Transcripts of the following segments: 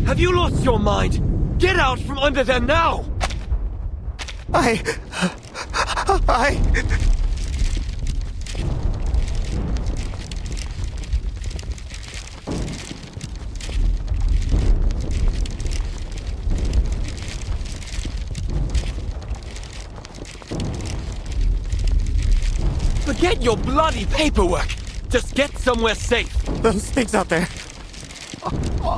Have you lost your mind? Get out from under them now! I... Forget your bloody paperwork! Just get somewhere safe! Those things out there...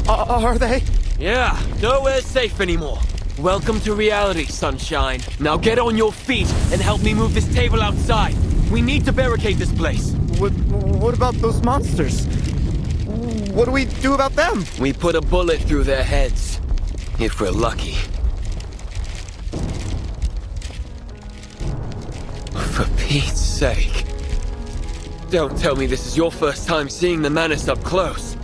Are they? Yeah, nowhere's safe anymore. Welcome to reality, Sunshine. Now get on your feet and help me move this table outside. We need to barricade this place. What about those monsters? What do we do about them? We put a bullet through their heads. If we're lucky. For Pete's sake. Don't tell me this is your first time seeing the Manus up close.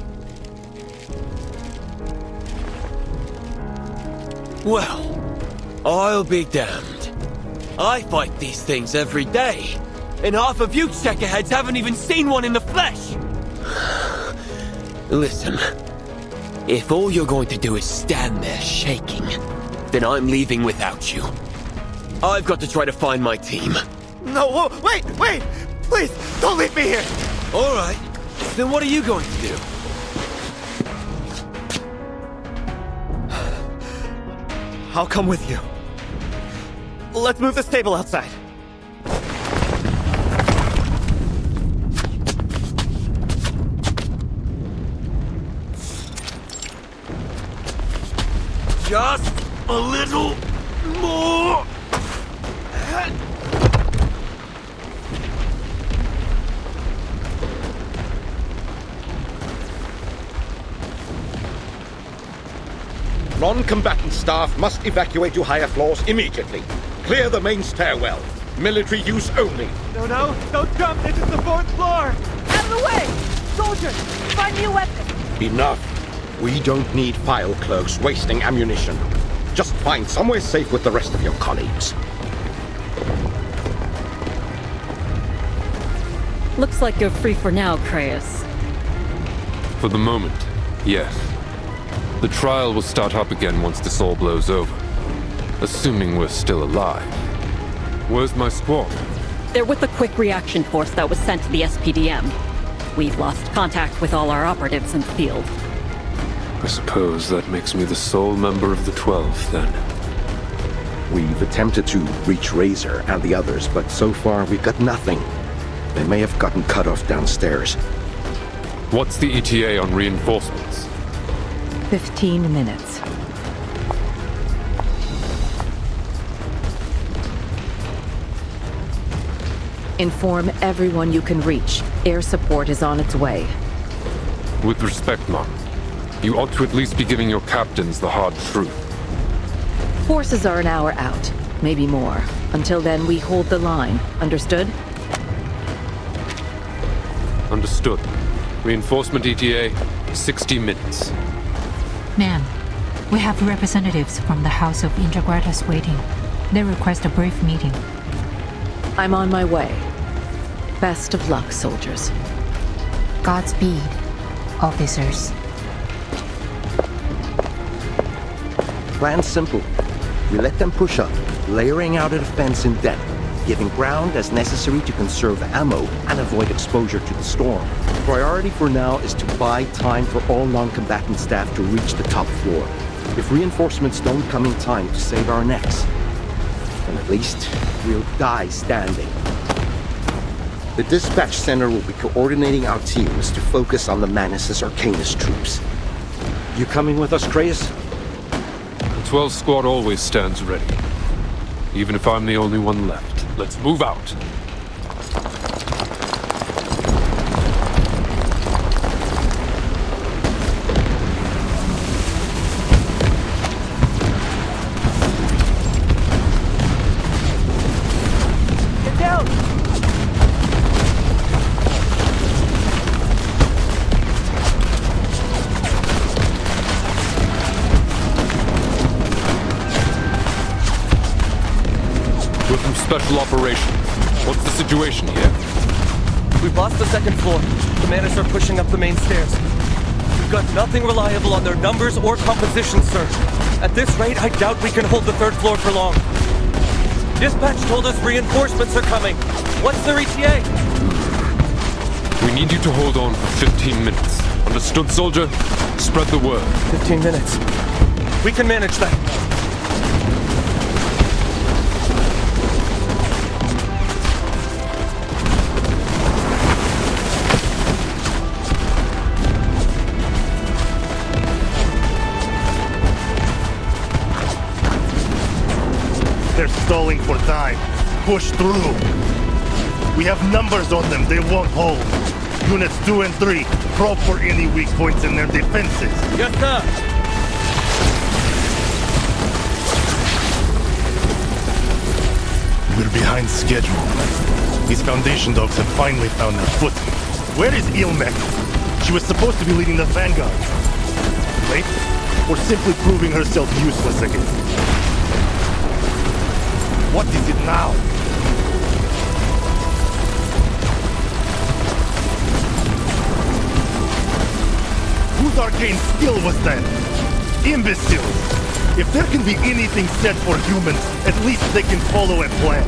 Well, I'll be damned. I fight these things every day, and half of you checkerheads haven't even seen one in the flesh! Listen, if all you're going to do is stand there shaking, then I'm leaving without you. I've got to try to find my team. No, wait! Please, don't leave me here! All right, then what are you going to do? I'll come with you. Let's move this table outside. Just a little more. Non-combatant staff must evacuate to higher floors immediately. Clear the main stairwell. Military use only. No, don't jump! This is the 4th floor! Out of the way! Soldiers, find me a weapon! Enough. We don't need file clerks wasting ammunition. Just find somewhere safe with the rest of your colleagues. Looks like you're free for now, Crais. For the moment, yes. The trial will start up again once this all blows over. Assuming we're still alive. Where's my squad? They're with the quick reaction force that was sent to the SPDM. We've lost contact with all our operatives in the field. I suppose that makes me the sole member of the 12, then. We've attempted to reach Razor and the others, but so far we've got nothing. They may have gotten cut off downstairs. What's the ETA on reinforcements? 15 minutes. Inform everyone you can reach. Air support is on its way. With respect, Mom, you ought to at least be giving your captains the hard truth. Forces are an hour out, maybe more. Until then, we hold the line. Understood? Understood. Reinforcement ETA, 60 minutes. Ma'am, we have representatives from the House of Indragratas waiting. They request a brief meeting. I'm on my way. Best of luck, soldiers. Godspeed, officers. Plan's simple. We let them push up, layering out a defense in depth, giving ground as necessary to conserve ammo and avoid exposure to the storm. Priority for now is to buy time for all non-combatant staff to reach the top floor. If reinforcements don't come in time to save our necks, then at least we'll die standing. The dispatch center will be coordinating our teams to focus on the Manus' Arcanus troops. You coming with us, Crais? The 12 squad always stands ready. Even if I'm the only one left. Let's move out. Get down! Special Operations. What's the situation here? We've lost the second floor. The Mantis are pushing up the main stairs. We've got nothing reliable on their numbers or composition, sir. At this rate, I doubt we can hold the third floor for long. Dispatch told us reinforcements are coming. What's their ETA? We need you to hold on for 15 minutes. Understood, soldier? Spread the word. 15 minutes. We can manage that. They're stalling for time. Push through. We have numbers on them. They won't hold. Units 2 and 3, probe for any weak points in their defenses. Yes, sir. We're behind schedule. These Foundation dogs have finally found their footing. Where is Ilmek? She was supposed to be leading the Vanguard. Wait, or simply proving herself useless again. What is it now? Whose arcane skill was that? Imbeciles! If there can be anything said for humans, at least they can follow a plan.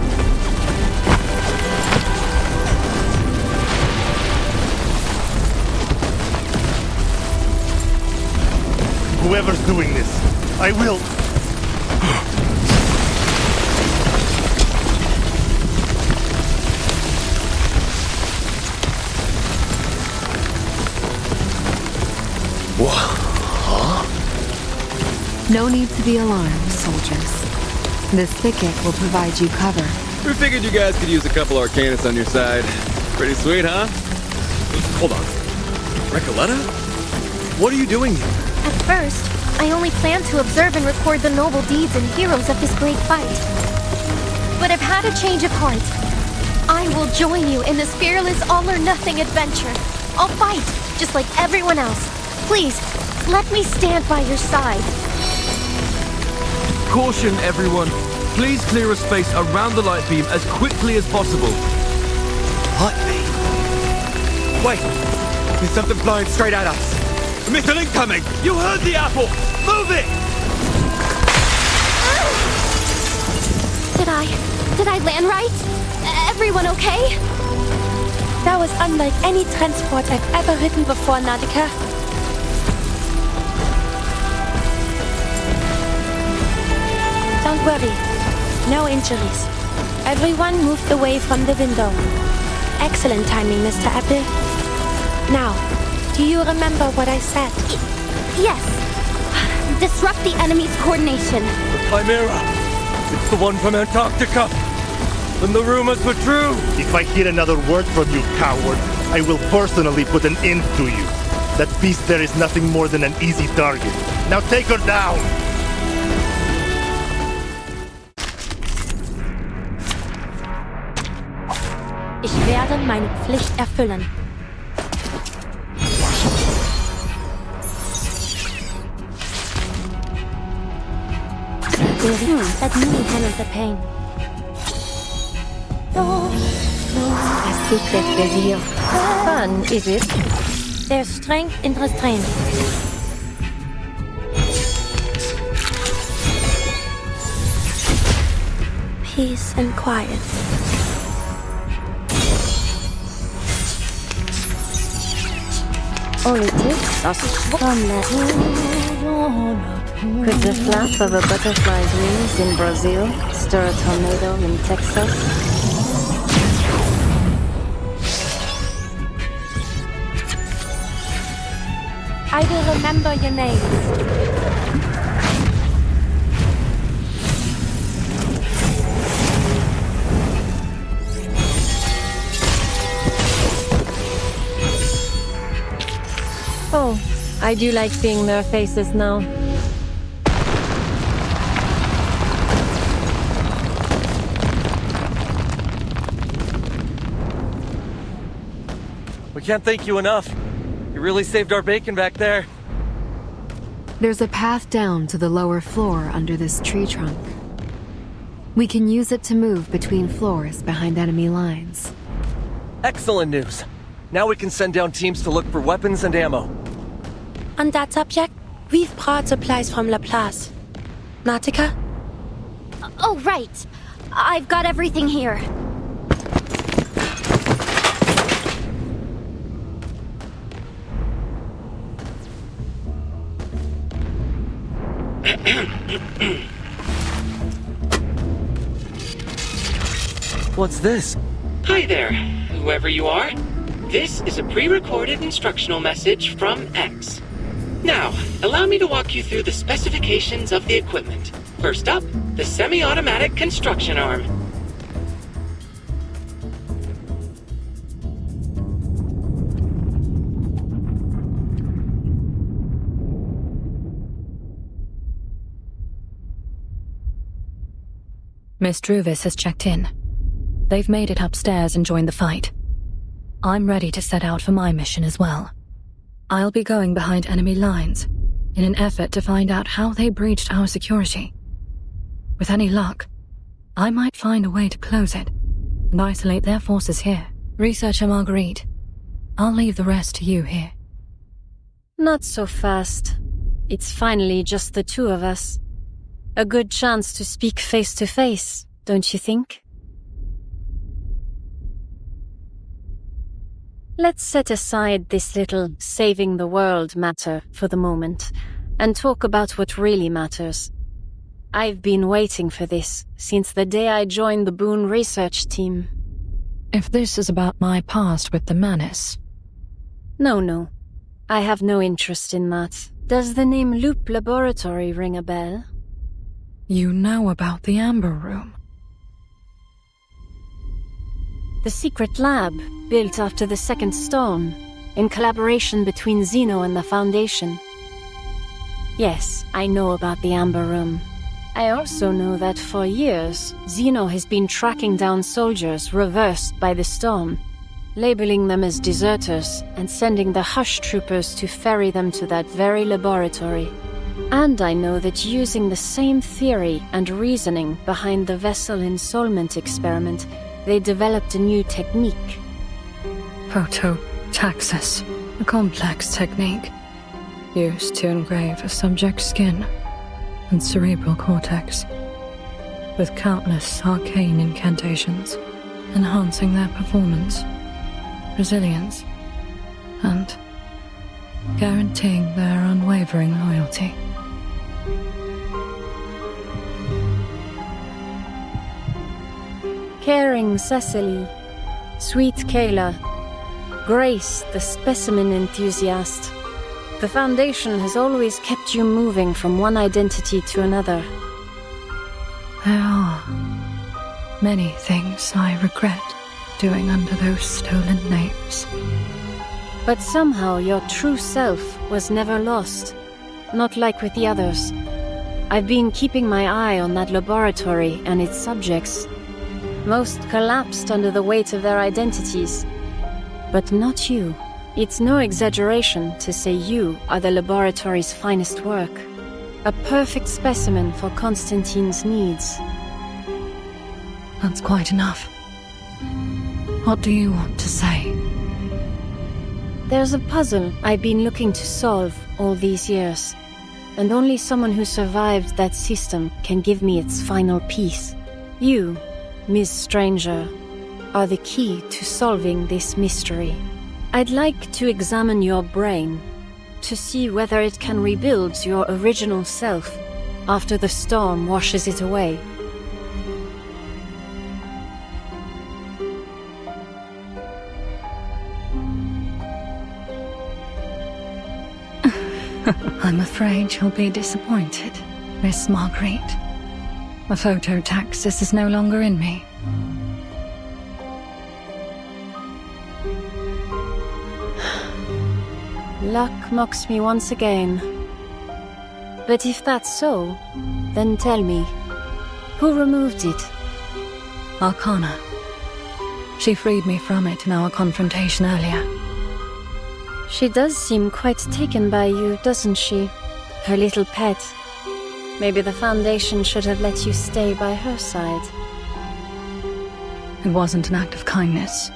Whoever's doing this, I will... No need to be alarmed, soldiers. This thicket will provide you cover. We figured you guys could use a couple Arcanists on your side. Pretty sweet, huh? Hold on. Recoletta? What are you doing here? At first, I only planned to observe and record the noble deeds and heroes of this great fight. But I've had a change of heart. I will join you in this fearless all-or-nothing adventure. I'll fight, just like everyone else. Please, let me stand by your side. Caution, everyone. Please clear a space around the light beam as quickly as possible. Light beam? Wait! There's something flying straight at us. A missile incoming! You heard the apple! Move it! Did I land right? Everyone okay? That was unlike any transport I've ever ridden before, Nadika. Don't worry. No injuries. Everyone moved away from the window. Excellent timing, Mr. Apple. Now, do you remember what I said? Yes. Disrupt the enemy's coordination. The Chimera. It's the one from Antarctica. And the rumors were true. If I hear another word from you, coward, I will personally put an end to you. That beast there is nothing more than an easy target. Now take her down! Ich werde meine Pflicht erfüllen. Let me handle the pain. A secret reveal. Fun, is it? There's strength in restraint. Peace and quiet. Only tips from that. Could the flap of a butterfly's wings in Brazil stir a tornado in Texas? I will remember your names. Oh, I do like seeing their faces now. We can't thank you enough. You really saved our bacon back there. There's a path down to the lower floor under this tree trunk. We can use it to move between floors behind enemy lines. Excellent news. Now we can send down teams to look for weapons and ammo. On that subject, we've brought supplies from La Place. Nautica? Oh, right. I've got everything here. What's this? Hi there, whoever you are. This is a pre-recorded instructional message from X. Now, allow me to walk you through the specifications of the equipment. First up, the semi-automatic construction arm. Miss Druvis has checked in. They've made it upstairs and joined the fight. I'm ready to set out for my mission as well. I'll be going behind enemy lines in an effort to find out how they breached our security. With any luck, I might find a way to close it and isolate their forces here. Researcher Marguerite, I'll leave the rest to you here. Not so fast. It's finally just the two of us. A good chance to speak face to face, don't you think? Let's set aside this little saving the world matter for the moment and talk about what really matters. I've been waiting for this since the day I joined the Boone research team. If this is about my past with the Manus... No. I have no interest in that. Does the name Loop Laboratory ring a bell? You know about the Amber Room. The secret lab, built after the second storm, in collaboration between Xeno and the Foundation. Yes, I know about the Amber Room. I also know that for years, Xeno has been tracking down soldiers reversed by the storm, labeling them as deserters and sending the Hush troopers to ferry them to that very laboratory. And I know that using the same theory and reasoning behind the vessel ensoulment experiment, they developed a new technique. Phototaxis, a complex technique used to engrave a subject's skin and cerebral cortex, with countless arcane incantations, enhancing their performance, resilience, and guaranteeing their unwavering loyalty. Caring Cecily, sweet Kayla, Grace the specimen enthusiast. The Foundation has always kept you moving from one identity to another. There are many things I regret doing under those stolen names. But somehow your true self was never lost, not like with the others. I've been keeping my eye on that laboratory and its subjects. Most collapsed under the weight of their identities. But not you. It's no exaggeration to say you are the laboratory's finest work. A perfect specimen for Constantine's needs. That's quite enough. What do you want to say? There's a puzzle I've been looking to solve all these years, and only someone who survived that system can give me its final piece. You, Ms. Stranger, are the key to solving this mystery. I'd like to examine your brain, to see whether it can rebuild your original self after the storm washes it away. I'm afraid you'll be disappointed, Miss Marguerite. The phototaxis is no longer in me. Luck mocks me once again. But if that's so, then tell me, who removed it? Arcana. She freed me from it in our confrontation earlier. She does seem quite taken by you, doesn't she? Her little pet. Maybe the Foundation should have let you stay by her side. It wasn't an act of kindness.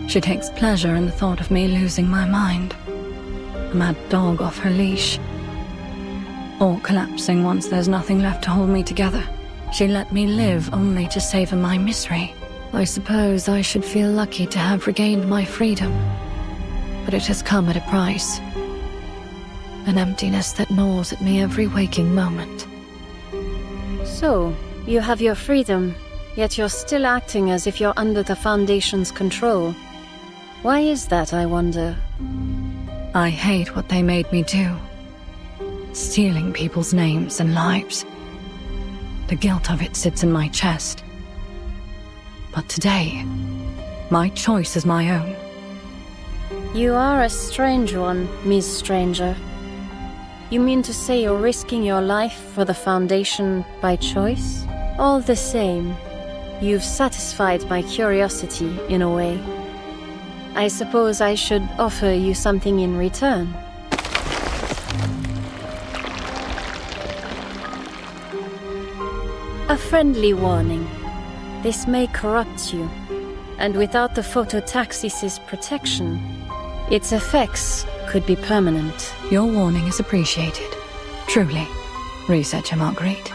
She takes pleasure in the thought of me losing my mind. A mad dog off her leash. Or collapsing once there's nothing left to hold me together. She let me live only to savor my misery. I suppose I should feel lucky to have regained my freedom. But it has come at a price. An emptiness that gnaws at me every waking moment. So, you have your freedom, yet you're still acting as if you're under the Foundation's control. Why is that, I wonder? I hate what they made me do. Stealing people's names and lives. The guilt of it sits in my chest. But today, my choice is my own. You are a strange one, Miss Stranger. You mean to say you're risking your life for the Foundation by choice? All the same, you've satisfied my curiosity in a way. I suppose I should offer you something in return. A friendly warning. This may corrupt you, and without the phototaxis's protection, its effects could be permanent. Your warning is appreciated. Truly. Researcher Marguerite.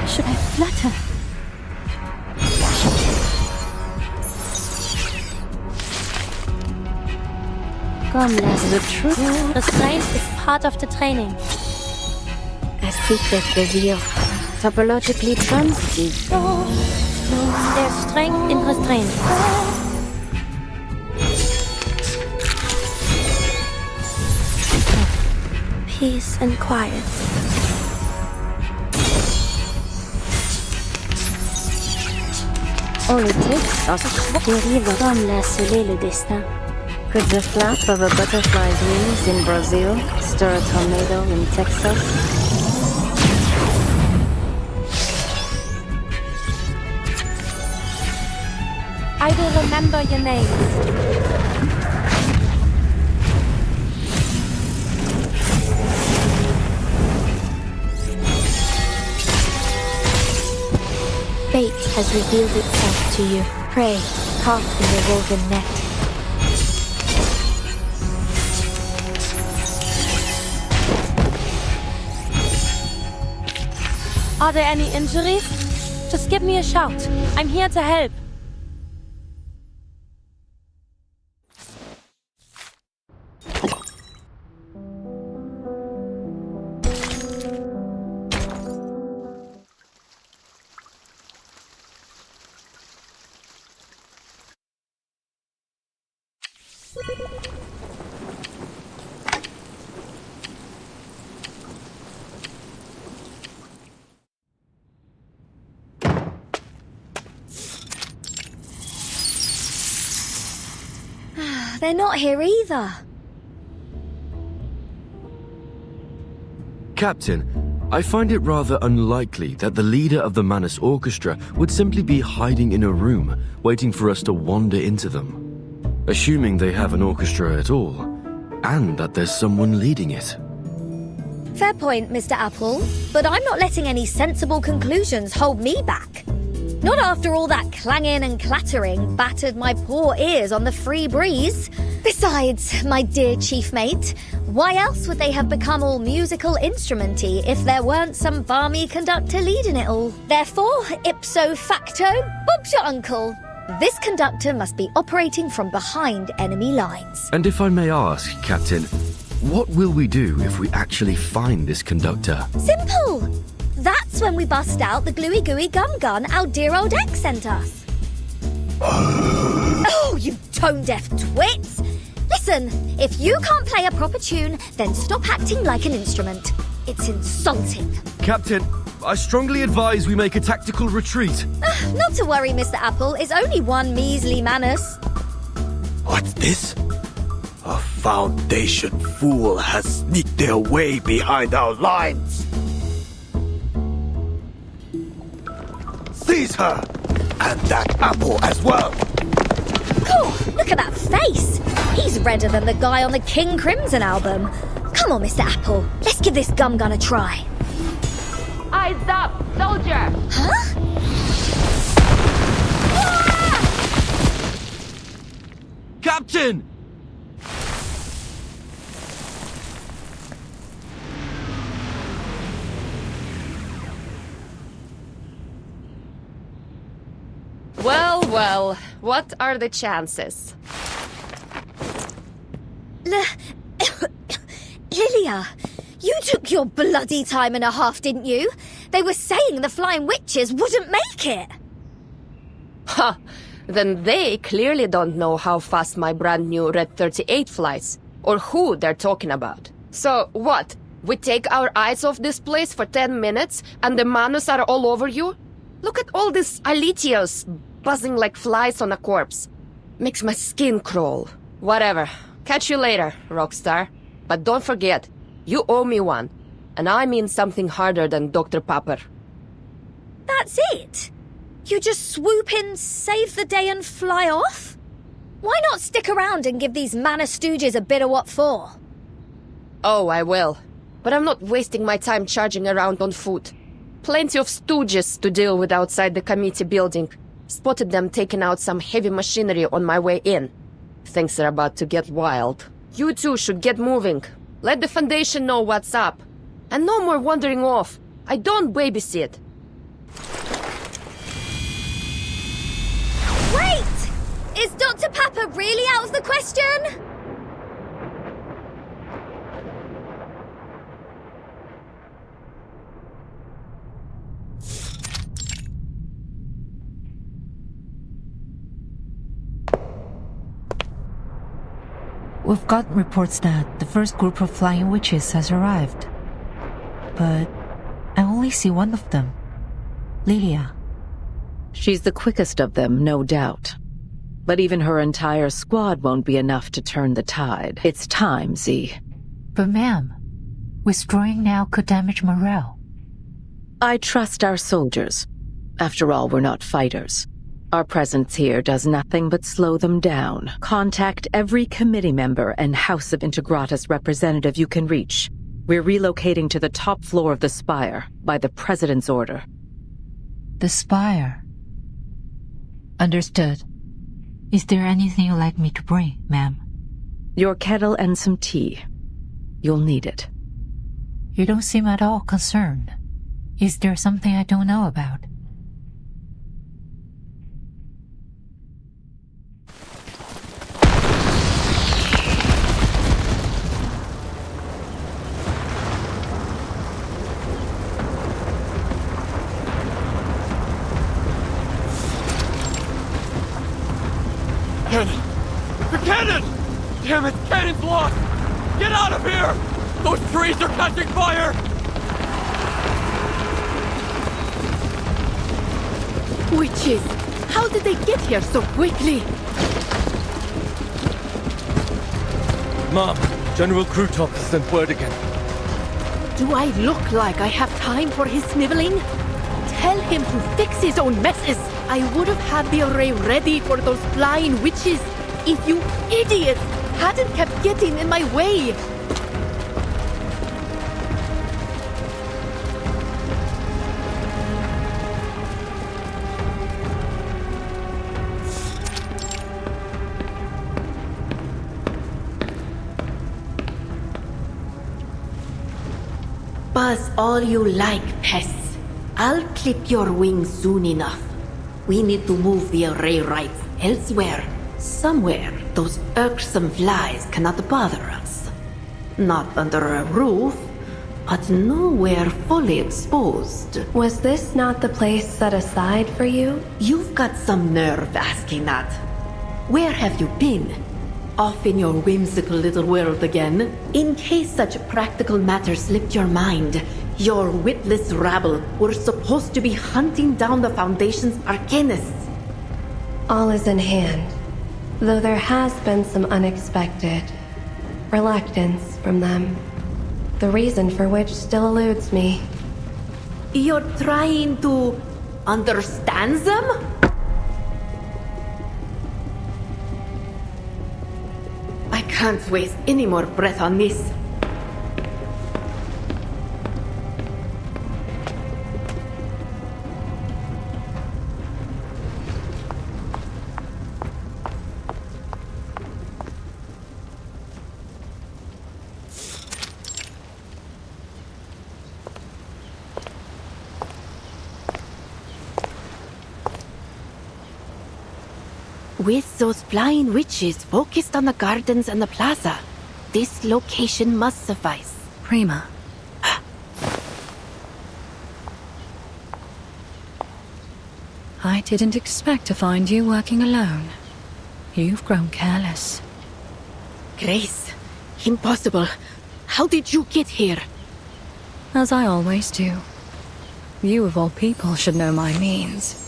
Should I flutter? Gomless. The truth, restraint is part of the training. A secret revealed. Topologically transitive. There's strength in restraint. Peace and quiet. All it takes us dérive comme la sceller le destin. Could the flap of a butterfly's wings in Brazil stir a tornado in Texas? I will remember your names. Fate has revealed itself to you. Prey, caught in the woven net. Are there any injuries? Just give me a shout. I'm here to help. They're not here either. Captain, I find it rather unlikely that the leader of the Manus Orchestra would simply be hiding in a room, waiting for us to wander into them. Assuming they have an orchestra at all, and that there's someone leading it. Fair point, Mr. Apple, but I'm not letting any sensible conclusions hold me back. Not after all that clanging and clattering battered my poor ears on the free breeze. Besides, my dear chief mate, why else would they have become all musical instrumenty if there weren't some balmy conductor leading it all? Therefore, ipso facto, Bob's your uncle. This conductor must be operating from behind enemy lines. And if I may ask, Captain, what will we do if we actually find this conductor? Simple! That's when we bust out the gluey gooey gum gun our dear old ex sent us. Oh, you tone-deaf twits! Listen, if you can't play a proper tune, then stop acting like an instrument. It's insulting. Captain, I strongly advise we make a tactical retreat. Not to worry, Mr. Apple. It's only one measly Manus. What's this? A Foundation fool has sneaked their way behind our lines. Seize her! And that apple as well! Oh, look at that face! He's redder than the guy on the King Crimson album. Come on, Mr. Apple. Let's give this gum gun a try. Eyes up, soldier! Huh? Captain! Well, well, what are the chances? Lilia, you took your bloody time and a half, didn't you? They were saying the Flying Witches wouldn't make it. Ha! Then they clearly don't know how fast my brand new Red 38 flies, or who they're talking about. So, what? We take our eyes off this place for 10 minutes, and the Manus are all over you? Look at all these Alitios buzzing like flies on a corpse. Makes my skin crawl. Whatever. Catch you later, Rockstar. But don't forget, you owe me one. And I mean something harder than Dr. Popper. That's it? You just swoop in, save the day and fly off? Why not stick around and give these Manus stooges a bit of what for? Oh, I will. But I'm not wasting my time charging around on foot. Plenty of stooges to deal with outside the committee building. Spotted them taking out some heavy machinery on my way in. Things are about to get wild. You two should get moving. Let the Foundation know what's up. And no more wandering off. I don't babysit. Wait! Is Dr. Papa really out of the question? We've got reports that the first group of flying witches has arrived. But I only see one of them. Lilia. She's the quickest of them, no doubt. But even her entire squad won't be enough to turn the tide. It's time, Z. But ma'am, withdrawing now could damage morale. I trust our soldiers. After all, we're not fighters. Our presence here does nothing but slow them down. Contact every committee member and House of Integratus representative you can reach. We're relocating to the top floor of the spire, by the President's order. The spire. Understood. Is there anything you'd like me to bring, ma'am? Your kettle and some tea. You'll need it. You don't seem at all concerned. Is there something I don't know about? Cannon! The cannon! Damn it, cannon's lost! Get out of here! Those trees are catching fire! Witches! How did they get here so quickly? Mom, General Krutov has sent word again. Do I look like I have time for his sniveling? Tell him to fix his own messes! I would have had the array ready for those flying witches if you idiots hadn't kept getting in my way! Buzz all you like, pests. I'll clip your wings soon enough. We need to move the array rights elsewhere. Somewhere those irksome flies cannot bother us. Not under a roof, but nowhere fully exposed. Was this not the place set aside for you? You've got some nerve asking that. Where have you been? Off in your whimsical little world again? In case such practical matters slipped your mind, your witless rabble were supposed to be hunting down the Foundation's arcanists. All is in hand, though there has been some unexpected reluctance from them, the reason for which still eludes me. You're trying to understand them? I can't waste any more breath on this. With those flying witches focused on the gardens and the plaza, this location must suffice. Prima. I didn't expect to find you working alone. You've grown careless. Grace, impossible. How did you get here? As I always do. You of all people should know my means.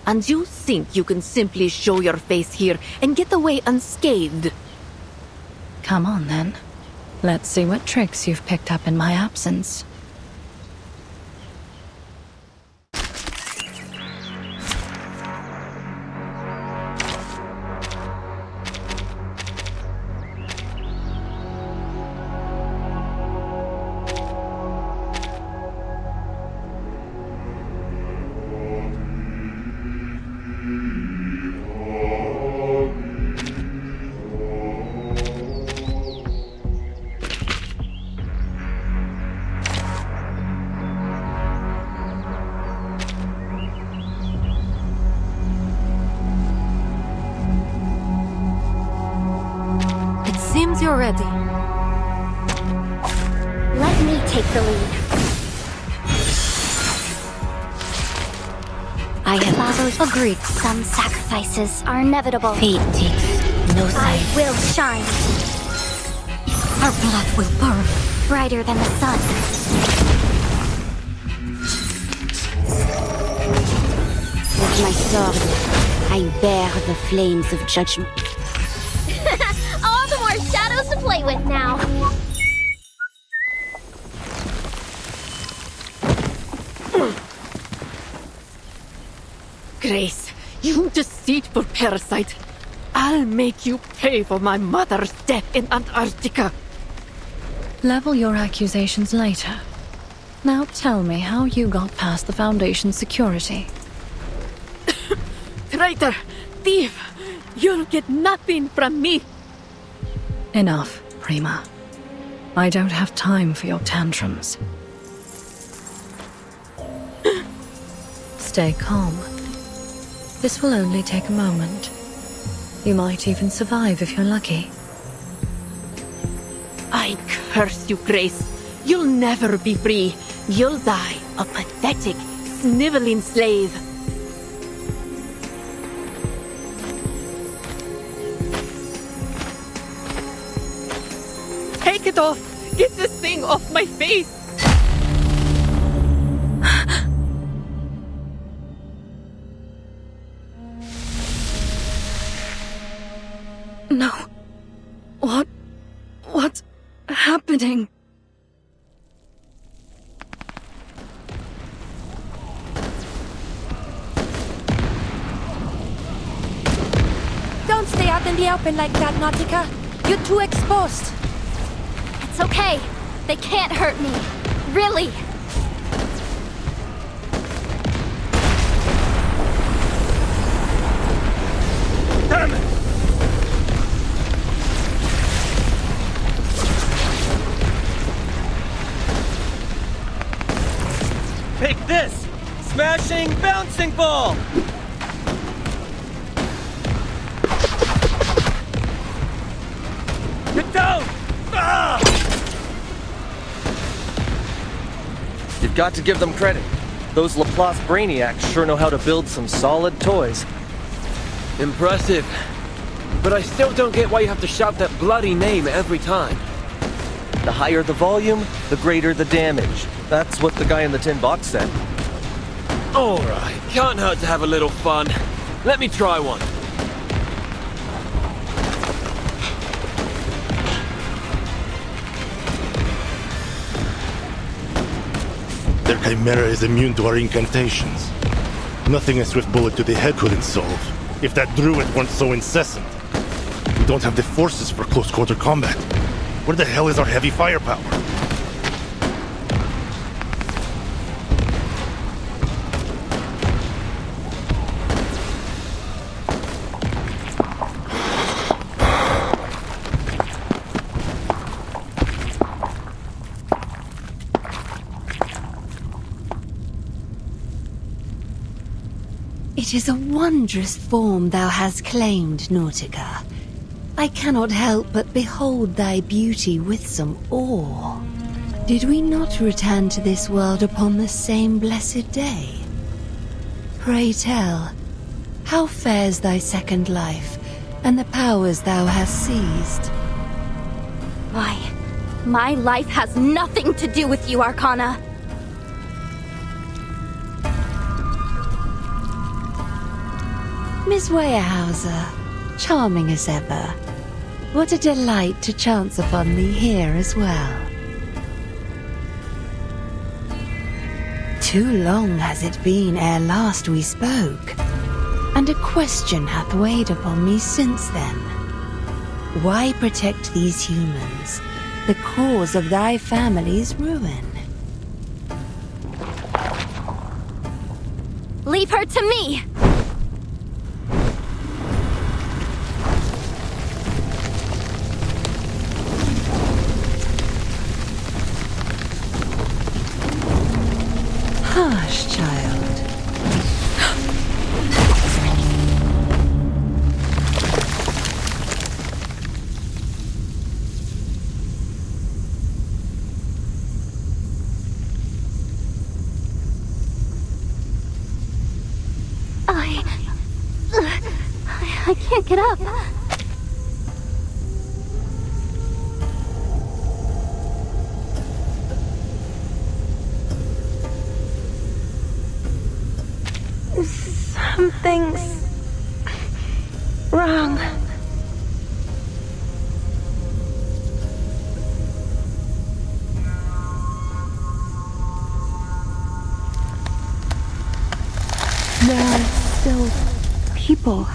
And you think you can simply show your face here and get away unscathed? Come on, then. Let's see what tricks you've picked up in my absence. you're ready. Let me take the lead. I have Follows agreed. Some sacrifices are inevitable. Fate takes no I side. will shine. Our blood will burn. Brighter than the sun. With my sword, I bear the flames of judgment. All the more shadows to play with now. Grace, you deceitful parasite. I'll make you pay for my mother's death in Antarctica. Level your accusations later. Now tell me how you got past the Foundation's security. Traitor! Thief! You'll get nothing from me! Enough, Prima. I don't have time for your tantrums. Stay calm. This will only take a moment. You might even survive if you're lucky. I curse you, Grace. You'll never be free. You'll die a pathetic, sniveling slave. Take it off! Get this thing off my face! No. What's happening? Don't stay out in the open like that, Nautica. You're too exposed. It's okay. They can't hurt me. Really. Damn it! Take this! Smashing bouncing ball! Get down! Ah! You've got to give them credit. Those Laplace brainiacs sure know how to build some solid toys. Impressive. But I still don't get why you have to shout that bloody name every time. The higher the volume, the greater the damage. That's what the guy in the tin box said. Alright, can't hurt to have a little fun. Let me try one. Their chimera is immune to our incantations. Nothing a swift bullet to the head couldn't solve, if that druid weren't so incessant. We don't have the forces for close-quarter combat. Where the hell is our heavy firepower? It is a wondrous form thou hast claimed, Nautica. I cannot help but behold thy beauty with some awe. Did we not return to this world upon the same blessed day? Pray tell, how fares thy second life, and the powers thou hast seized? Why, my life has nothing to do with you, Arcana. Miss Weyerhaeuser, charming as ever. What a delight to chance upon thee here as well. Too long has it been ere last we spoke, and a question hath weighed upon me since then. Why protect these humans, the cause of thy family's ruin? Leave her to me! Hush, child. I can't get up. Something's wrong. There are still people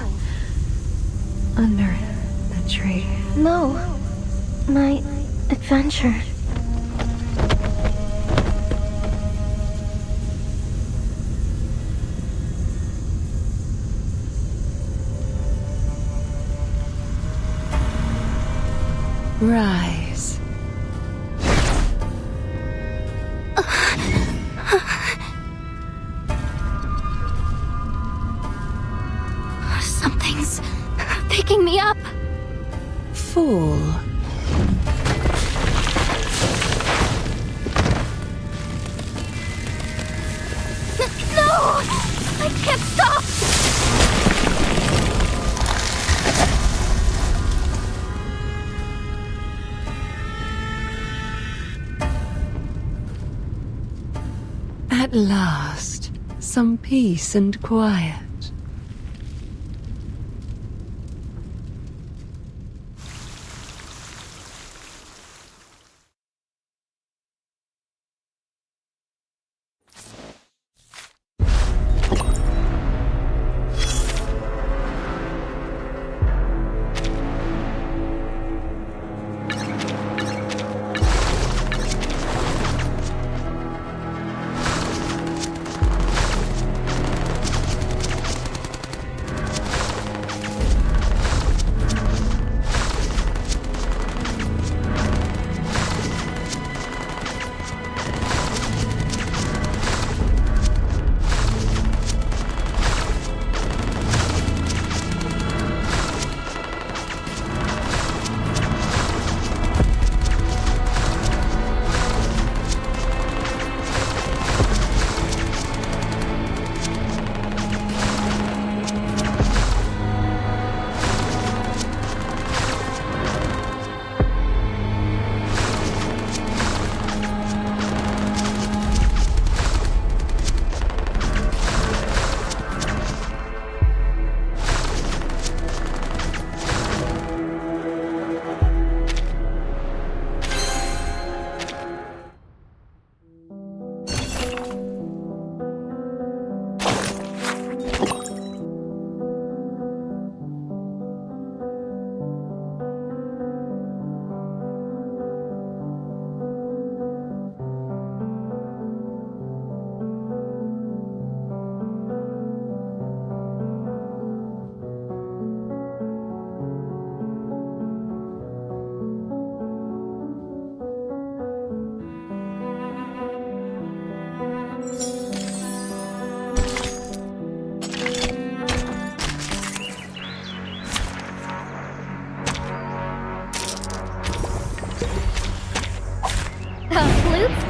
under the tree. No. My adventure. Rise. Something's picking me up. Fall. No! I can't stop! At last, some peace and quiet.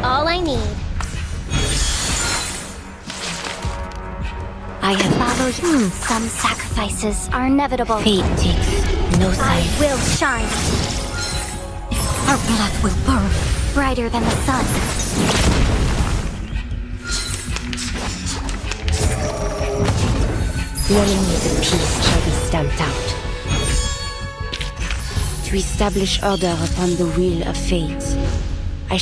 All I need. I have followed. Some sacrifices are inevitable. Fate takes no I side. will shine. Our blood will burn. Brighter than the sun. The enemies of peace shall be stamped out. To establish order upon the wheel of fate, I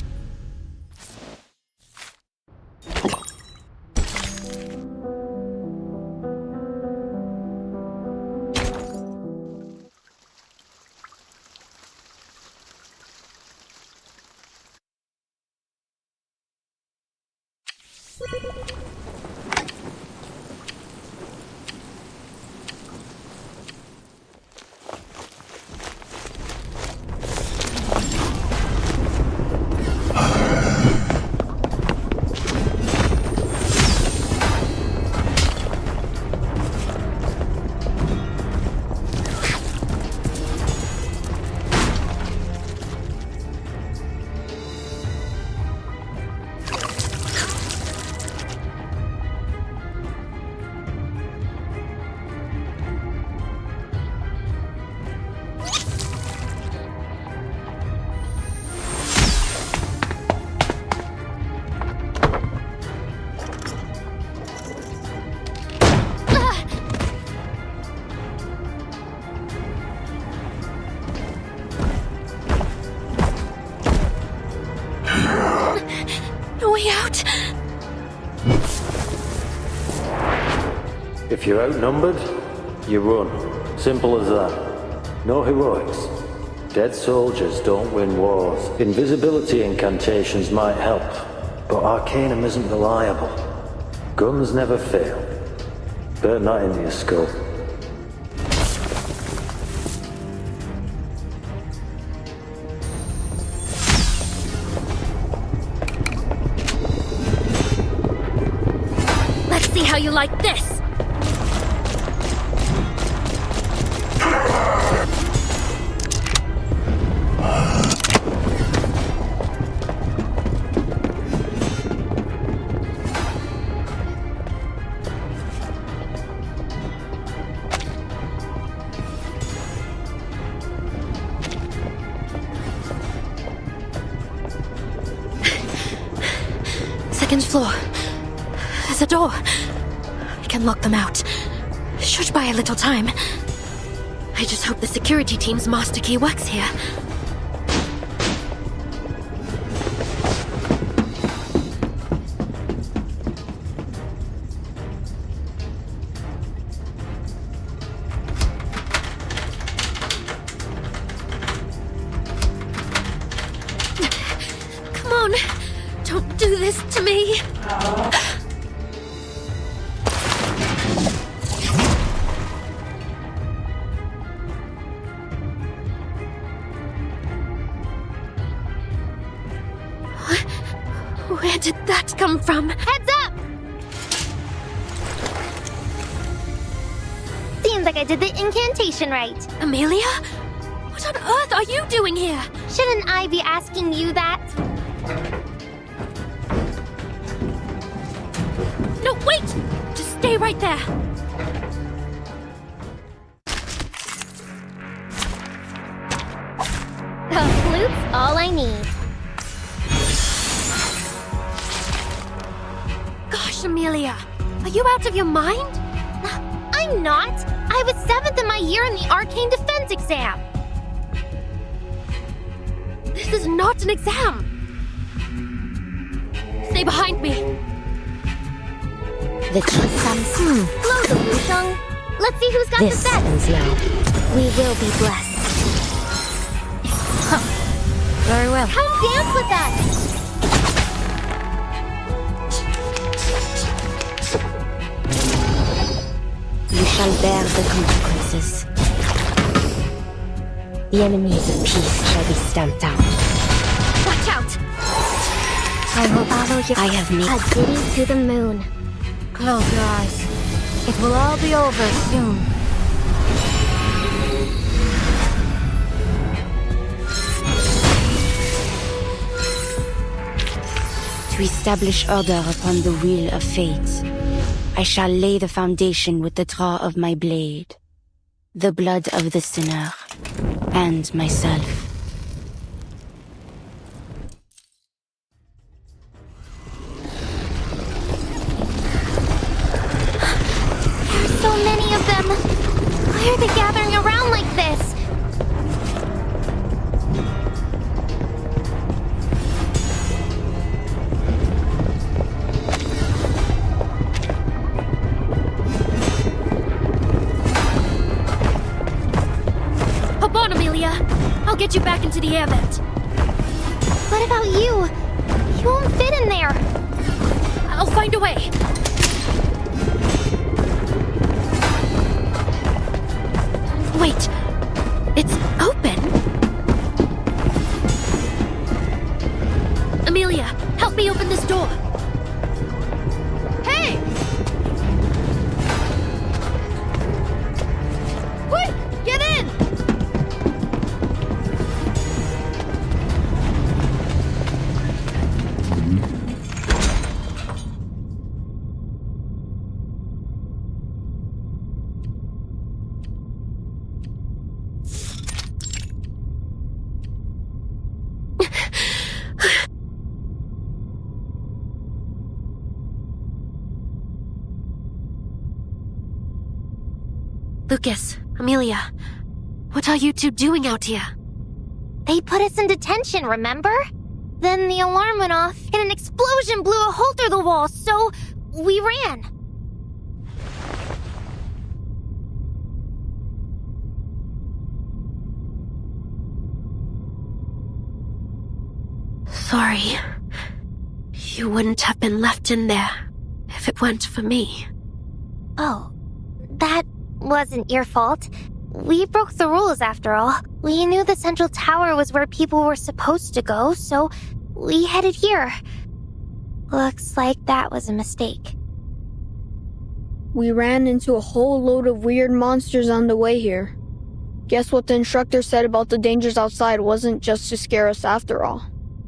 If you're outnumbered, you run. Simple as that. No heroics. Dead soldiers don't win wars. Invisibility incantations might help, but Arcanum isn't reliable. Guns never fail. Better not into your skull. Let's see how you like this! Second floor. There's a door. I can lock them out. Should buy a little time. I just hope the security team's master key works here. Come on. Don't do this to me. Where did that come from? Heads up! Seems like I did the incantation right. Amelia? What on earth are you doing here? Shouldn't I be asking you that? No, wait! Just stay right there. The flute's all I need. Gosh, Amelia, are you out of your mind? I'm not. I was 7th in my year in the Arcane Defense exam. This is not an exam. Stay behind me. The Hello, the Wusheng. Let's see who's got the set. We will be blessed. Very well. Come dance with us. You shall bear the consequences. The enemies of peace shall be stamped out. Watch out! I will follow you. I have made a ditty to the moon. Close your eyes. It will all be over soon. to establish order upon the wheel of fate. I shall lay the foundation with the draw of my blade, the blood of the sinner, and myself. There's so many of them! Why are they gathering around like this? Hop on, Amelia! I'll get you back into the air vent. What about you? You won't fit in there. I'll find a way. Wait, it's open. Amelia, help me open this door. Hey! Quick, get in! Lucas, Amelia, what are you two doing out here? They put us in detention, remember? Then the alarm went off, and an explosion blew a hole through the wall, so we ran. Sorry. You wouldn't have been left in there if it weren't for me. Oh, that wasn't your fault. We broke the rules after all. We knew the central tower was where people were supposed to go, so we headed here. Looks like that was a mistake. We ran into a whole load of weird monsters on the way here. Guess what the instructor said about the dangers outside wasn't just to scare us after all.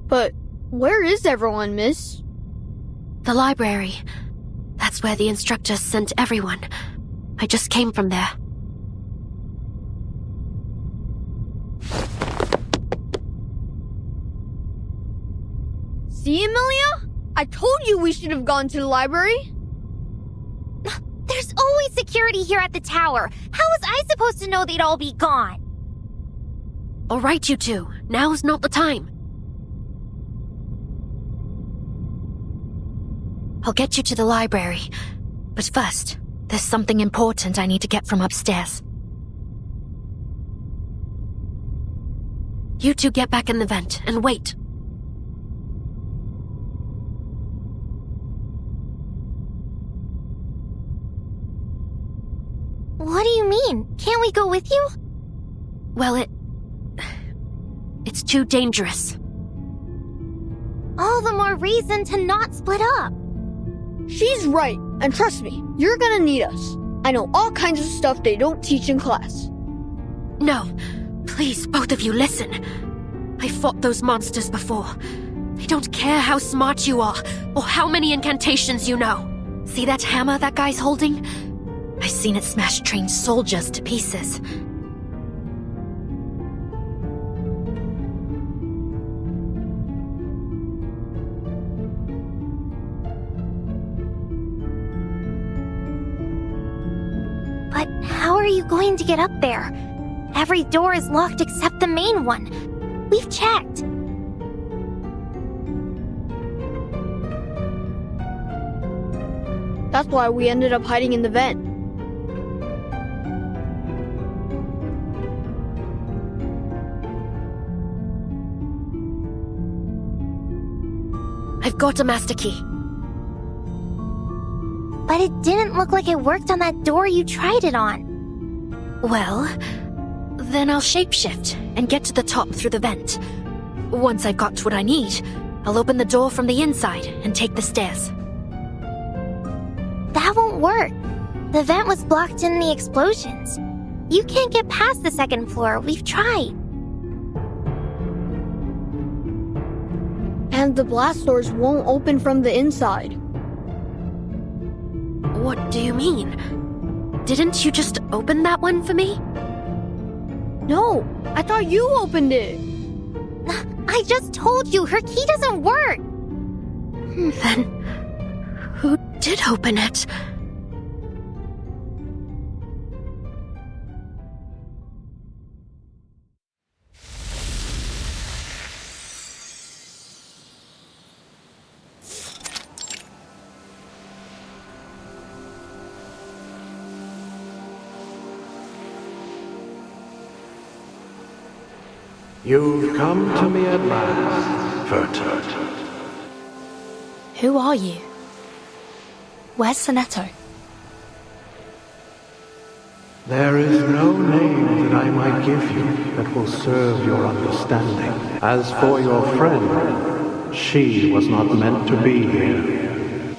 But where is everyone, miss? The library. That's where the instructor sent everyone. I just came from there. See, Amelia? I told you we should have gone to the library. There's always security here at the tower. How was I supposed to know they'd all be gone? All right, you two. Now's not the time. I'll get you to the library. But first, there's something important I need to get from upstairs. You two get back in the vent and wait. What do you mean? Can't we go with you? Well, it's too dangerous. All the more reason to not split up. She's right, and trust me, you're gonna need us. I know all kinds of stuff they don't teach in class. No, please, both of you, listen. I fought those monsters before. They don't care how smart you are, or how many incantations you know. See that hammer that guy's holding? I've seen it smash trained soldiers to pieces. But how are you going to get up there? Every door is locked except the main one. We've checked. That's why we ended up hiding in the vent. I've got a master key. But it didn't look like it worked on that door you tried it on. Well, then I'll shapeshift and get to the top through the vent. Once I've got what I need, I'll open the door from the inside and take the stairs. That won't work. The vent was blocked in the explosions. You can't get past the second floor. We've tried. And the blast doors won't open from the inside. What do you mean? Didn't you just open that one for me? No, I thought you opened it. I just told you, her key doesn't work. Then, who did open it? You've come to me at last, Verta. Who are you? Where's Sonetto? There is no name that I might give you that will serve your understanding. As for your friend, she was not meant to be here.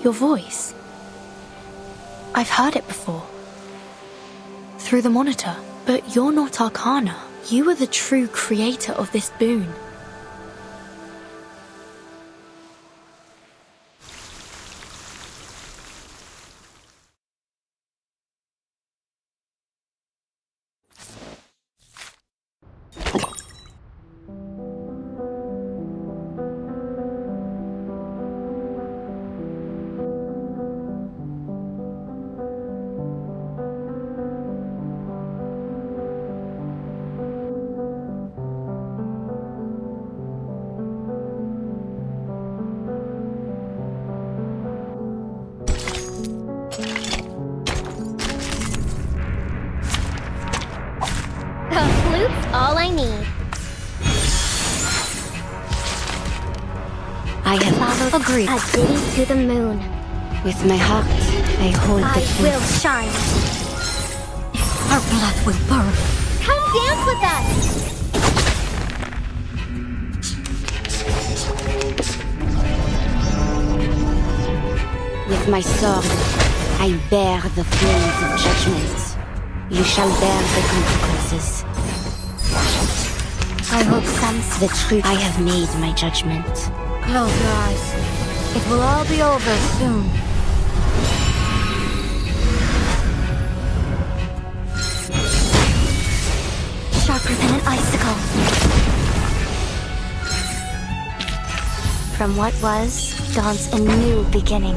Your voice. I've heard it before. Through the monitor. But you're not Arcana. You are the true creator of this boon. all I need. I have followed Agreed. A ditty to the moon. with my heart. I hold the I key. will shine. Our blood will burn. Come dance with us! With my sword, I bear the flames of judgment. You shall bear the consequences. I hope some... The truth. I have made my judgment. Close your eyes. It will all be over soon. Sharper than an icicle. From what was, dawns a new beginning.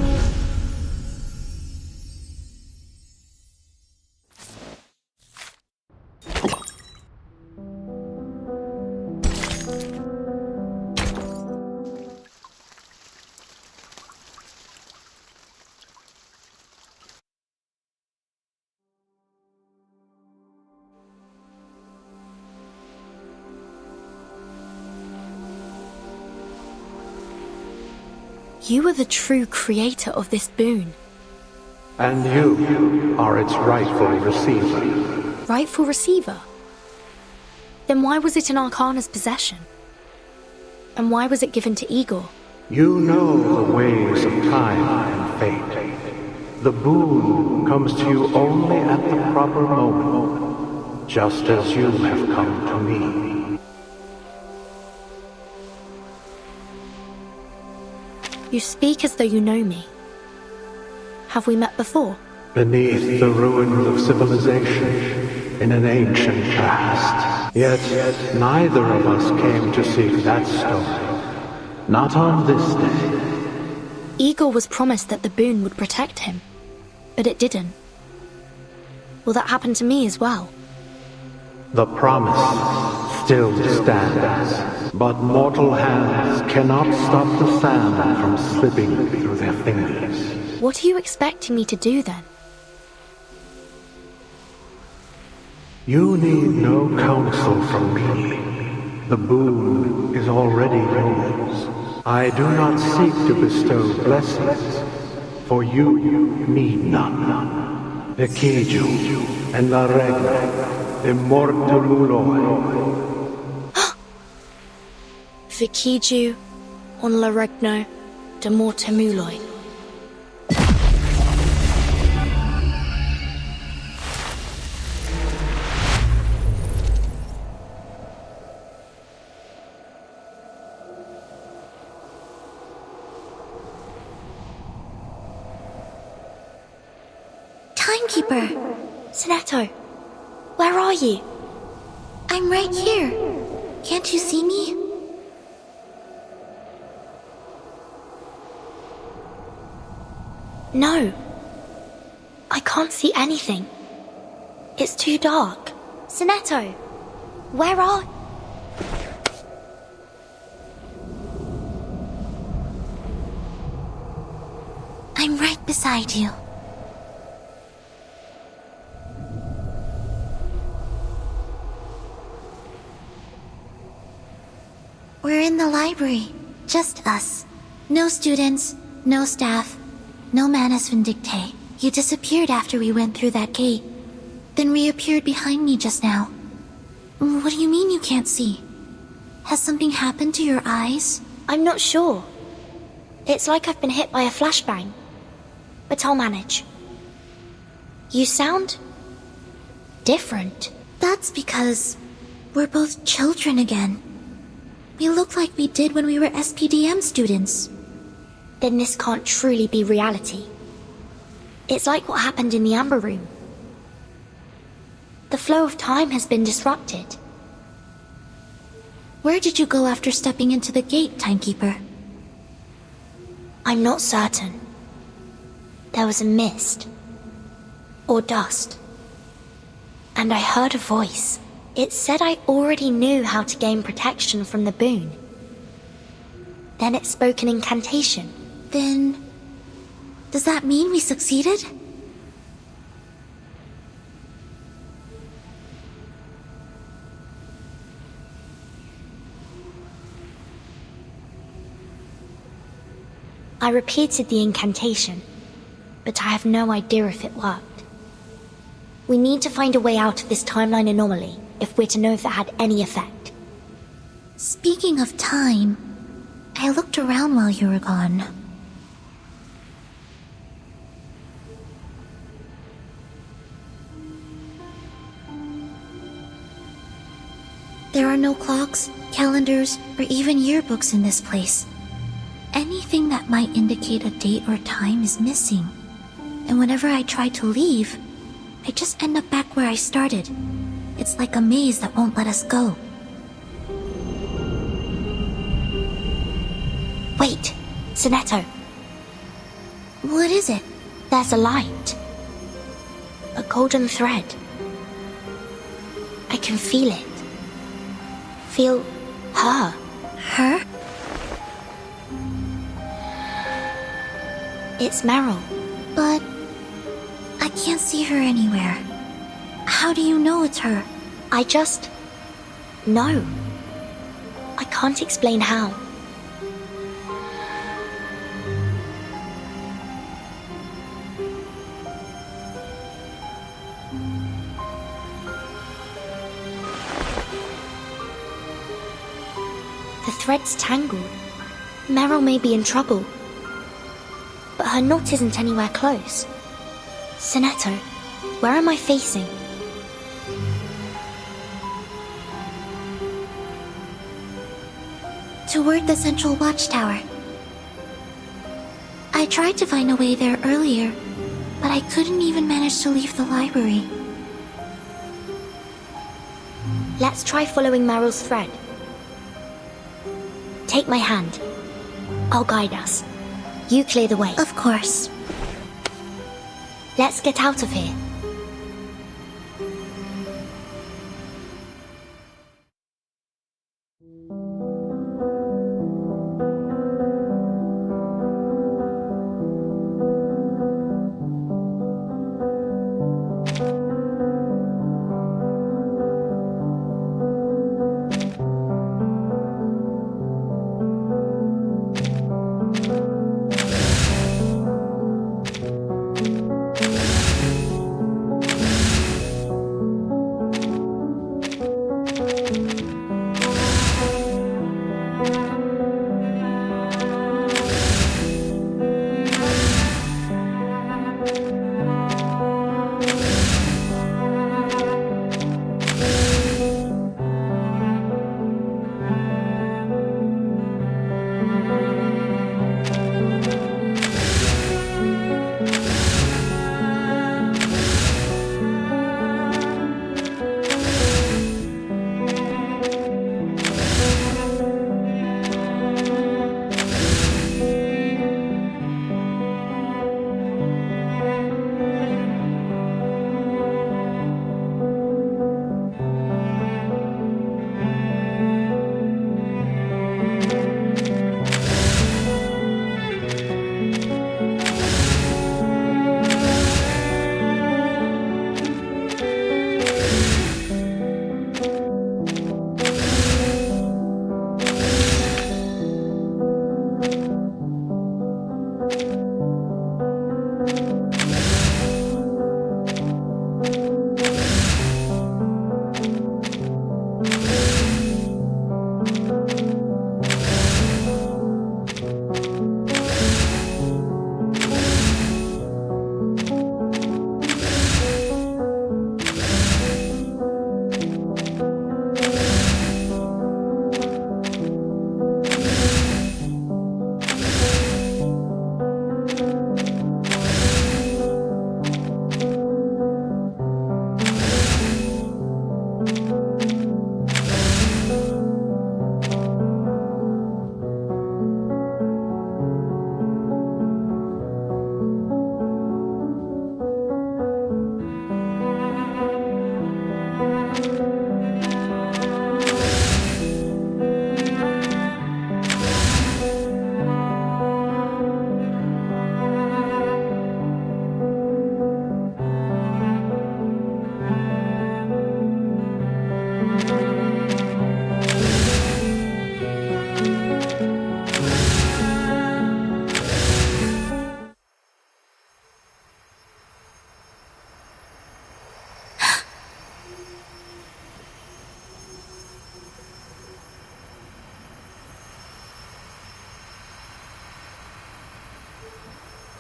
You are the true creator of this boon. And you are its rightful receiver. Rightful receiver? Then why was it in Arcana's possession? And why was it given to Igor? You know the ways of time and fate. The boon comes to you only at the proper moment, just as you have come to me. You speak as though you know me. Have we met before? Beneath the ruins of civilization, in an ancient past. Yet neither of us came to seek that story. Not on this day. Igor was promised that the boon would protect him, but it didn't. Will that happen to me as well? The promise still stands, but mortal hands cannot stop the sand from slipping through their fingers. What are you expecting me to do then? You need no counsel from me. The boon is already yours. I do not seek to bestow blessings, for you need none. Vikiju and La Regna, Immortamuloi. Vikiju on La Regno de Mortemuloi. Timekeeper! Sinetto, where are you? I'm right here. Can't you see me? No. I can't see anything. It's too dark. Sinetto, where are... I'm right beside you. We're in the library. Just us. No students, no staff, no Manus Vindictae. You disappeared after we went through that gate, then reappeared behind me just now. What do you mean you can't see? Has something happened to your eyes? I'm not sure. It's like I've been hit by a flashbang. But I'll manage. You sound... different. That's because we're both children again. We look like we did when we were SPDM students. Then this can't truly be reality. It's like what happened in the Amber Room. The flow of time has been disrupted. Where did you go after stepping into the gate, Timekeeper? I'm not certain. There was a mist. Or dust. And I heard a voice. It said I already knew how to gain protection from the boon. Then it spoke an incantation. Then... does that mean we succeeded? I repeated the incantation, but I have no idea if it worked. We need to find a way out of this timeline anomaly if we're to know if it had any effect. Speaking of time, I looked around while you were gone. There are no clocks, calendars, or even yearbooks in this place. Anything that might indicate a date or time is missing. And whenever I try to leave, I just end up back where I started. It's like a maze that won't let us go. Wait, Sonetto. What is it? There's a light. A golden thread. I can feel it. Feel her. Her? It's Meryl. But I can't see her anywhere. How do you know it's her? I just know. I can't explain how. The thread's tangled. Meryl may be in trouble. But her knot isn't anywhere close. Sonetto, where am I facing? Toward the central watchtower. I tried to find a way there earlier, but I couldn't even manage to leave the library. Let's try following Meryl's thread. Take my hand. I'll guide us. You clear the way. Of course. Let's get out of here.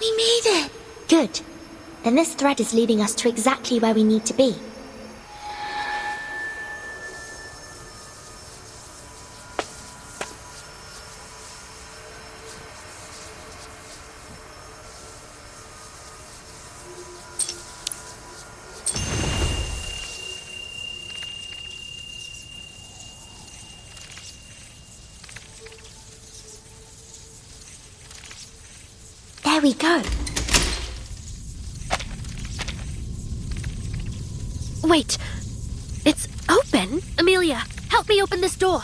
We made it! Good. Then this thread is leading us to exactly where we need to be. There we go. Wait. It's open? Amelia, help me open this door.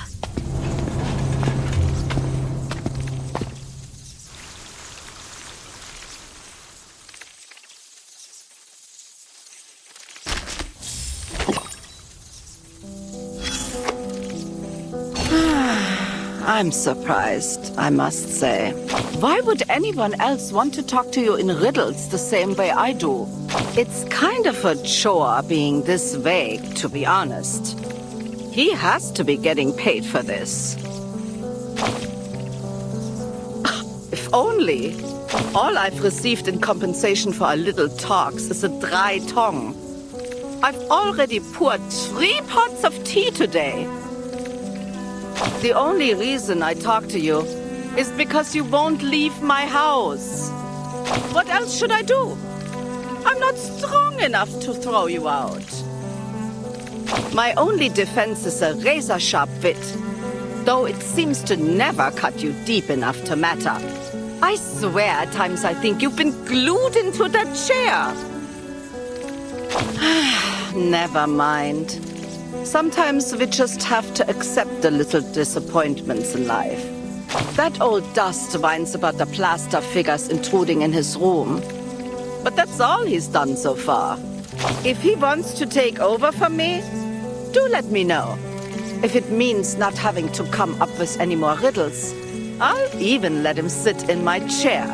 I'm surprised, I must say. Why would anyone else want to talk to you in riddles the same way I do? It's kind of a chore being this vague, to be honest. He has to be getting paid for this. If only. All I've received in compensation for our little talks is a dry tongue. I've already poured 3 pots of tea today. The only reason I talk to you is because you won't leave my house. What else should I do? I'm not strong enough to throw you out. My only defense is a razor-sharp wit, though it seems to never cut you deep enough to matter. I swear at times I think you've been glued into that chair. Never mind. Sometimes we just have to accept the little disappointments in life. That old dust whines about the plaster figures intruding in his room. But that's all he's done so far. If he wants to take over from me, do let me know. If it means not having to come up with any more riddles, I'll even let him sit in my chair.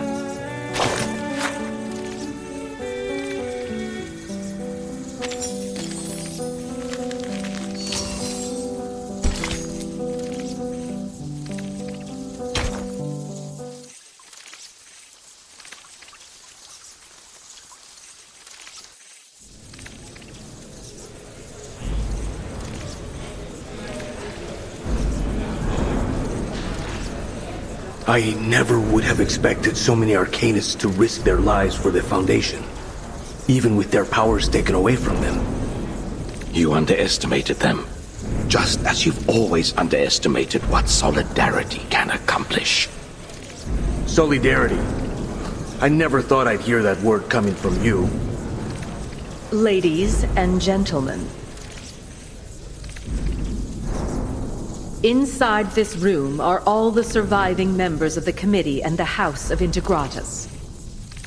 I never would have expected so many Arcanists to risk their lives for the Foundation, even with their powers taken away from them. You underestimated them, just as you've always underestimated what solidarity can accomplish. Solidarity? I never thought I'd hear that word coming from you. Ladies and gentlemen, inside this room are all the surviving members of the committee and the House of Integratus.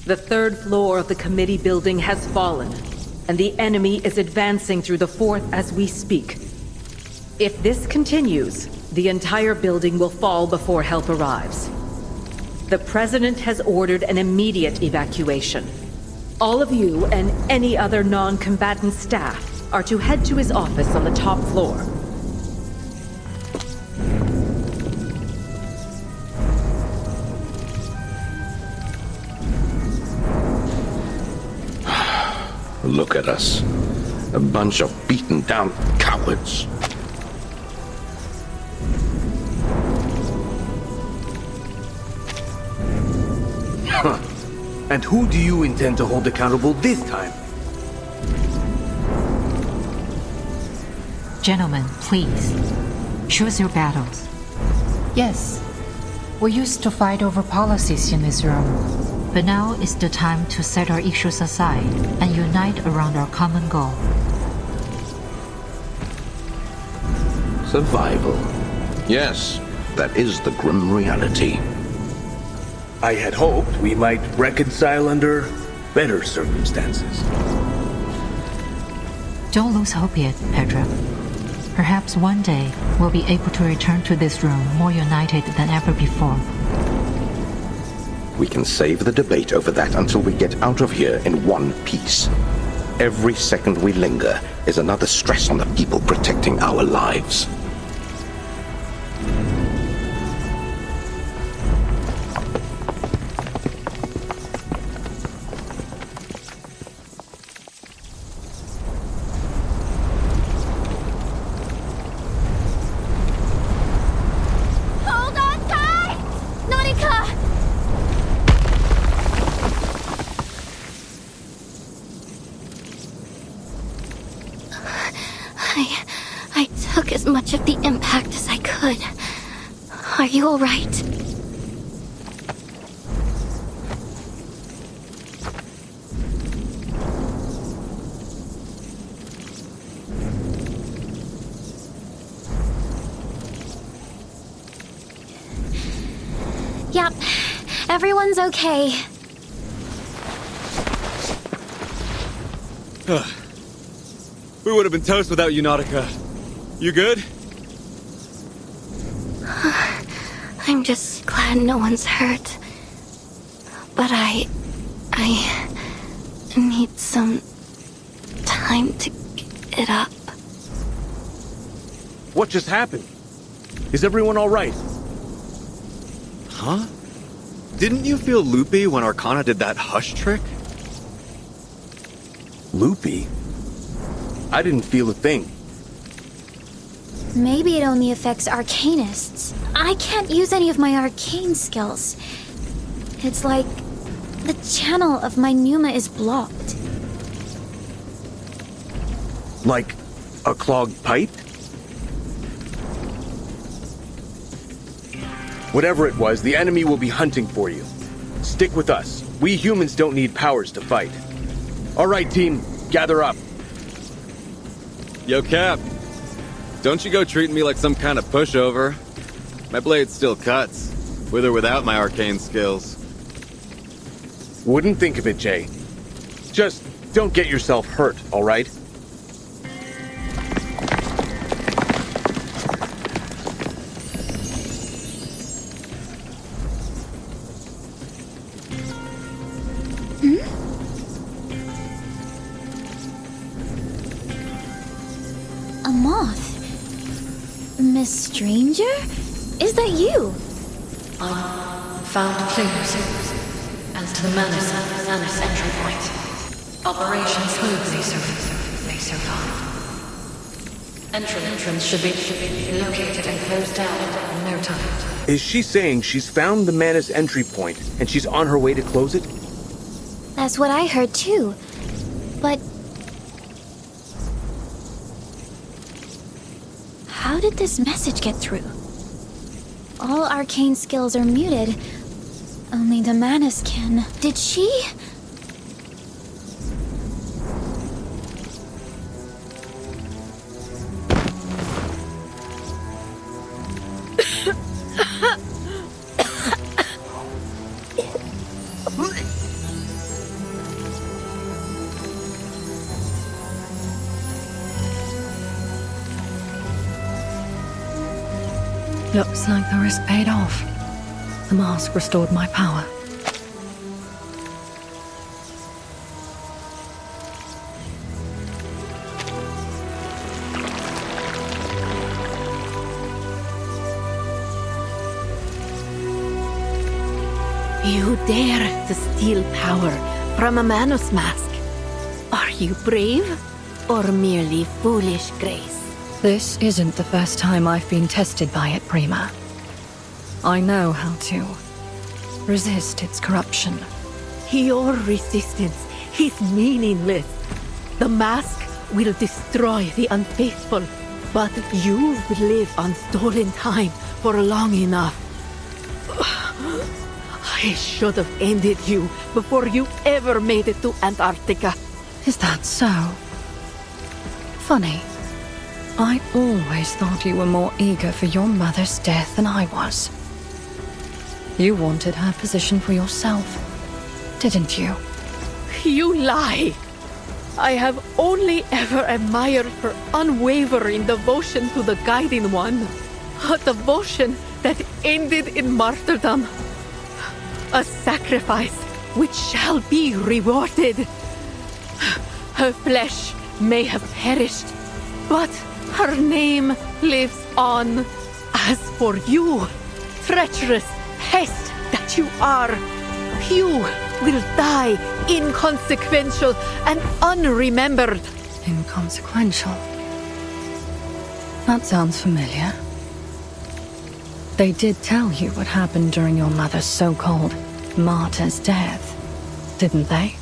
The 3rd floor of the committee building has fallen, and the enemy is advancing through the 4th as we speak. If this continues, the entire building will fall before help arrives. The President has ordered an immediate evacuation. All of you and any other non-combatant staff are to head to his office on the top floor. Look at us. A bunch of beaten down cowards. Huh. And who do you intend to hold accountable this time? Gentlemen, please. Choose your battles. Yes, we used to fight over policies in this room. But now is the time to set our issues aside and unite around our common goal. Survival. Yes, that is the grim reality. I had hoped we might reconcile under better circumstances. Don't lose hope yet, Pedro. Perhaps one day we'll be able to return to this room more united than ever before. We can save the debate over that until we get out of here in one piece. Every second we linger is another stress on the people protecting our lives. much of the impact as I could. Are you alright? Yep, everyone's okay. We would have been toast without you, Nautica. You good? I'm just glad no one's hurt. But I need some time to get up. What just happened? Is everyone all right? Huh? Didn't you feel loopy when Arcana did that hush trick? Loopy? I didn't feel a thing. Maybe it only affects arcanists. I can't use any of my arcane skills. It's like the channel of my pneuma is blocked. Like a clogged pipe? Whatever it was, the enemy will be hunting for you. Stick with us. We humans don't need powers to fight. All right, team, gather up. Yo, Cap. Don't you go treating me like some kind of pushover. My blade still cuts, with or without my arcane skills. Wouldn't think of it, Jay. Just don't get yourself hurt, all right? A moth? Miss Stranger? Is that you? I found clues as to the Manus entry point. Operation smoothly so far. Entrance should be located and closed down in no time. Is she saying she's found the Manus entry point and she's on her way to close it? That's what I heard too. But how did this message get through? All arcane skills are muted. Only the Manus can. Did she? Looks like the risk paid off. The mask restored my power. You dare to steal power from a Manus mask. Are you brave or merely foolish, Grace? This isn't the first time I've been tested by it, Prima. I know how to resist its corruption. Your resistance is meaningless. The mask will destroy the unfaithful, but you've lived on stolen time for long enough. I should have ended you before you ever made it to Antarctica. Is that so? Funny. I always thought you were more eager for your mother's death than I was. You wanted her position for yourself, didn't you? You lie! I have only ever admired her unwavering devotion to the Guiding One. A devotion that ended in martyrdom. A sacrifice which shall be rewarded. Her flesh may have perished, but her name lives on. As for you, treacherous pest that you are, you will die inconsequential and unremembered. Inconsequential? That sounds familiar. They did tell you what happened during your mother's so-called martyr's death, didn't they?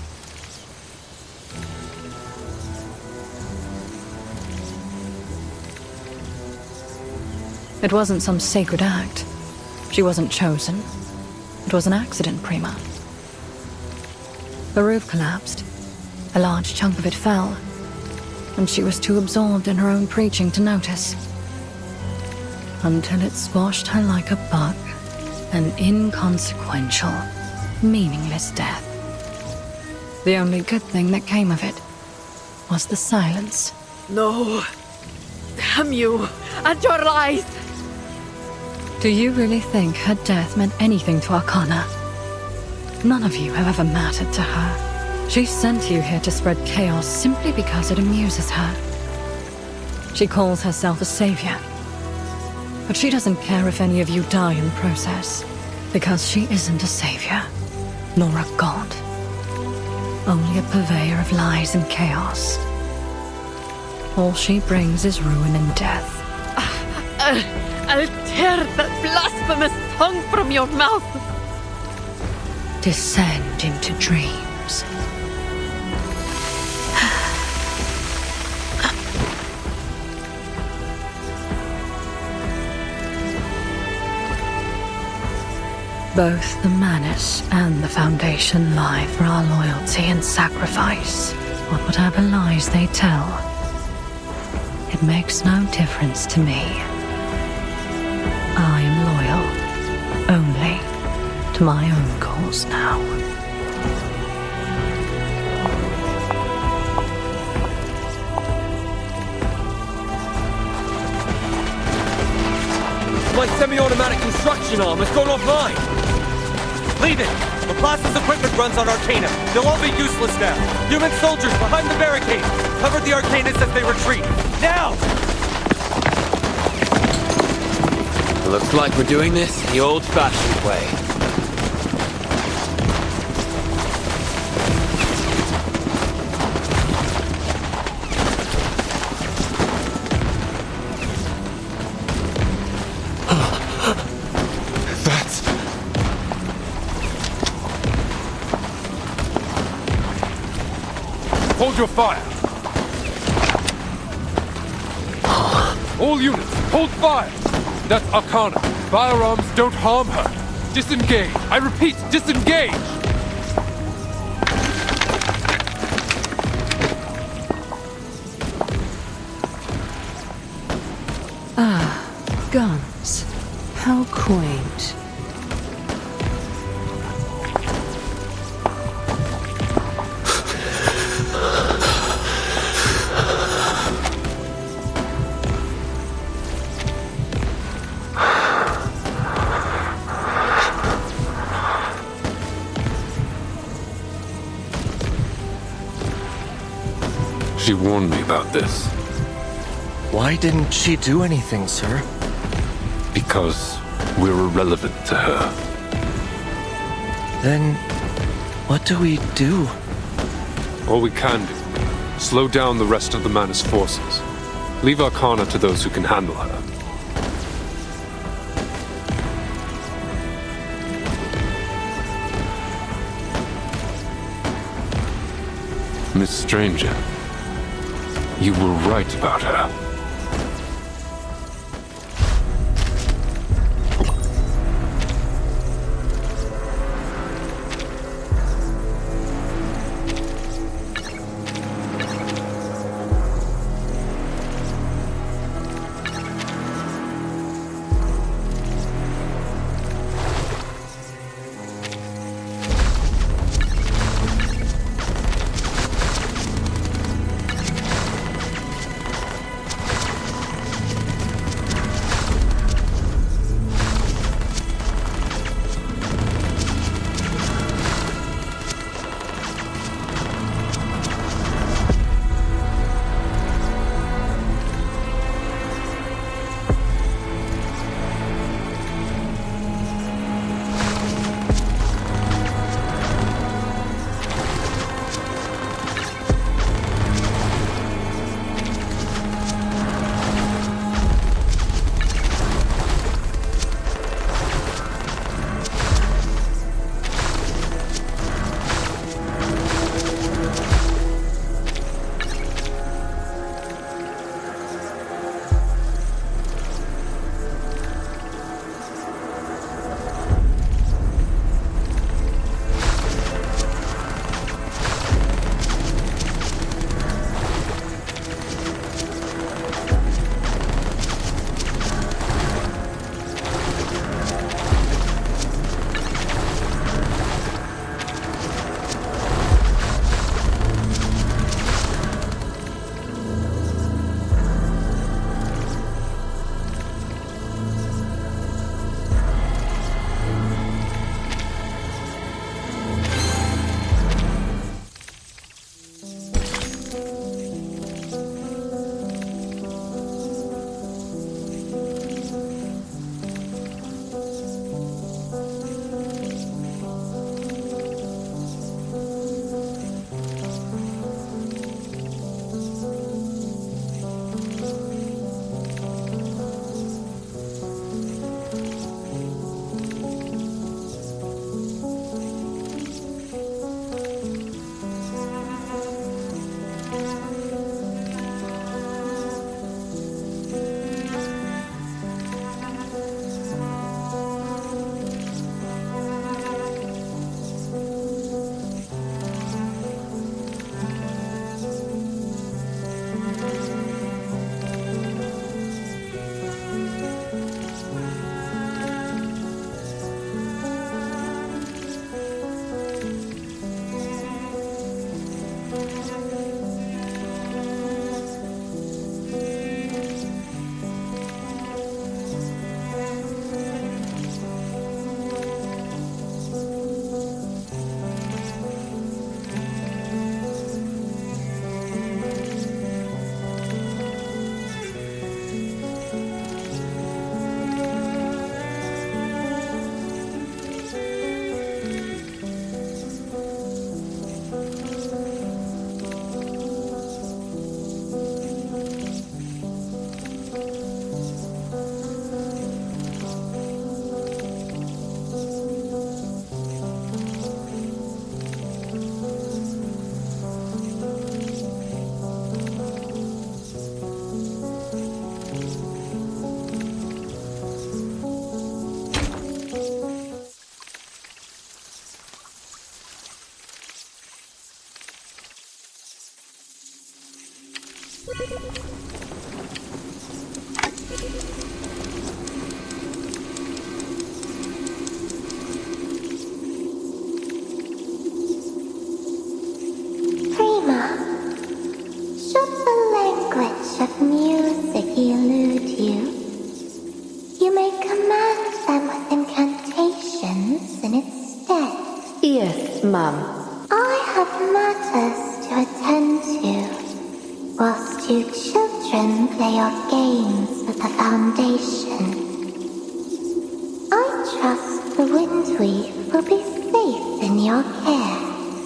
It wasn't some sacred act. She wasn't chosen. It was an accident, Prima. The roof collapsed. A large chunk of it fell, and she was too absorbed in her own preaching to notice. Until it squashed her like a bug, an inconsequential, meaningless death. The only good thing that came of it was the silence. No. Damn you and your lies! Do you really think her death meant anything to Arcana? None of you have ever mattered to her. She sent you here to spread chaos simply because it amuses her. She calls herself a savior. But she doesn't care if any of you die in the process, because she isn't a savior, nor a god. Only a purveyor of lies and chaos. All she brings is ruin and death. I'll tear that blasphemous tongue from your mouth! Descend into dreams. Both the Manus and the Foundation lie for our loyalty and sacrifice, or whatever lies they tell. It makes no difference to me. I am loyal only to my own cause now. My semi-automatic construction arm has gone offline! Leave it! Laplace's equipment runs on Arcana. They'll all be useless now. Human soldiers behind the barricade! Cover the Arcanas as they retreat! Now! Looks like we're doing this the old-fashioned way. Hold your fire! All units, hold fire! That's Arcana. Firearms don't harm her. Disengage. I repeat, disengage! Ah, guns. How quaint. She warned me about this. Why didn't she do anything, sir? Because we're irrelevant to her. Then, what do we do? All we can do. Slow down the rest of the Manus forces. Leave Arcana to those who can handle her. Miss Stranger, you were right about her. Prima, should the language of music elude you, you may command them with incantations in its stead. Yes, ma'am. I have matters to attend to, whilst you children play your games with the Foundation. I trust the Windweave will be safe in your care.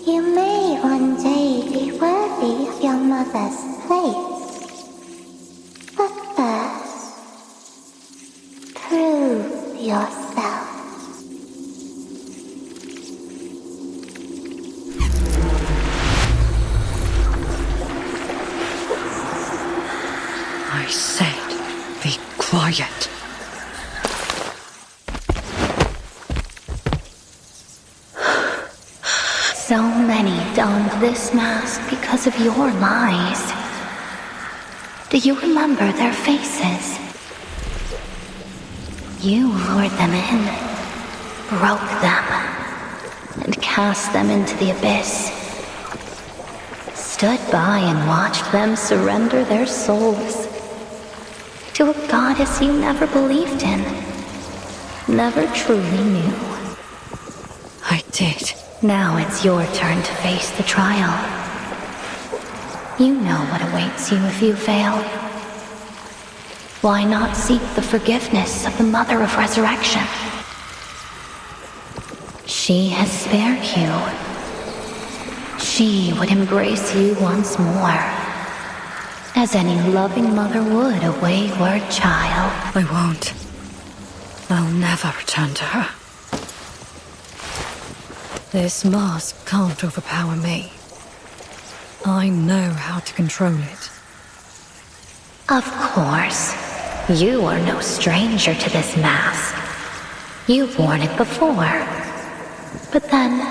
You may one day be worthy of your mother's place. But first, prove yourself. I said, be quiet. So many donned this mask because of your lies. Do you remember their faces? You lured them in, broke them, and cast them into the abyss. Stood by and watched them surrender their souls to a goddess you never believed in, never truly knew. I did. Now it's your turn to face the trial. You know what awaits you if you fail. Why not seek the forgiveness of the Mother of Resurrection? She has spared you. She would embrace you once more, as any loving mother would a wayward child. I won't. I'll never return to her. This mask can't overpower me. I know how to control it. Of course. You are no stranger to this mask. You've worn it before. But then,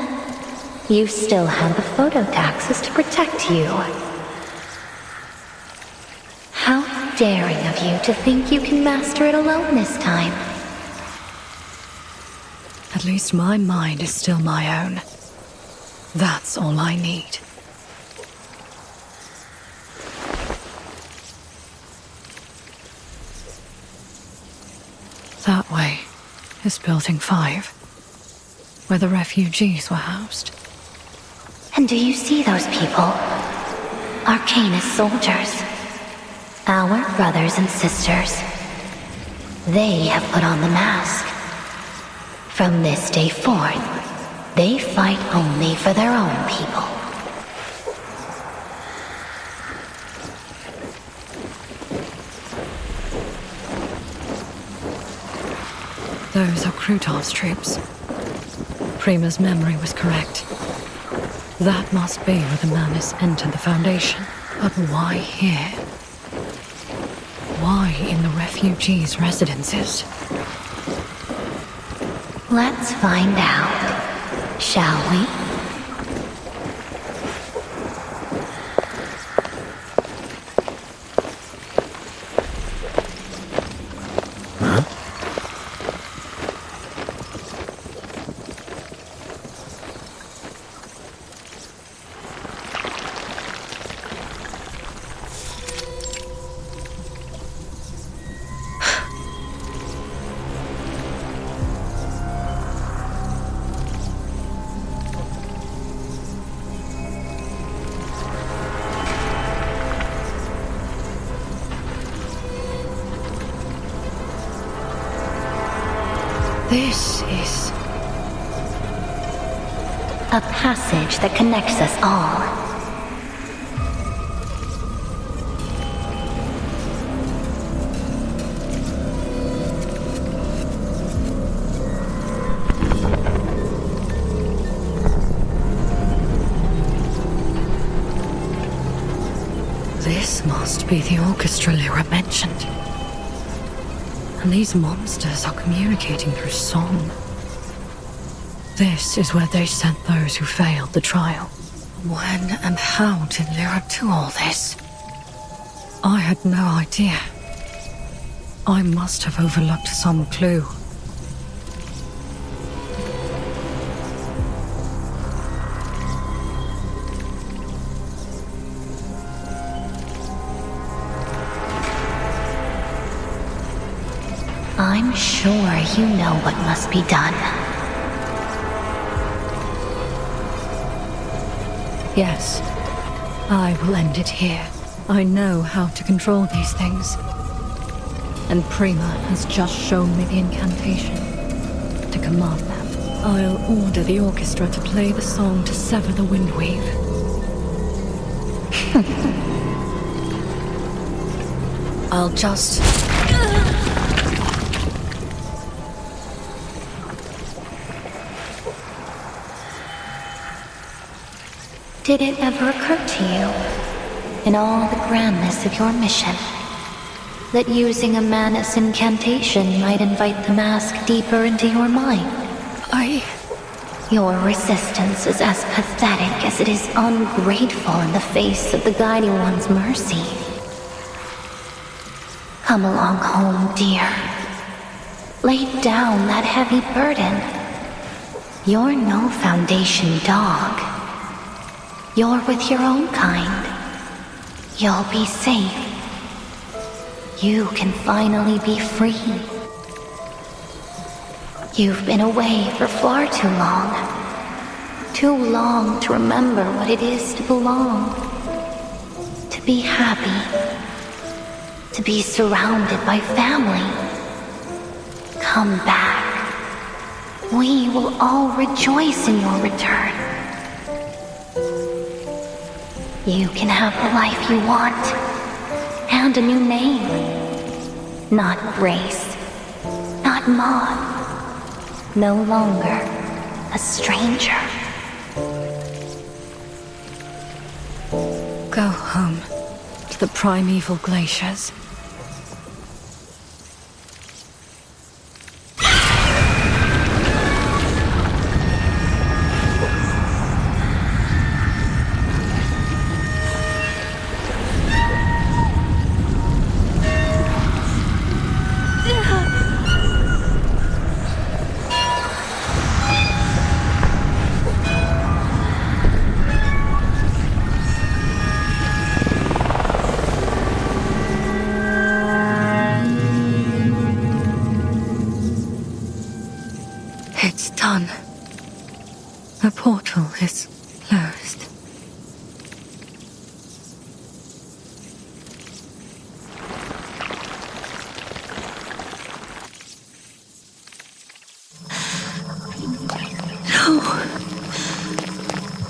you still have the phototaxis to protect you. How daring of you to think you can master it alone this time. At least my mind is still my own. That's all I need. That way is Building 5, where the refugees were housed. And do you see those people? Arcanus soldiers. Our brothers and sisters. They have put on the mask. From this day forth, they fight only for their own people. Those are Krutov's troops. Prima's memory was correct. That must be where the Manus entered the Foundation. But why here? Why in the refugees' residences? Let's find out, shall we? This is a passage that connects us all. This must be the orchestra Lyra mentioned. And these monsters are communicating through song. This is where they sent those who failed the trial. When and how did Lyra do all this? I had no idea. I must have overlooked some clue. I'm sure you know what must be done. Yes, I will end it here. I know how to control these things. And Prima has just shown me the incantation to command them. I'll order the orchestra to play the song to sever the windweave. I'll just... Did it ever occur to you, in all the grandness of your mission, that using a Manus incantation might invite the mask deeper into your mind? Your resistance is as pathetic as it is ungrateful in the face of the Guiding One's mercy. Come along home, dear. Lay down that heavy burden. You're no Foundation dog. You're with your own kind. You'll be safe. You can finally be free. You've been away for far too long. Too long to remember what it is to belong. To be happy. To be surrounded by family. Come back. We will all rejoice in your return. You can have the life you want, and a new name. Not Grace, not Maud. No longer a stranger. Go home to the primeval glaciers. It's done. The portal is closed. No.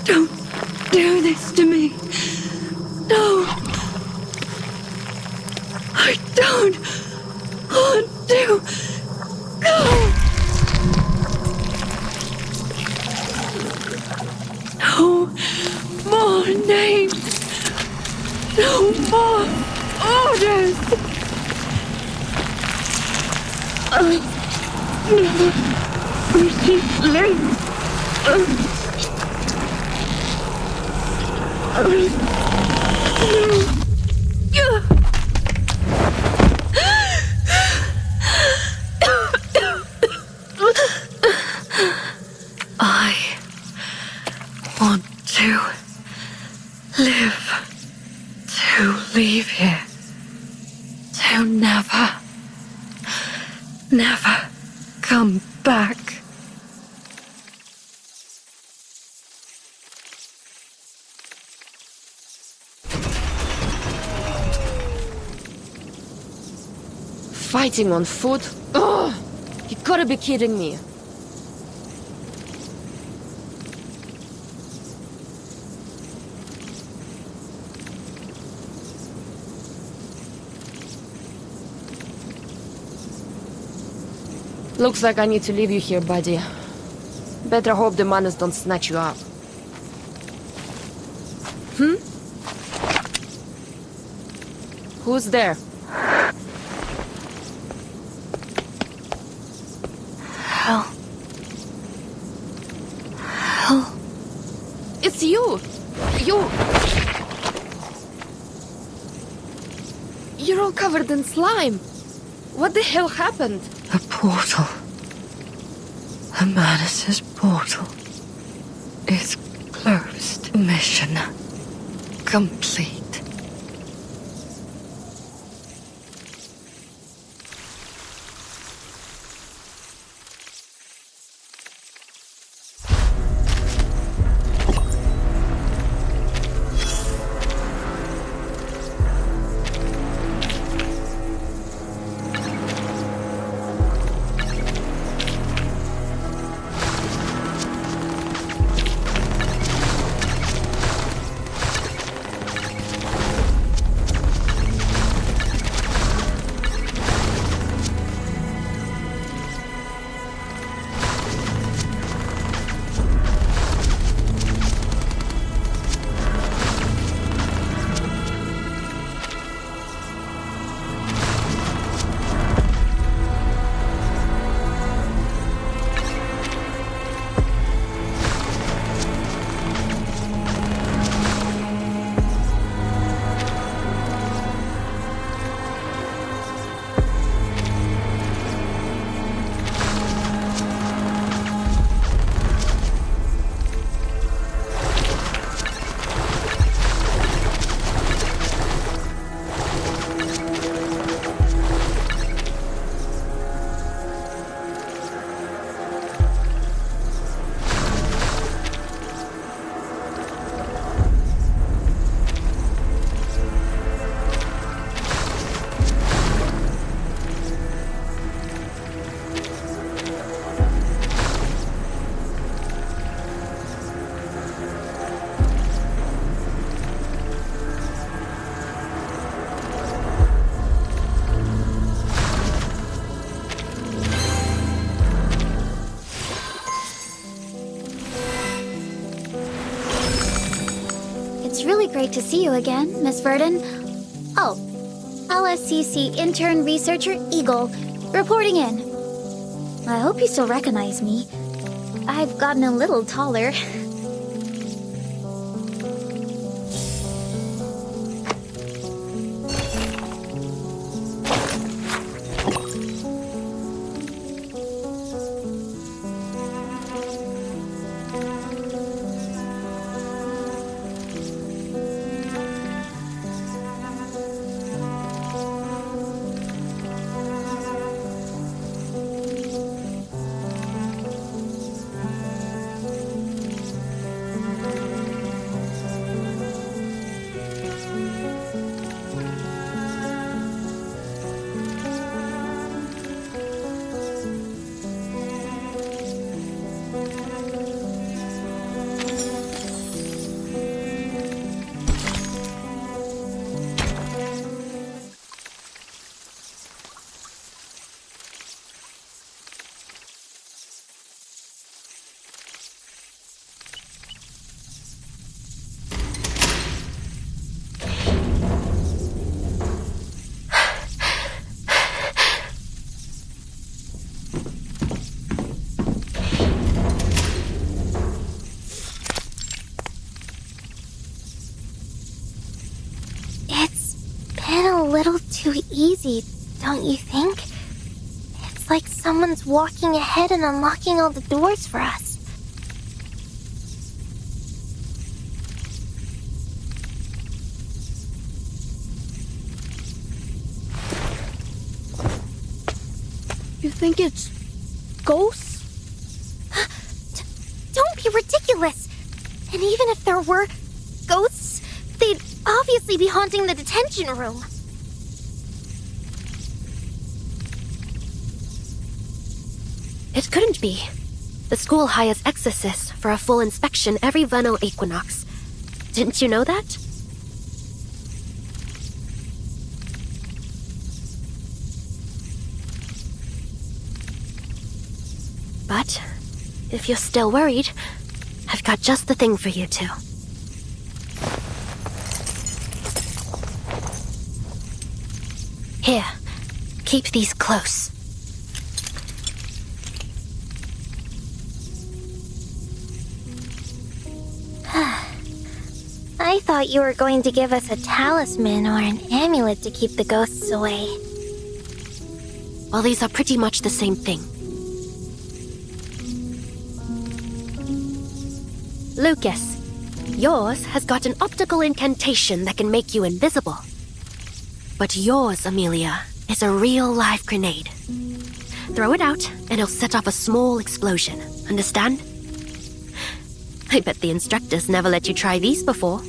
Don't do this to me. No. I don't want to go. No more names. No more orders. I never received links. I want to live, to leave here, to never come back. Fighting on foot? Ugh! You gotta be kidding me. Looks like I need to leave you here, buddy. Better hope the Manus don't snatch you up. Who's there? Hell. It's you! You! We're all covered in slime. What the hell happened? The portal. The Manus' portal. It's closed. Mission complete. Great to see you again, Miss Verdon. Oh, LSCC intern researcher Eagle, reporting in. I hope you still recognize me. I've gotten a little taller. Too easy, don't you think? It's like someone's walking ahead and unlocking all the doors for us. You think it's ghosts? Don't be ridiculous! And even if there were ghosts, they'd obviously be haunting the detention room. It couldn't be. The school hires exorcists for a full inspection every vernal equinox. Didn't you know that? But if you're still worried, I've got just the thing for you two. Here, keep these close. I I thought you were going to give us a talisman or an amulet to keep the ghosts away. Well, these are pretty much the same thing. Lucas, yours has got an optical incantation that can make you invisible. But yours, Amelia, is a real live grenade. Throw it out, and it'll set off a small explosion. Understand? I bet the instructors never let you try these before.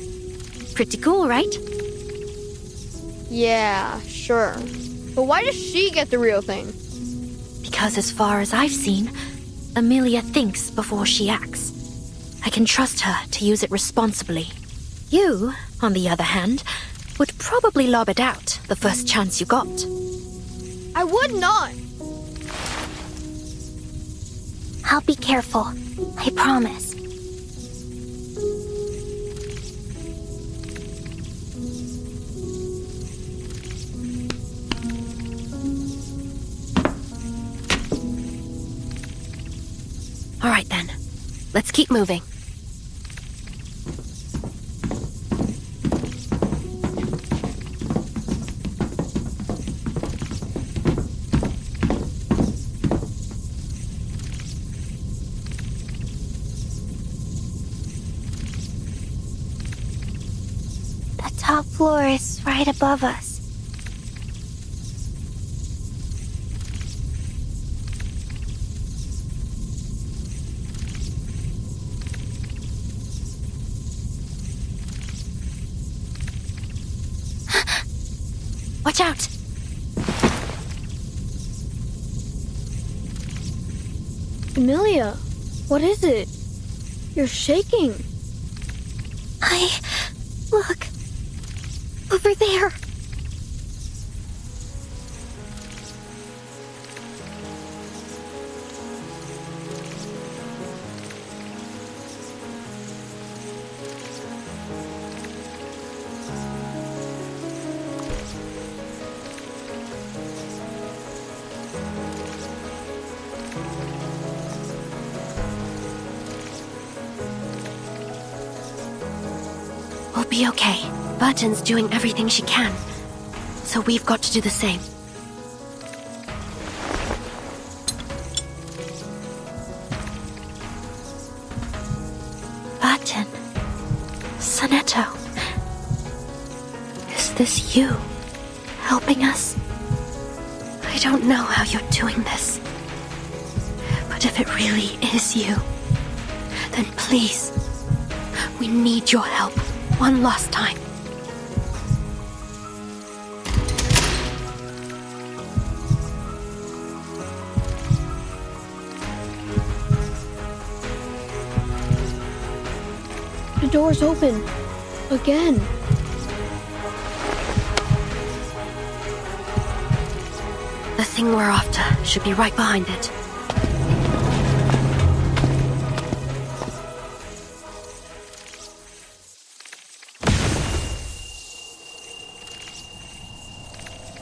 Pretty cool, right? Yeah, sure. But why does she get the real thing? Because as far as I've seen, Amelia thinks before she acts. I can trust her to use it responsibly. You, on the other hand, would probably lob it out the first chance you got. I would not. I'll be careful. I promise. All right then. Let's keep moving. The top floor is right above us. Watch out! Amelia, what is it? You're shaking. Look. Over there. We'll be okay. Burton's doing everything she can. So we've got to do the same. Burton. Sonetto. Is this you helping us? I don't know how you're doing this. But if it really is you, then please, we need your help one last time. The door's open. Again. The thing we're after should be right behind it.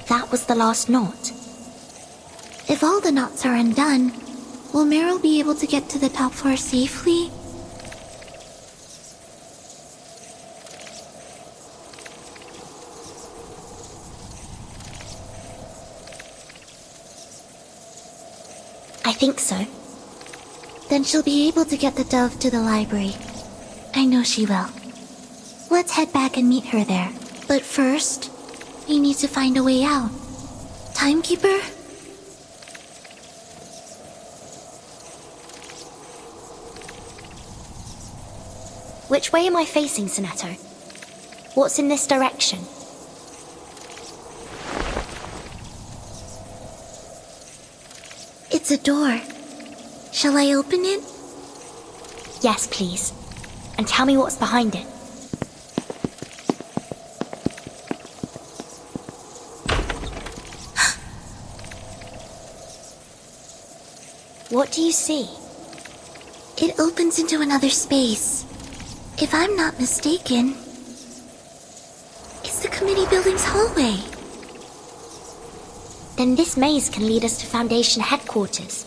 That was the last knot. If all the knots are undone, will Meryl be able to get to the top floor safely? I think so. Then she'll be able to get the dove to the library. I know she will. Let's head back and meet her there. But first, we need to find a way out. Timekeeper? Which way am I facing, Sonetto? What's in this direction? It's a door. Shall I open it? Yes, please. And tell me what's behind it. What do you see? It opens into another space. If I'm not mistaken, it's the committee building's hallway. Then this maze can lead us to Foundation headquarters.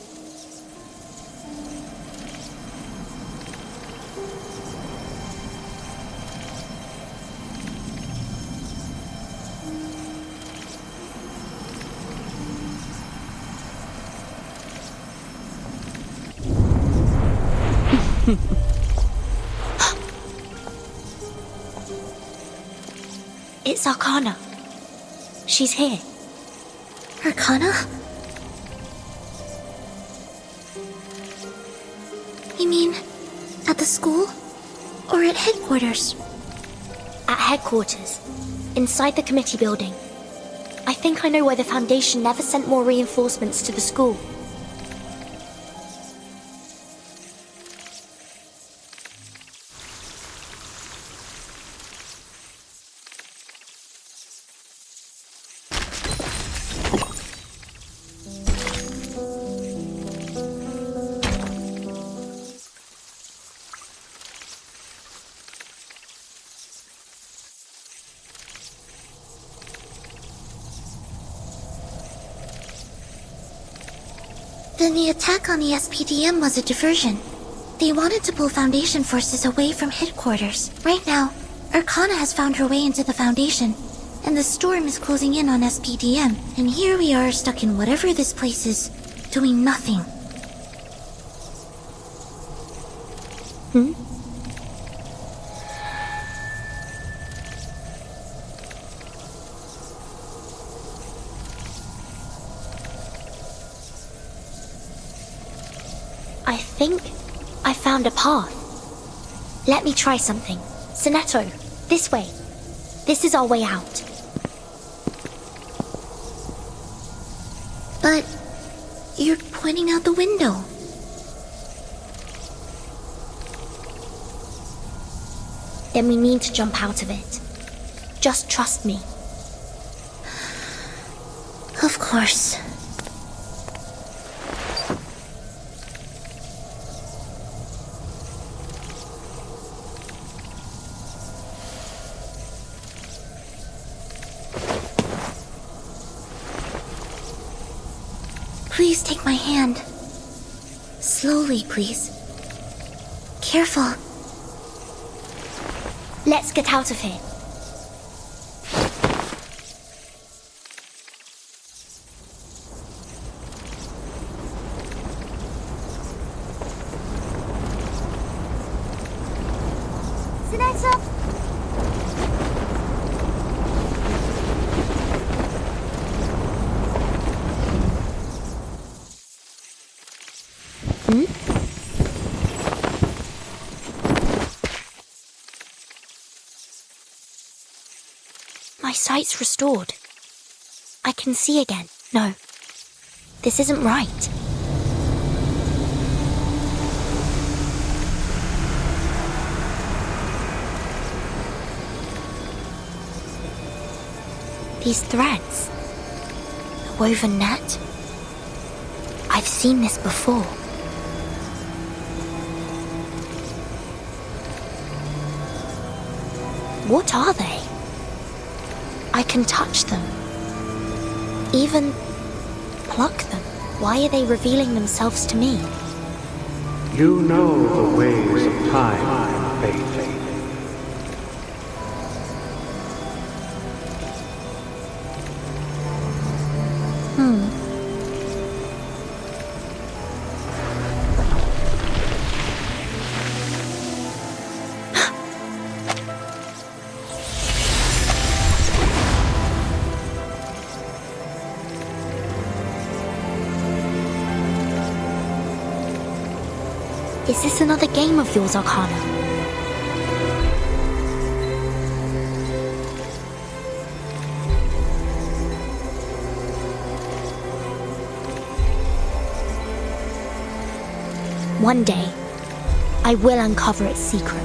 It's Arcana. She's here. Arcana? You mean at the school? Or at headquarters? At headquarters, inside the committee building. I think I know why the Foundation never sent more reinforcements to the school. Then the attack on the SPDM was a diversion. They wanted to pull Foundation forces away from headquarters. Right now, Arcana has found her way into the Foundation, and the storm is closing in on SPDM. And here we are stuck in whatever this place is, doing nothing. I think I found a path. Let me try something. Sonetto, this way. This is our way out. But you're pointing out the window. Then we need to jump out of it. Just trust me. Of course. Please take my hand. Slowly, please. Careful. Let's get out of here. Sonetto! My sight's restored. I can see again. No, this isn't right. These threads. A woven net. I've seen this before. What are they? I can touch them. Even pluck them. Why are they revealing themselves to me? You know the ways of time, Fate. Is this another game of yours, Arcana? One day, I will uncover its secret.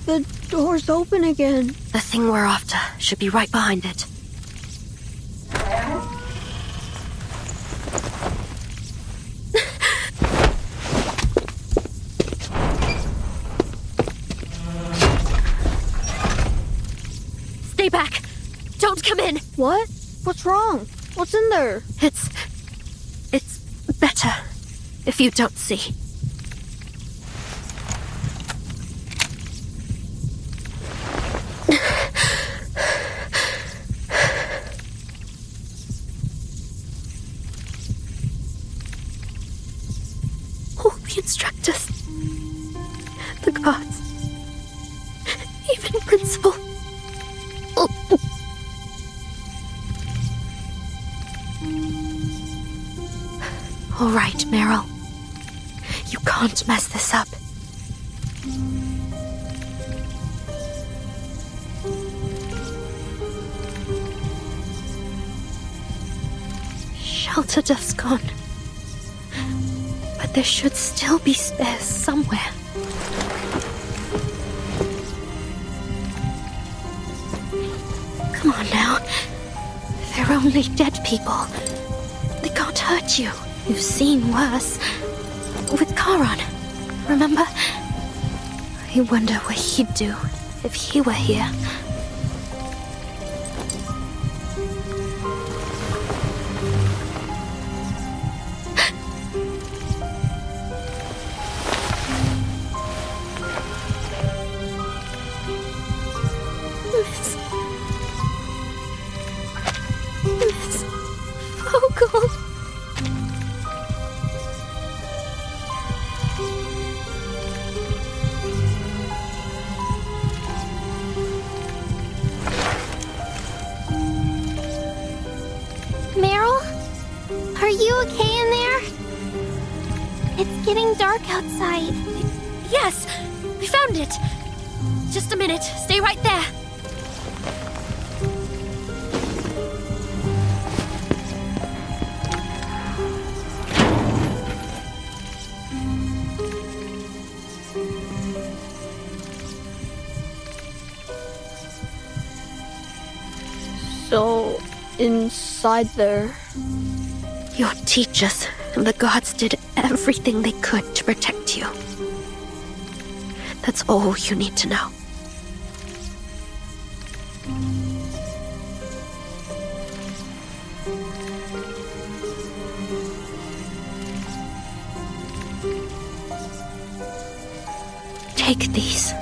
The door's open again. The thing we're after should be right behind it. Stay back! Don't come in! What? What's wrong? What's in there? It's better if you don't see. The instructors. The gods. Even Principal. All right, Meryl. You can't mess this up. Shelter Duff's gone. But there should still be spares somewhere. Come on now. They're only dead people. They can't hurt you. You've seen worse. With Charon, remember? I wonder what he'd do if he were here. Miss Vogel. Meryl? Are you okay in there? It's getting dark outside. Yes, I found it. Just a minute. Stay right there. So, inside there... Your teachers and the gods did everything they could to protect you. That's all you need to know. Take these.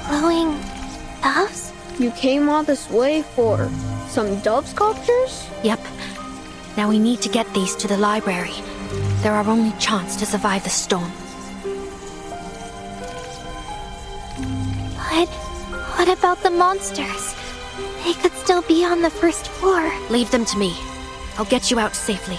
Glowing doves? You came all this way for some dove sculptures? Yep. Now we need to get these to the library. They're our only chance to survive the storm. But what about the monsters? They could still be on the first floor. Leave them to me. I'll get you out safely.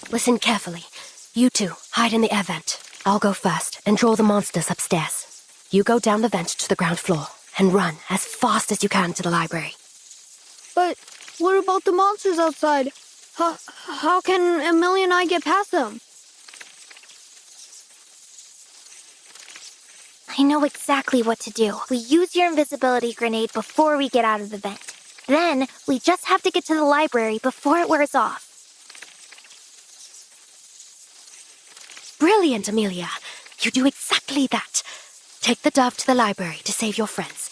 Listen carefully. You two, hide in the air vent. I'll go first and draw the monsters upstairs. You go down the vent to the ground floor and run as fast as you can to the library. But what about the monsters outside? How can Amelia and I get past them? I know exactly what to do. We use your invisibility grenade before we get out of the vent. Then, we just have to get to the library before it wears off. Brilliant, Amelia. You do exactly that. Take the dove to the library to save your friends.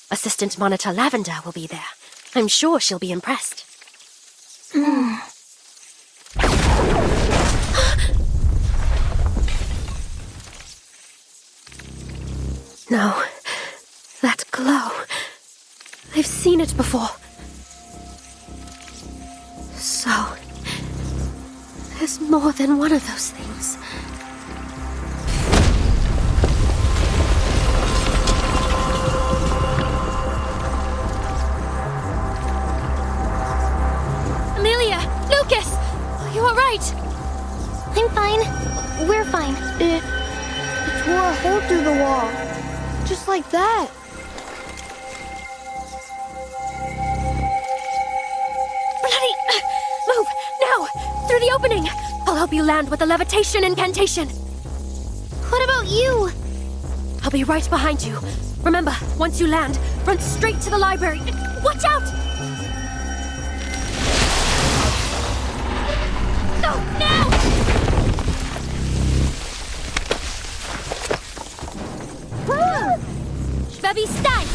Assistant Monitor Lavender will be there. I'm sure she'll be impressed. No. That glow. I've seen it before. So, there's more than one of those things. Amelia! Lucas! Are you alright? I'm fine. We're fine. It tore a hole through the wall. Just like that. Bloody... Move! Now! Through the opening! I'll help you land with the levitation incantation. What about you? I'll be right behind you. Remember, once you land, run straight to the library. Watch out! Go, now! Abby Stein!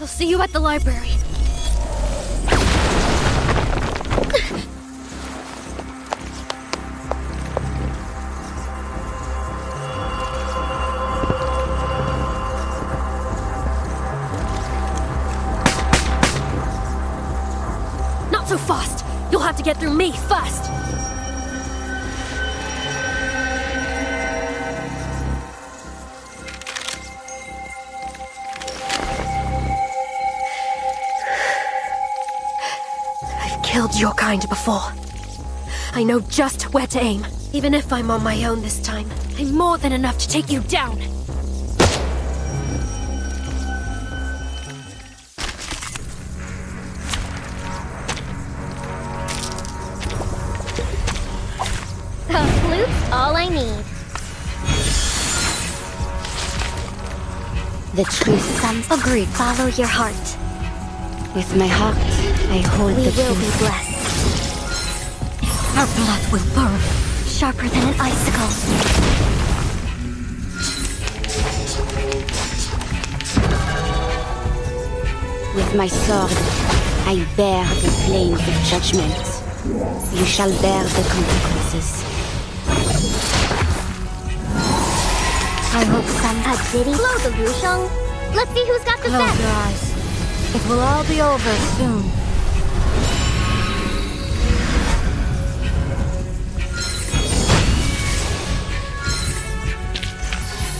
I'll see you at the library. Not so fast! You'll have to get through me first! Killed your kind before. I know just where to aim. Even if I'm on my own this time, I'm more than enough to take you down. A flute's all I need. The truth comes. Agreed. Follow your heart. With my heart, I hold We the will truth. be blessed. Our blood will burn. Sharper than an icicle. With my sword, I bear the flames of judgment. You shall bear the consequences. I hope some ditty. Blow the Lusheng. Let's see who's got the Close best. your eyes. It will all be over soon.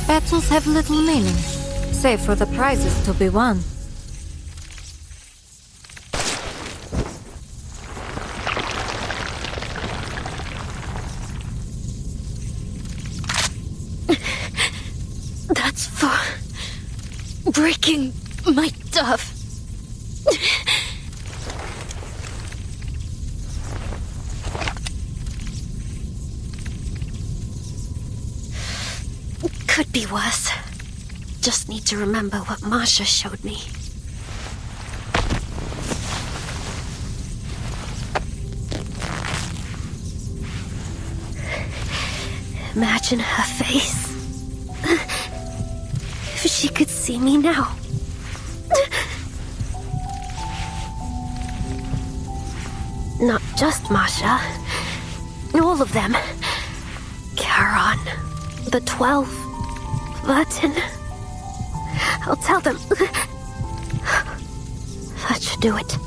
Battles have little meaning, save for the prizes to be won. That's for breaking my dove. Could be worse. Just need to remember what Masha showed me. Imagine her face. If she could see me now. Not just Masha. All of them. Charon. The 12. Vertin. I'll tell them. That should do it.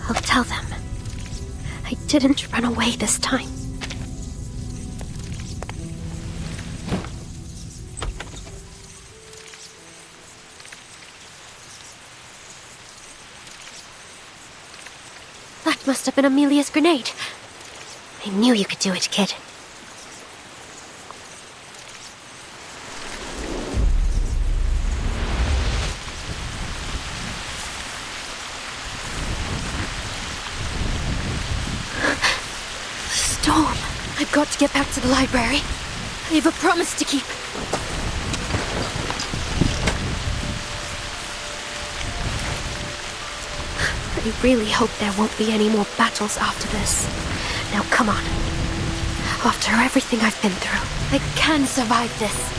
I'll tell them. I didn't run away this time. That must have been Amelia's grenade. I knew you could do it, kid. Storm! I've got to get back to the library. I have a promise to keep. I really hope there won't be any more battles after this. Now come on. After everything I've been through, I can survive this.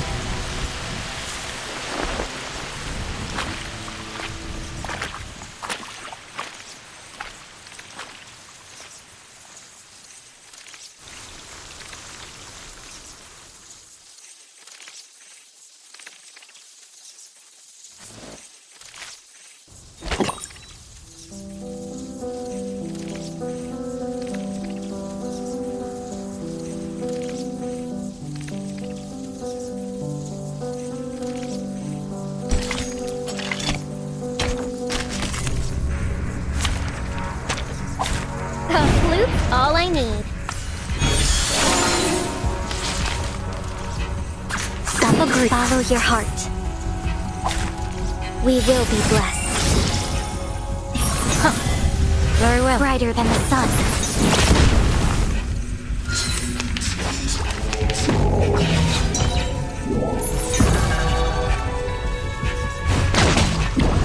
All I need. Agreed. Follow your heart. We will be blessed. Very well. Brighter than the sun.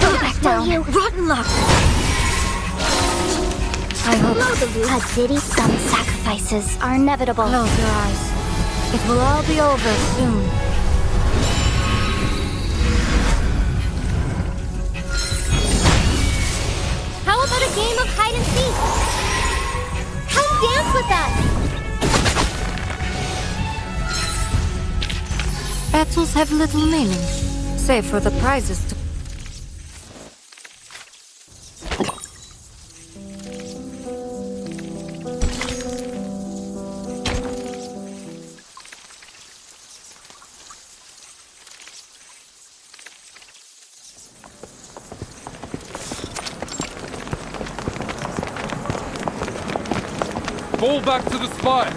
Go back down. Rotten luck. I hope some sacrifices are inevitable. Close your eyes. It will all be over soon. How about a game of hide and seek? Come dance with us! Battles have little meaning, save for the prizes to... Fall back to the spire!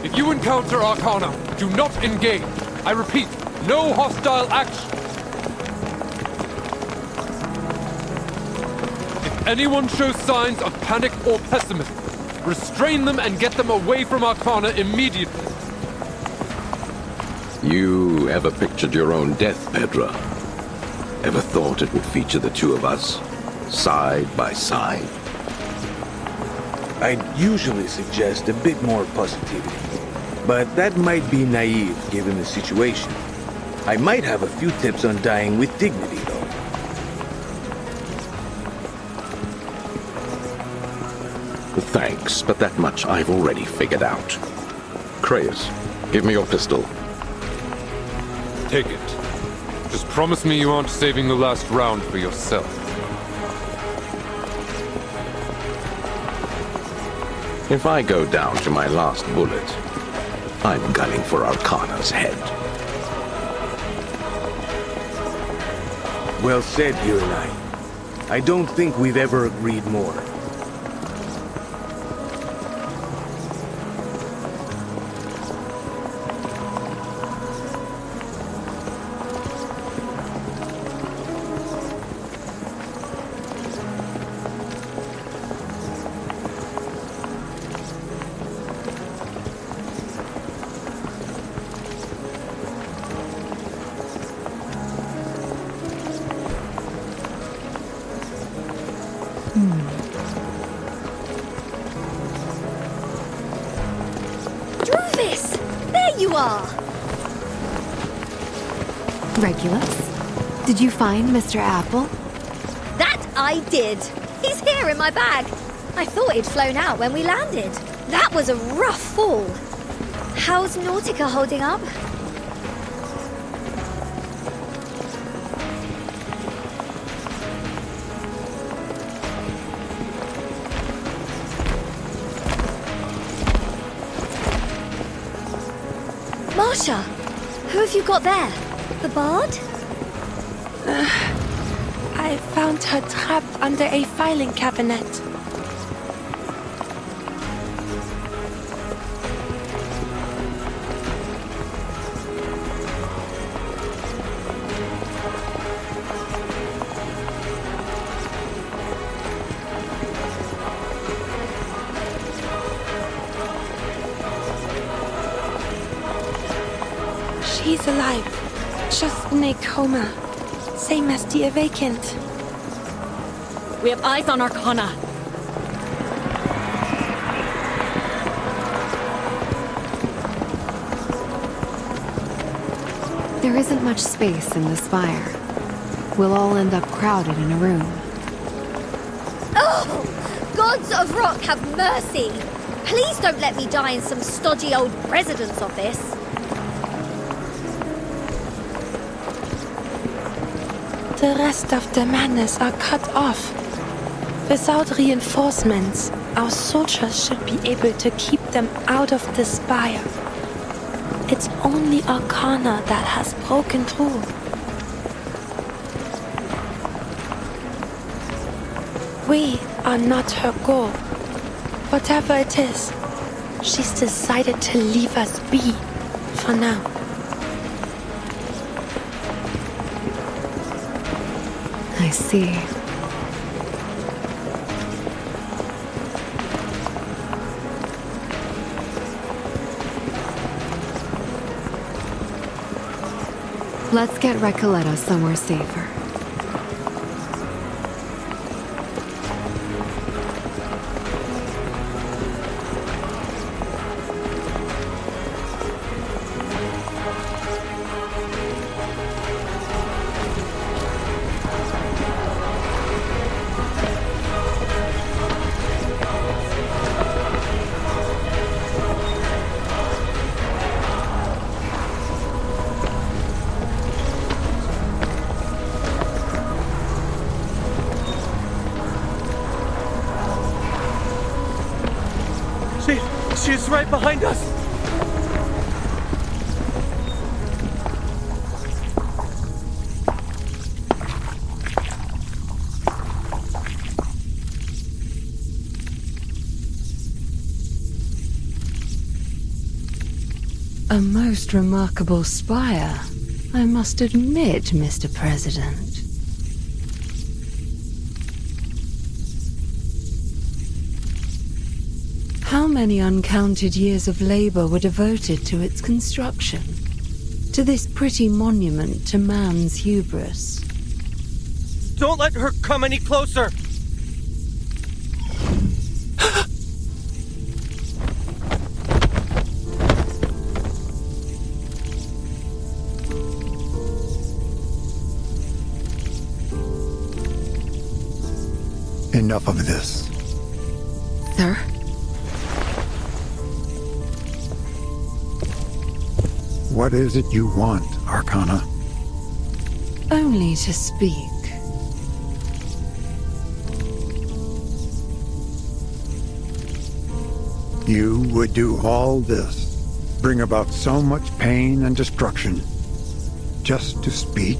If you encounter Arcana, do not engage. I repeat, no hostile action. If anyone shows signs of panic or pessimism, restrain them and get them away from Arcana immediately. You ever pictured your own death, Pedro? Ever thought it would feature the two of us, side by side? I'd usually suggest a bit more positivity, but that might be naive given the situation. I might have a few tips on dying with dignity, though. Thanks, but that much I've already figured out. Kratos, give me your pistol. Take it. Just promise me you aren't saving the last round for yourself. If I go down to my last bullet, I'm gunning for Arcana's head. Well said, you and I. I don't think we've ever agreed more. Druvis! There you are! Regulus? Did you find Mr. Apple? That I did! He's here in my bag! I thought he'd flown out when we landed. That was a rough fall. How's Nautica holding up? Marsha! Who have you got there? The Bard? I found her trapped under a filing cabinet. She's alive, just in a coma, same as the Awakened. We have eyes on Arcana. There isn't much space in the spire. We'll all end up crowded in a room. Oh! Gods of Rock have mercy! Please don't let me die in some stodgy old president's office. The rest of the madness are cut off. Without reinforcements, our soldiers should be able to keep them out of the spire. It's only Arcana that has broken through. We are not her goal. Whatever it is, she's decided to leave us be. for now. I see. Let's get Recoleta somewhere safer. She's right behind us! A most remarkable spire, I must admit, Mr. President. How many uncounted years of labor were devoted to its construction? To this pretty monument to man's hubris? Don't let her come any closer! Enough of this. Sir? What is it you want, Arcana? Only to speak. You would do all this, bring about so much pain and destruction, just to speak?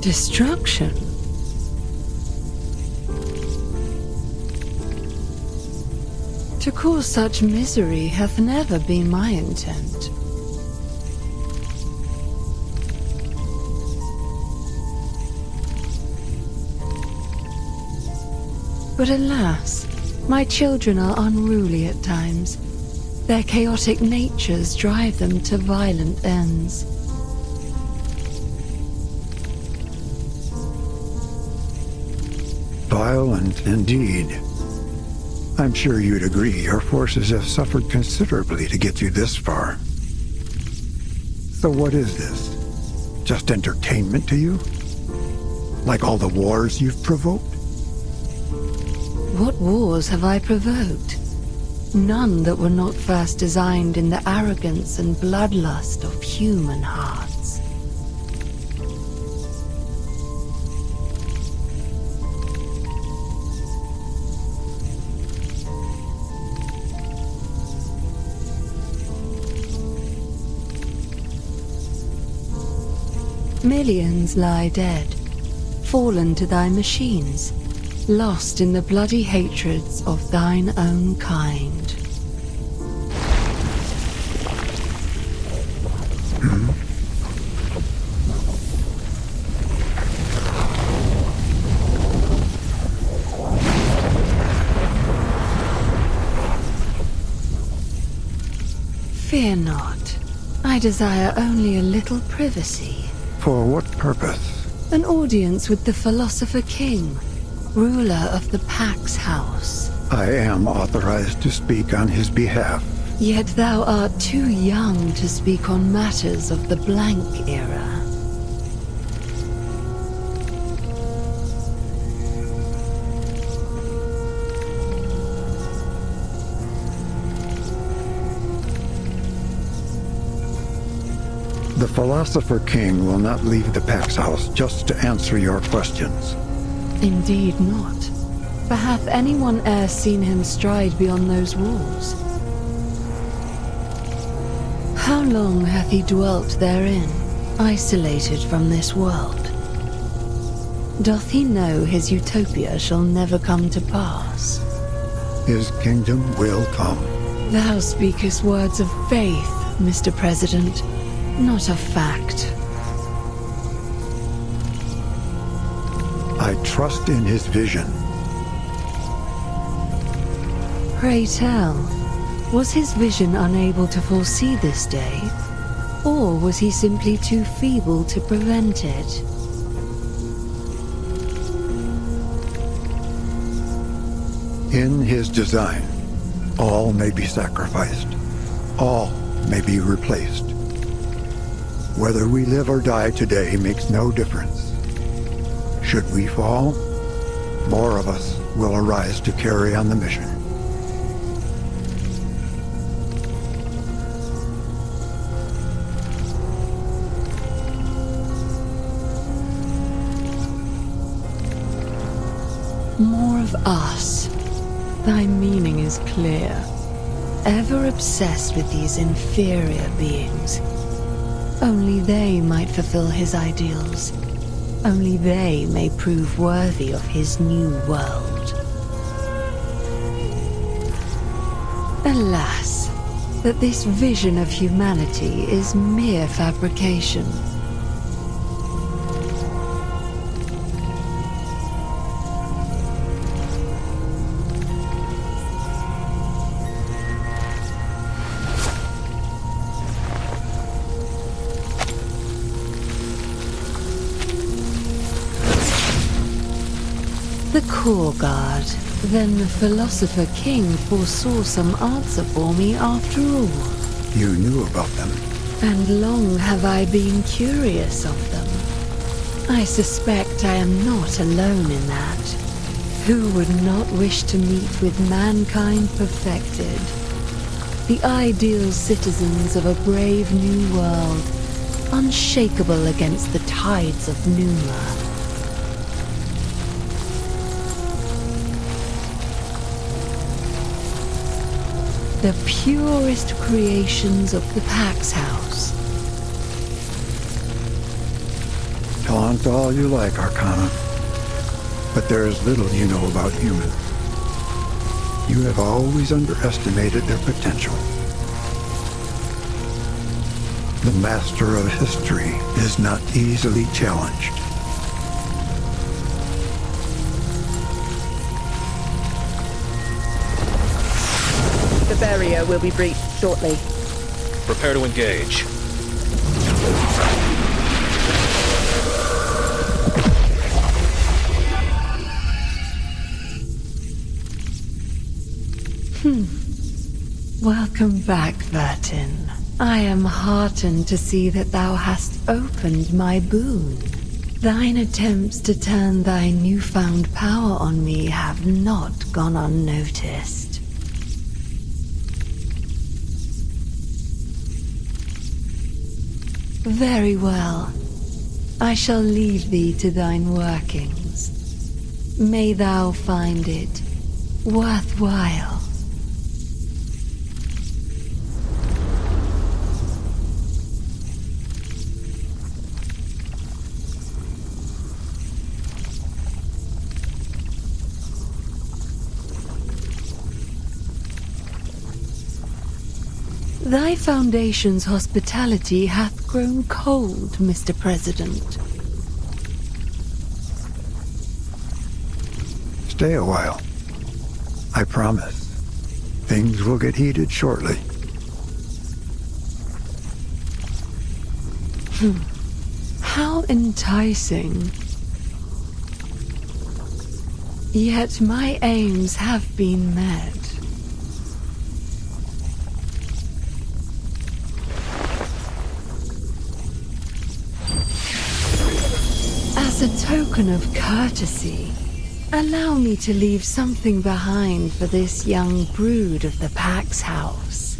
Destruction? To cause such misery hath never been my intent. But alas, my children are unruly at times. Their chaotic natures drive them to violent ends. Violent indeed. I'm sure you'd agree your forces have suffered considerably to get you this far. So what is this? Just entertainment to you? Like all the wars you've provoked? What wars have I provoked? None that were not first designed in the arrogance and bloodlust of human hearts. Millions lie dead, fallen to thy machines, lost in the bloody hatreds of thine own kind. Fear not. I desire only a little privacy. For what purpose? An audience with the Philosopher King, ruler of the Pax House. I am authorized to speak on his behalf. Yet thou art too young to speak on matters of the Blank Era. The Philosopher King will not leave the Pax House just to answer your questions. Indeed not. For hath anyone e'er seen him stride beyond those walls? How long hath he dwelt therein, isolated from this world? Doth he know his utopia shall never come to pass? His kingdom will come. Thou speakest words of faith, Mr. President, not of fact. I trust in his vision. Pray tell, was his vision unable to foresee this day? Or was he simply too feeble to prevent it? In his design, all may be sacrificed. All may be replaced. Whether we live or die today makes no difference. Should we fall, more of us will arise to carry on the mission. More of us. Thy meaning is clear. Ever obsessed with these inferior beings. Only they might fulfill his ideals. Only they may prove worthy of his new world. Alas, that this vision of humanity is mere fabrication. The Core Guard. Then the Philosopher King foresaw some answer for me after all. You knew about them. And long have I been curious of them. I suspect I am not alone in that. Who would not wish to meet with mankind perfected? The ideal citizens of a brave new world, unshakable against the tides of Numa. The purest creations of the Pax House. Taunt all you like, Arcana. But there is little you know about humans. You have always underestimated their potential. The master of history is not easily challenged. The barrier will be breached shortly. Prepare to engage. Welcome back, Vertin. I am heartened to see that thou hast opened my boon. Thine attempts to turn thy newfound power on me have not gone unnoticed. Very well. I shall leave thee to thine workings. May thou find it worthwhile. Thy Foundation's hospitality hath grown cold, Mr. President. Stay a while. I promise. Things will get heated shortly. How enticing. Yet my aims have been met. As a token of courtesy, allow me to leave something behind for this young brood of the Pax House.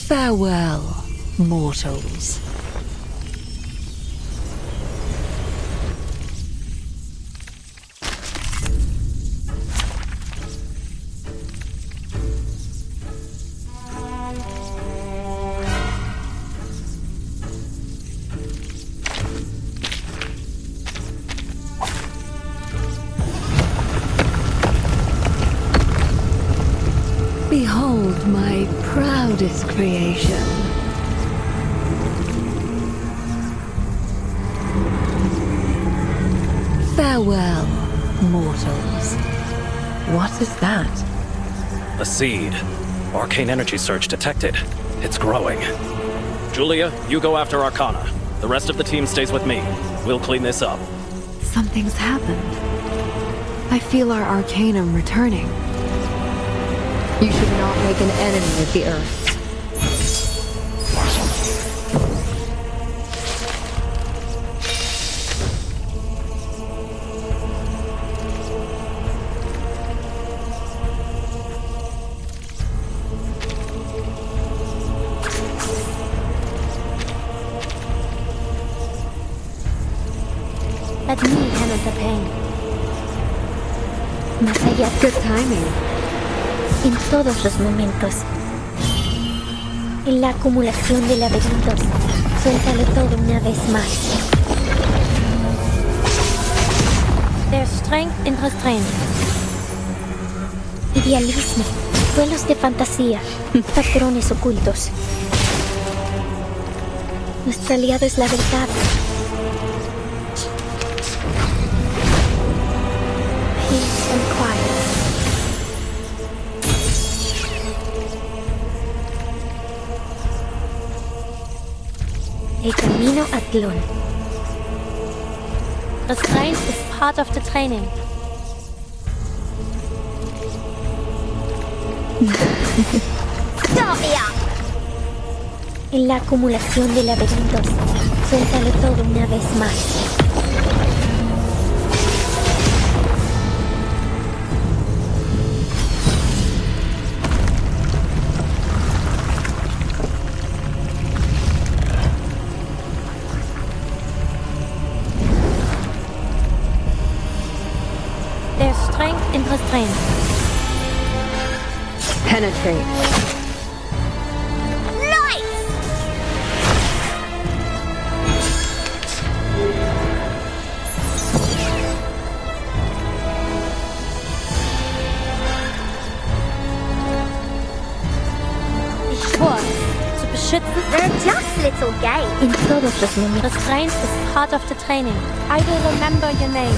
Farewell, mortals. my proudest creation. Farewell, mortals. What is that? A seed. Arcane energy surge detected. It's growing. Julia, you go after Arcana. The rest of the team stays with me. We'll clean this up. Something's happened. I feel our arcanum returning. You should not make an enemy of the Earth. Let me handle the pain. Más allá. Good timing. En todos los momentos. En la acumulación de laberintos. Suéltalo todo una vez más. There's strength in restraint. Idealismo. Vuelos de fantasía. Patrones ocultos. Nuestro aliado es la verdad. Peace and quiet. El camino a Tlön. Restraint is part of the training. Stop me up! En la acumulación de laberintos, suéltalo todo una vez más. There's strength in restraint. Penetrate. They're just little games. In todos los momentos. Restraint is part of the training. I will remember your name.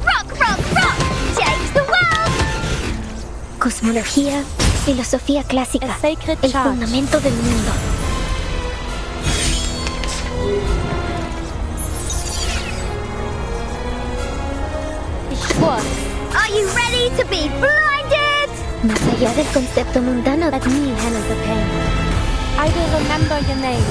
Rock, rock, rock! Change the world! Cosmología, filosofía clásica, el fundamento del mundo. Are you ready to be blinded? Más allá del concepto mundano, let me handle the pain. I will remember your name.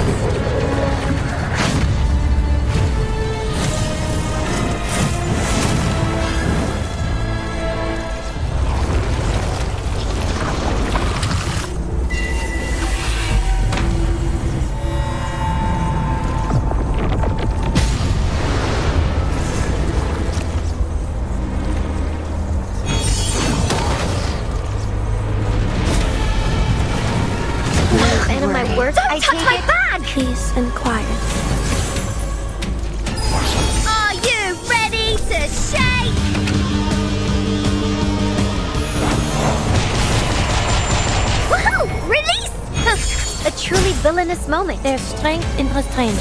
Don't touch my bag! Peace and quiet. Are you ready to shake? Woohoo! Release! A truly villainous moment. There's strength in restraint.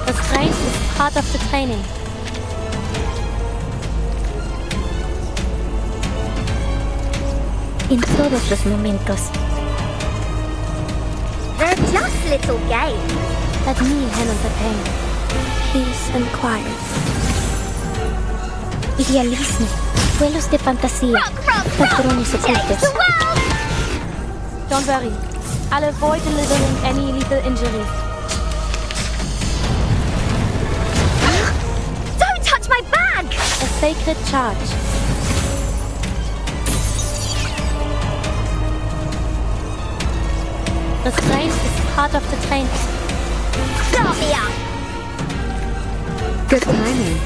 Restraint is part of the training. En todos los momentos. They're just little games. Let me handle the pain. Peace and quiet. Idealismo. Vuelos de fantasía. Patrones ocultos. Don't worry. I'll avoid delivering any lethal injuries. Don't touch my bag! A sacred charge. Restraint is part of the training. Stop me up! Good timing.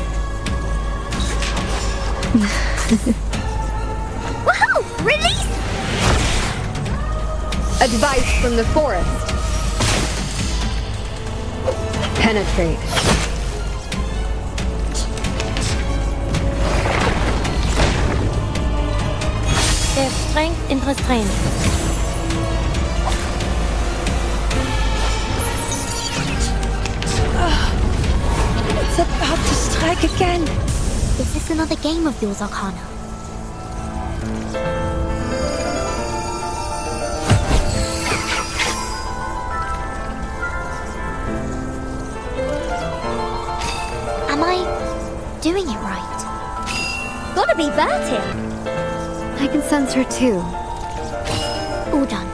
Woohoo! Release! Advice from the forest. Penetrate. There's strength in restraint. It's about to strike again. Is this another game of yours, Arcana? Am I doing it right? Gotta be Bertie! I can sense her too. All done.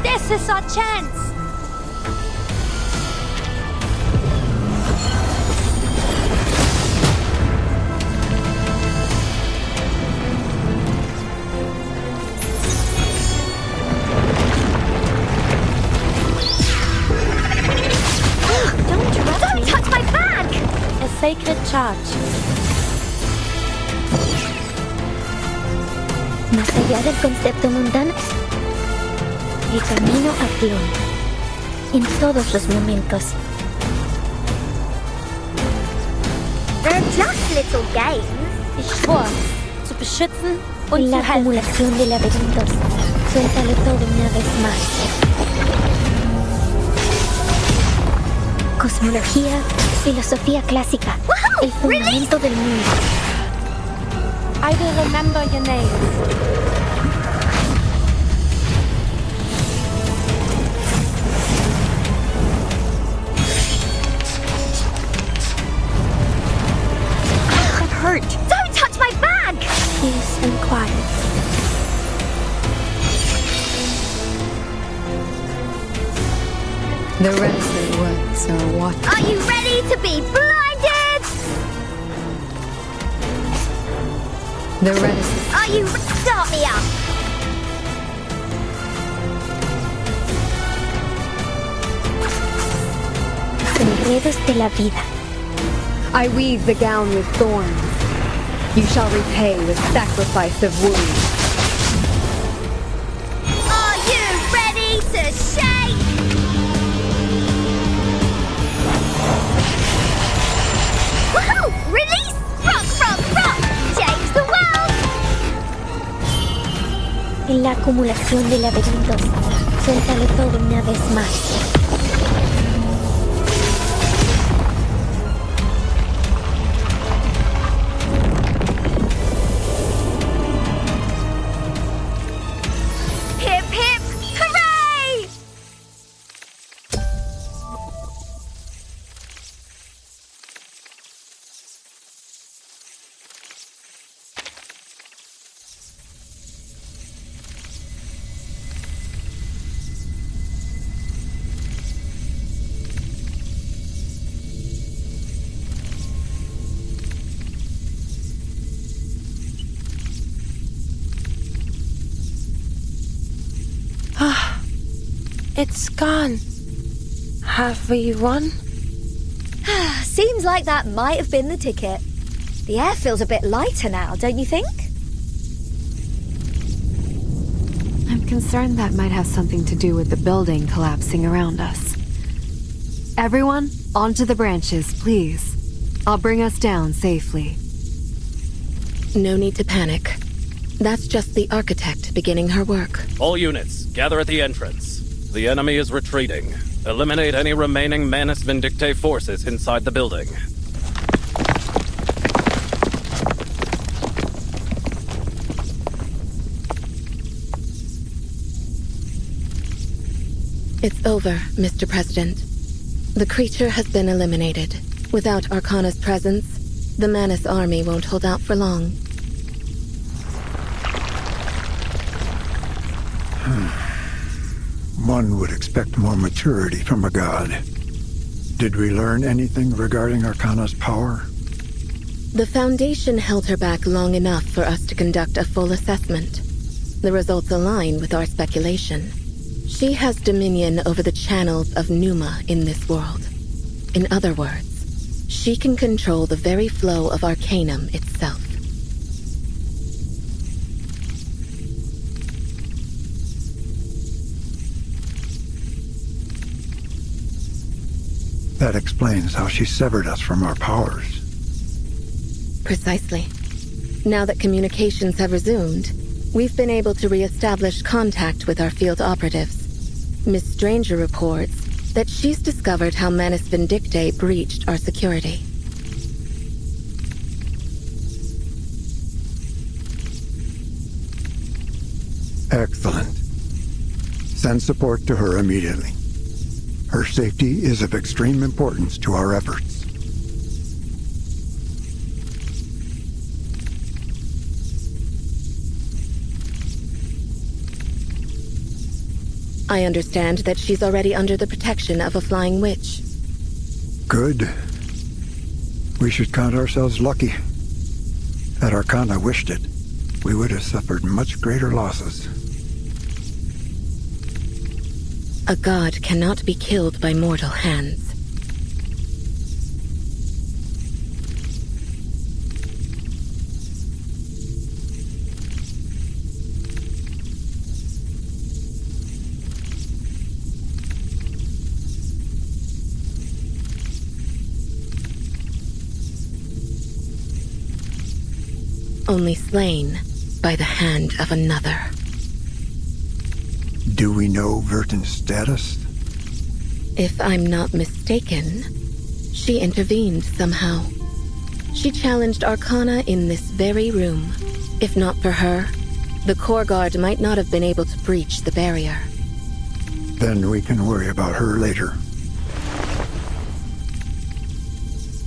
This is our chance! Don't touch my bag! A sacred charge. Más allá del concepto mundano, el camino a Tlon. En todos los momentos. They're just little games. Ich schwor, zu beschützen und En la zu helfen. acumulación de laberintos, suéltalo todo una vez más. Cosmología, filosofía clásica, el fundamento del mundo. I will remember your name. That hurt. Don't touch my bag! Peace and quiet. The reticent woods are watching. Are you ready to be blinded? The reticent. Are you... Start me up! Enredos de la vida. I weave the gown with thorns. You shall repay with sacrifice of wounds. Are you ready to shake? Woohoo! Release! Rock! Change the world! En la acumulación de laberintos, suéltalo todo una vez más. Hip hip! Hooray! It's gone. Have we won? Seems like that might have been the ticket. The air feels a bit lighter now, don't you think? I'm concerned that might have something to do with the building collapsing around us. Everyone, onto the branches, please. I'll bring us down safely. No need to panic. That's just the architect beginning her work. All units, gather at the entrance. The enemy is retreating. Eliminate any remaining Manus Vindictae forces inside the building. It's over, Mr. President. The creature has been eliminated. Without Arcana's presence, the Manus army won't hold out for long. One would expect more maturity from a god. Did we learn anything regarding Arcana's power? The Foundation held her back long enough for us to conduct a full assessment. The results align with our speculation. She has dominion over the channels of Pneuma in this world. In other words, she can control the very flow of Arcanum itself. That explains how she severed us from our powers. Precisely. Now that communications have resumed, we've been able to re-establish contact with our field operatives. Miss Stranger reports that she's discovered how Manus Vindictae breached our security. Excellent. Send support to her immediately. Her safety is of extreme importance to our efforts. I understand that she's already under the protection of a flying witch. Good. We should count ourselves lucky. Had Arcana wished it, we would have suffered much greater losses. A god cannot be killed by mortal hands. Only slain by the hand of another. Do we know Vertin's status? If I'm not mistaken, she intervened somehow. She challenged Arcana in this very room. If not for her, the Core Guard might not have been able to breach the barrier. Then we can worry about her later.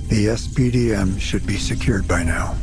The SPDM should be secured by now.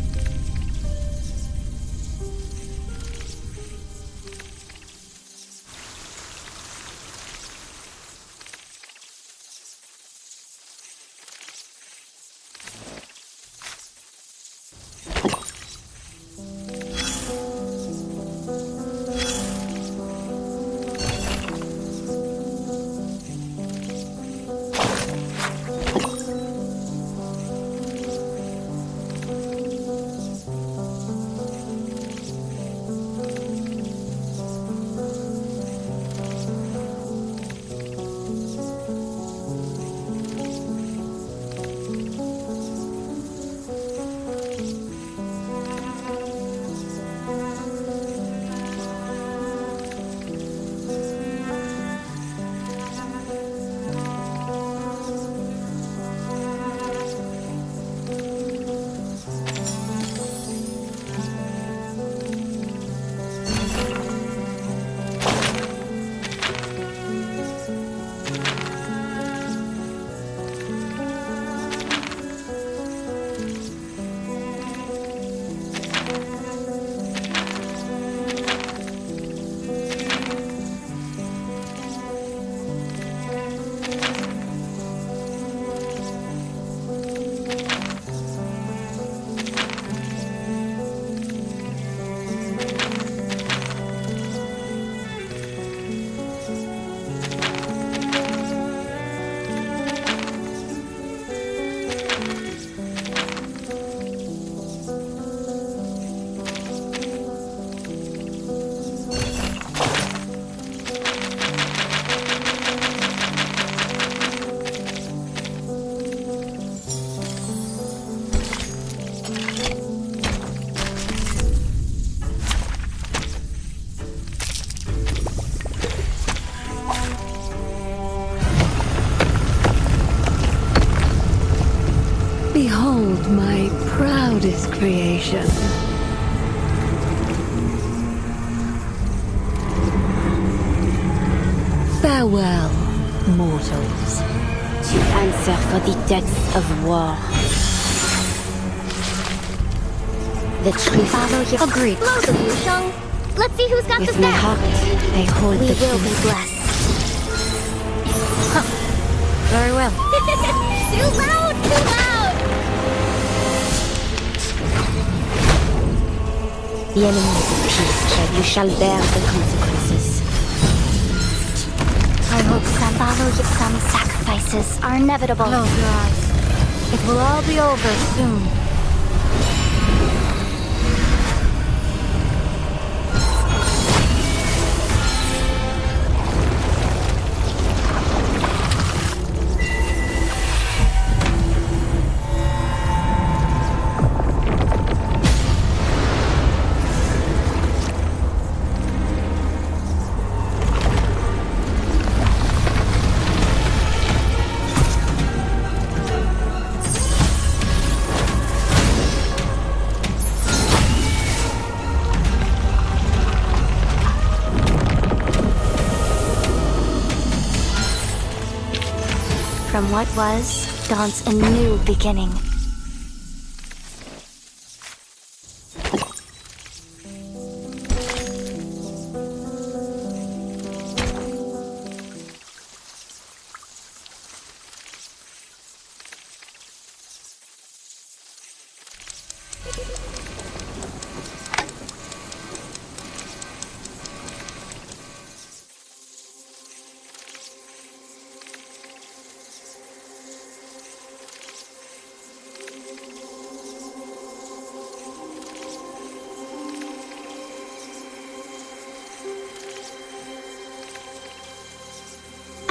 Behold my proudest creation. Farewell, mortals. To answer for the debts of war. The truth. Follow your Agreed. Both of you, Shang. Let's see who's got With the my staff. heart, I hold We the will be truth. blessed. Very well. Too loud! Too loud! The enemies of peace, but you shall bear the consequences. I hope Sambalo Yipsam's sacrifices are inevitable. Close your eyes. It will all be over soon. From what was, dawns a new beginning.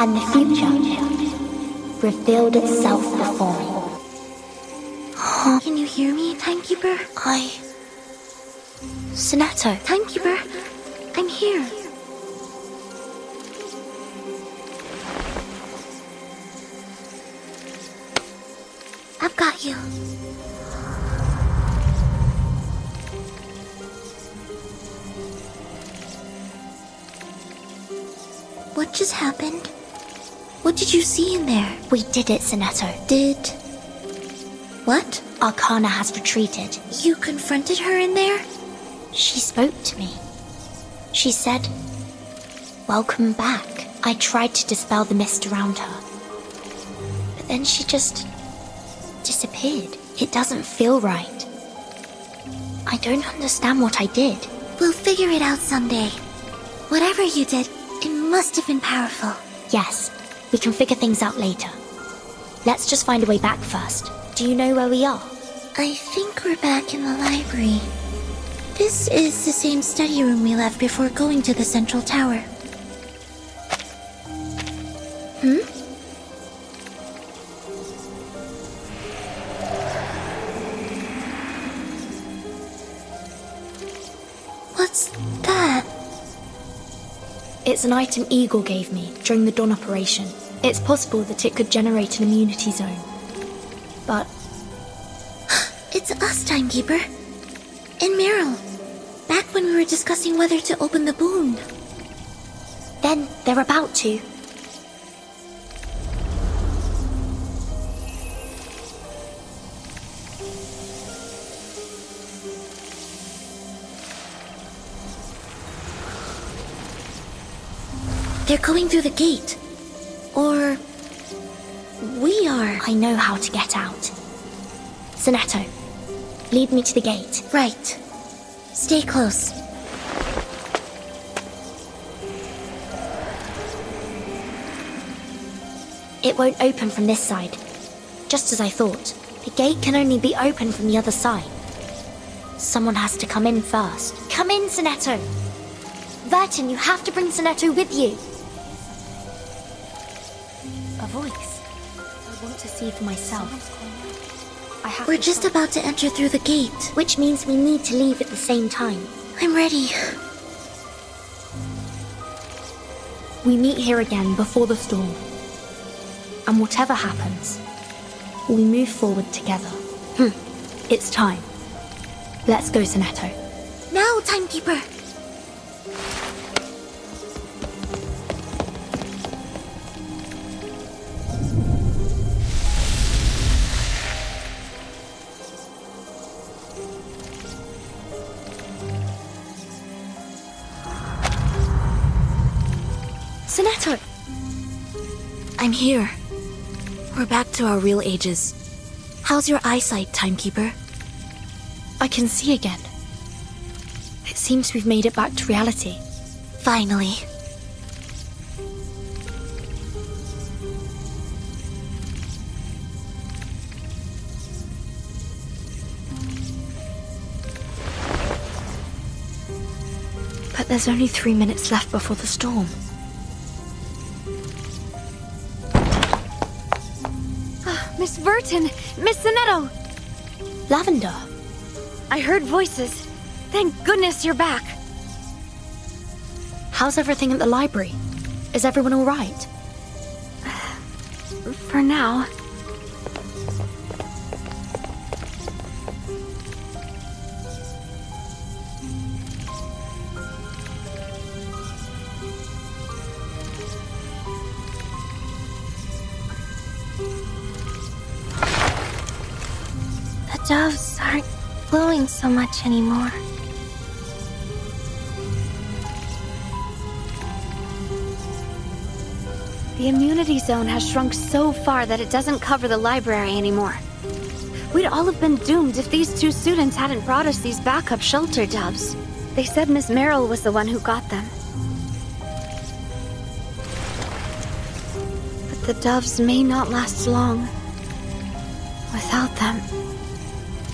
And the future revealed itself before me. Can you hear me, Timekeeper? Sonato. Timekeeper, I'm here. I've got you. What just happened? What did you see in there? We did it, Sonato. Did... what? Arcana has retreated. You confronted her in there? She spoke to me. She said, "Welcome back." I tried to dispel the mist around her. But then she just... disappeared. It doesn't feel right. I don't understand what I did. We'll figure it out someday. Whatever you did, it must have been powerful. Yes. We can figure things out later. Let's just find a way back first. Do you know where we are? I think we're back in the library. This is the same study room we left before going to the central tower. What's that? It's an item Eagle gave me during the Dawn operation. It's possible that it could generate an immunity zone. But... it's us, Timekeeper. And Meryl. Back when we were discussing whether to open the boon. Then they're about to. They're going through the gate. Or... we are. I know how to get out. Sonato, lead me to the gate. Right. Stay close. It won't open from this side. Just as I thought. The gate can only be opened from the other side. Someone has to come in first. Come in, Sonato. Vertin, you have to bring Sonato with you. A voice. I want to see for myself. We're just about to enter through the gate. Which means we need to leave at the same time. I'm ready. We meet here again before the storm. And whatever happens, we move forward together. It's time. Let's go, Sonato. Now, Timekeeper! Sonato! I'm here. We're back to our real ages. How's your eyesight, Timekeeper? I can see again. It seems we've made it back to reality. Finally. But there's only 3 minutes left before the storm. Miss Verton! Miss Sonetto! Lavender! I heard voices. Thank goodness you're back. How's everything at the library? Is everyone all right? For now. The doves aren't glowing so much anymore. The immunity zone has shrunk so far that it doesn't cover the library anymore. We'd all have been doomed if these 2 students hadn't brought us these backup shelter doves. They said Miss Merrill was the one who got them. But the doves may not last long without them.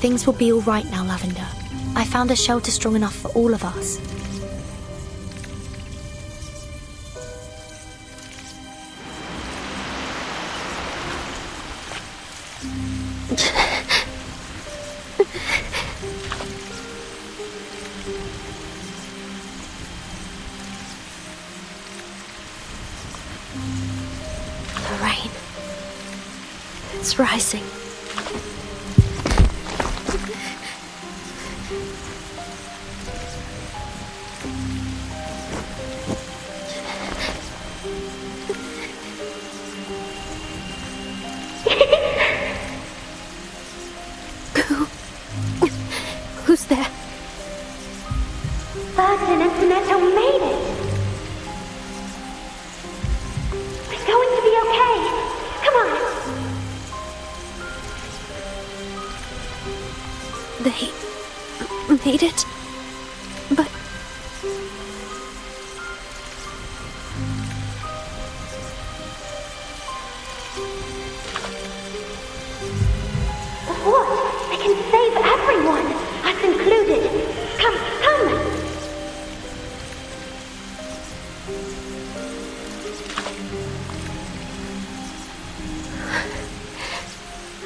Things will be all right now, Lavender. I found a shelter strong enough for all of us. The rain. It's rising. Who's there? Verton and Sonetto made it! We're going to be okay! Come on! They made it? But... What? They can save everyone! Us included! Come, come!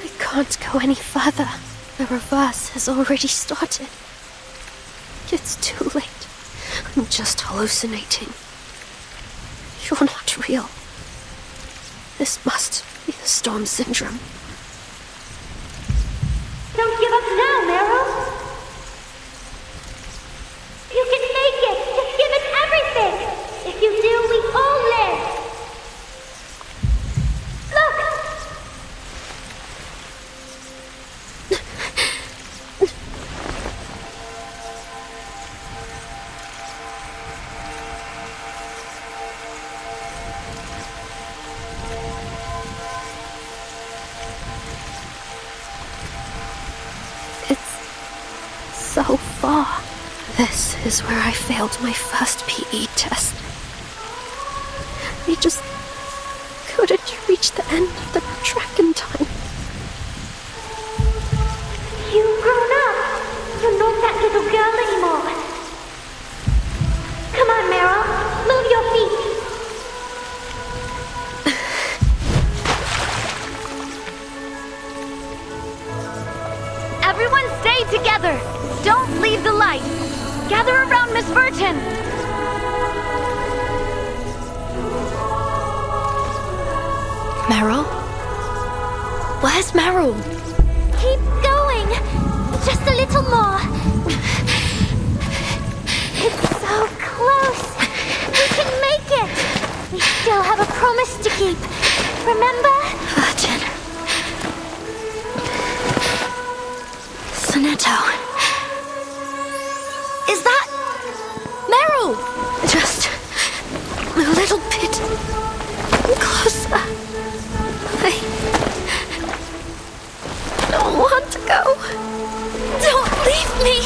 I can't go any further. The reverse has already started. It's too late. I'm just hallucinating. You're not real. This must be the Storm Syndrome. Don't give up now, Meryl! You can make it! Just give it everything! If you do, we all live! Look! So far. This is where I failed my first PE test. I just couldn't reach the end of the track in time. You've grown up! You're not that little girl anymore! Come on, Meryl! Move your feet! Everyone stay together! Don't leave the light! Gather around Miss Verton! Meryl? Where's Meryl? Keep going! Just a little more! It's so close! We can make it! We still have a promise to keep! Remember? Verton. Sonetto. Is that... Meryl? Just a little bit closer. I don't want to go. Don't leave me.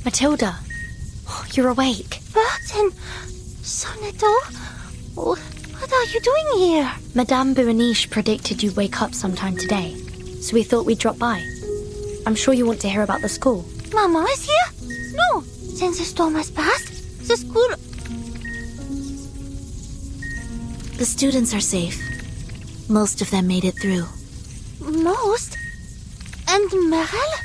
Matilda, you're awake. Burton! Sonetto? What are you doing here? Madame Berenice predicted you'd wake up sometime today, so we thought we'd drop by. I'm sure you want to hear about the school. Mama is here? No. Since the storm has passed, the school... The students are safe. Most of them made it through. Most? And Meryl?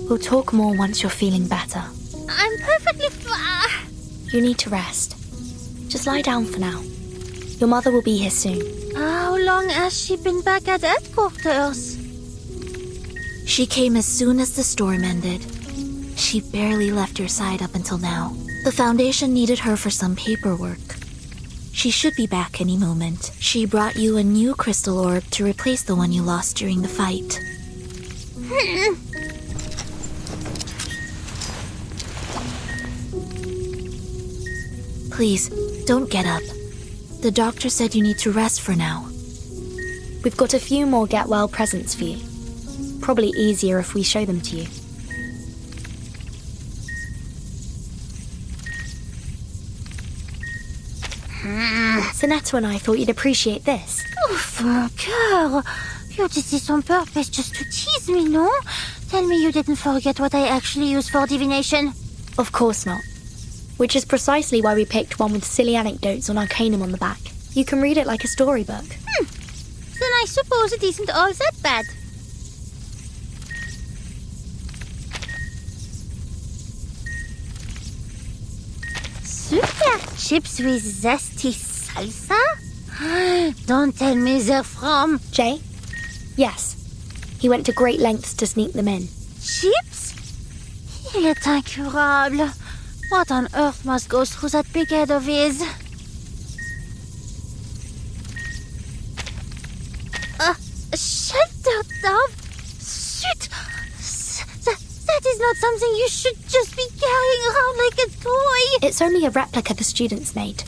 We'll talk more once you're feeling better. I'm perfectly fine. You need to rest. Just lie down for now. Your mother will be here soon. How long has she been back at headquarters? She came as soon as the storm ended. She barely left your side up until now. The Foundation needed her for some paperwork. She should be back any moment. She brought you a new crystal orb to replace the one you lost during the fight. Please, don't get up. The doctor said you need to rest for now. We've got a few more get well presents for you. Probably easier if we show them to you. Sonetto and I thought you'd appreciate this. Oof, mon cœur. You did this on purpose just to tease me, no? Tell me you didn't forget what I actually use for divination. Of course not. Which is precisely why we picked one with silly anecdotes on Arcanum on the back. You can read it like a storybook. Then I suppose it isn't all that bad. Super chips with zesty salsa? Don't tell me they're from... Jay? Yes. He went to great lengths to sneak them in. Chips? Il est incurable. What on earth must go through that big head of his? Shelter dove? Shoot! That is not something you should just be carrying around like a toy. It's only a replica the students made.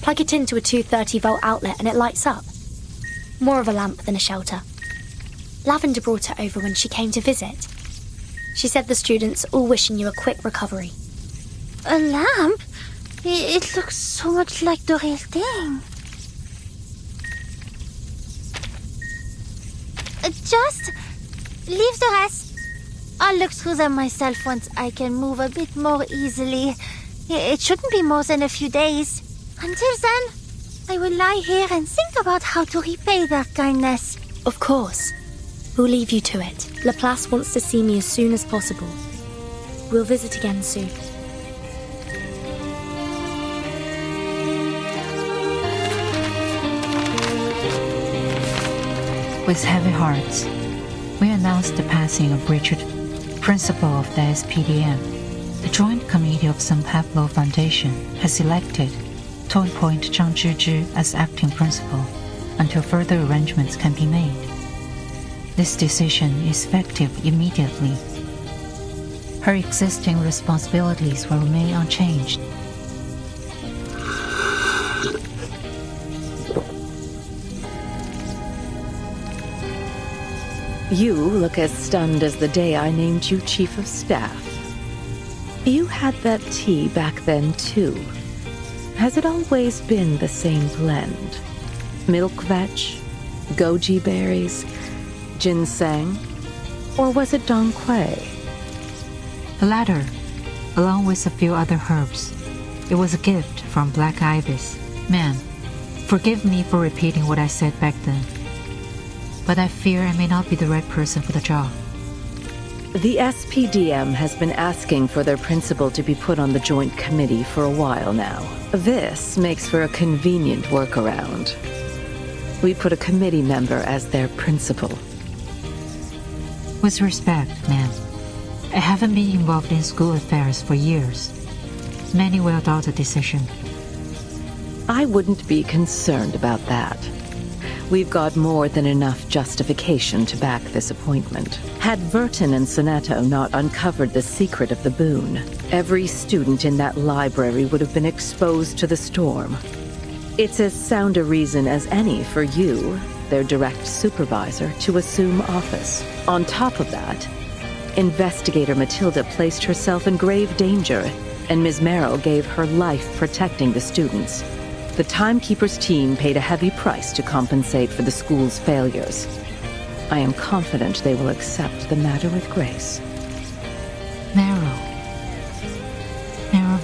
Plug it into a 230-volt outlet and it lights up. More of a lamp than a shelter. Lavender brought it over when she came to visit. She said the students all wishing you a quick recovery. A lamp? It looks so much like the real thing. Just leave the rest. I'll look through them myself once I can move a bit more easily. It shouldn't be more than a few days. Until then, I will lie here and think about how to repay their kindness. Of course. We'll leave you to it. Laplace wants to see me as soon as possible. We'll visit again soon. With heavy hearts, we announced the passing of Richard, principal of the SPDM. The Joint Committee of San Pablo Foundation has elected to appoint Zhang Zhizhi as acting principal until further arrangements can be made. This decision is effective immediately. Her existing responsibilities will remain unchanged. You look as stunned as the day I named you Chief of Staff. You had that tea back then, too. Has it always been the same blend? Milk vetch, goji berries, ginseng, or was it Dong Quai? The latter, along with a few other herbs. It was a gift from Black Ibis. Man, forgive me for repeating what I said back then. But I fear I may not be the right person for the job. The SPDM has been asking for their principal to be put on the Joint Committee for a while now. This makes for a convenient workaround. We put a committee member as their principal. With respect, ma'am, I haven't been involved in school affairs for years. Many will doubt the decision. I wouldn't be concerned about that. We've got more than enough justification to back this appointment. Had Verton and Sonetto not uncovered the secret of the boon, every student in that library would have been exposed to the storm. It's as sound a reason as any for you, their direct supervisor, to assume office. On top of that, Investigator Matilda placed herself in grave danger, and Ms. Merrill gave her life protecting the students. The Timekeeper's team paid a heavy price to compensate for the school's failures. I am confident they will accept the matter with grace. Merrill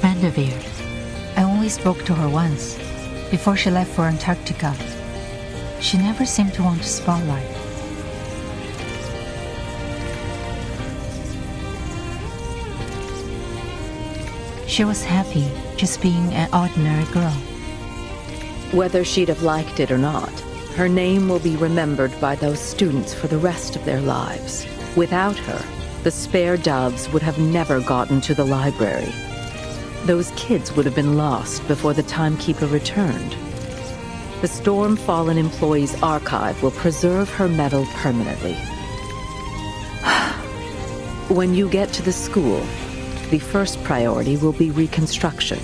Vanderveer. I only spoke to her once, before she left for Antarctica. She never seemed to want the spotlight. She was happy just being an ordinary girl. Whether she'd have liked it or not, her name will be remembered by those students for the rest of their lives. Without her, the spare doves would have never gotten to the library. Those kids would have been lost before the Timekeeper returned. The Storm-Fallen Employees Archive will preserve her medal permanently. When you get to the school, the first priority will be reconstruction.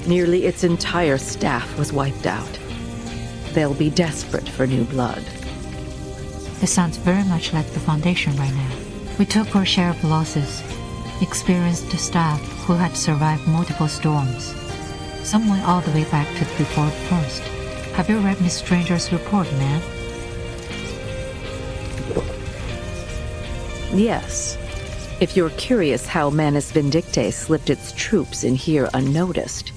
Nearly its entire staff was wiped out. They'll be desperate for new blood. It sounds very much like the Foundation right now. We took our share of losses. Experienced staff who had survived multiple storms. Some went all the way back to the report first. Have you read Miss Stranger's report, man? Yes. If you're curious how Manus Vindicte slipped its troops in here unnoticed,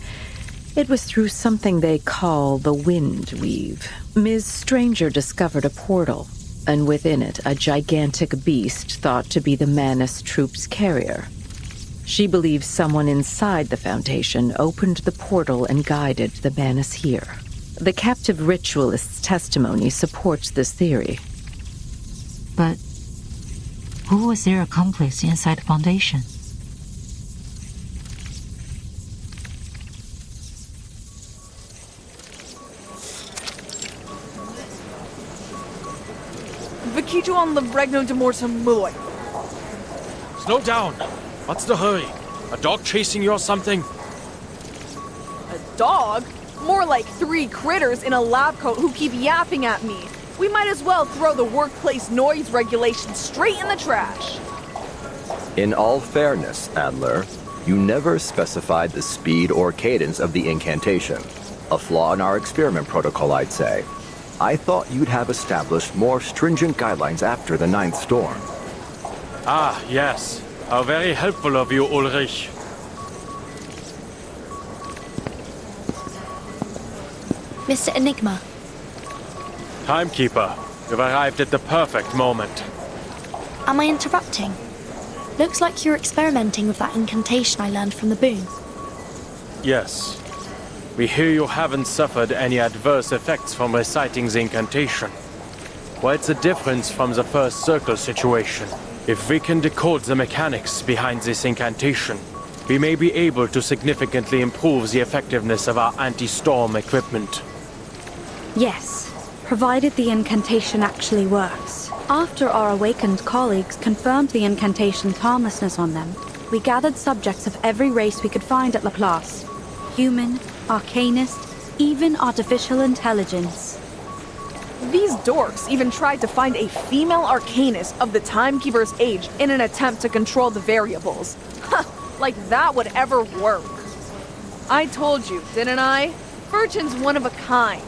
it was through something they call the Wind Weave. Ms. Stranger discovered a portal, and within it a gigantic beast thought to be the Manus troops' carrier. She believes someone inside the Foundation opened the portal and guided the Manus here. The captive ritualist's testimony supports this theory. But who was their accomplice inside the Foundation? Vaquito on Regno de Mortem Muloy. Slow down. What's the hurry? A dog chasing you or something? A dog? More like 3 critters in a lab coat who keep yapping at me. We might as well throw the workplace noise regulations straight in the trash. In all fairness, Adler, you never specified the speed or cadence of the incantation. A flaw in our experiment protocol, I'd say. I thought you'd have established more stringent guidelines after the 9th storm. Ah, yes. How very helpful of you, Ulrich. Mr. Enigma. Timekeeper, you've arrived at the perfect moment. Am I interrupting? Looks like you're experimenting with that incantation I learned from the boon. Yes. We hear you haven't suffered any adverse effects from reciting the incantation. Quite a difference from the first circle situation. If we can decode the mechanics behind this incantation, we may be able to significantly improve the effectiveness of our anti-storm equipment. Yes, provided the incantation actually works. After our awakened colleagues confirmed the incantation's harmlessness on them, we gathered subjects of every race we could find at Laplace. Human, arcanist, even artificial intelligence. These dorks even tried to find a female arcanist of the Timekeeper's age in an attempt to control the variables. Like that would ever work. I told you, didn't I? Virgin's one of a kind.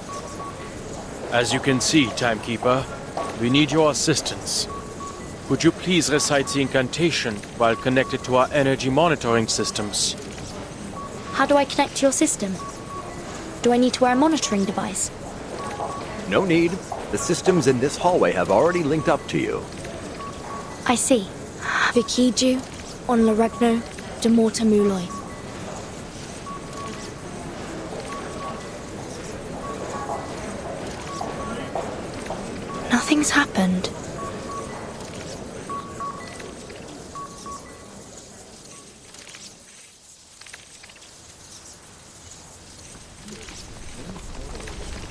As you can see, Timekeeper, we need your assistance. Would you please recite the incantation while connected to our energy monitoring systems? How do I connect to your system? Do I need to wear a monitoring device? No need. The systems in this hallway have already linked up to you. I see. Vikiju on Regno de Mortem Muloy. Nothing's happened.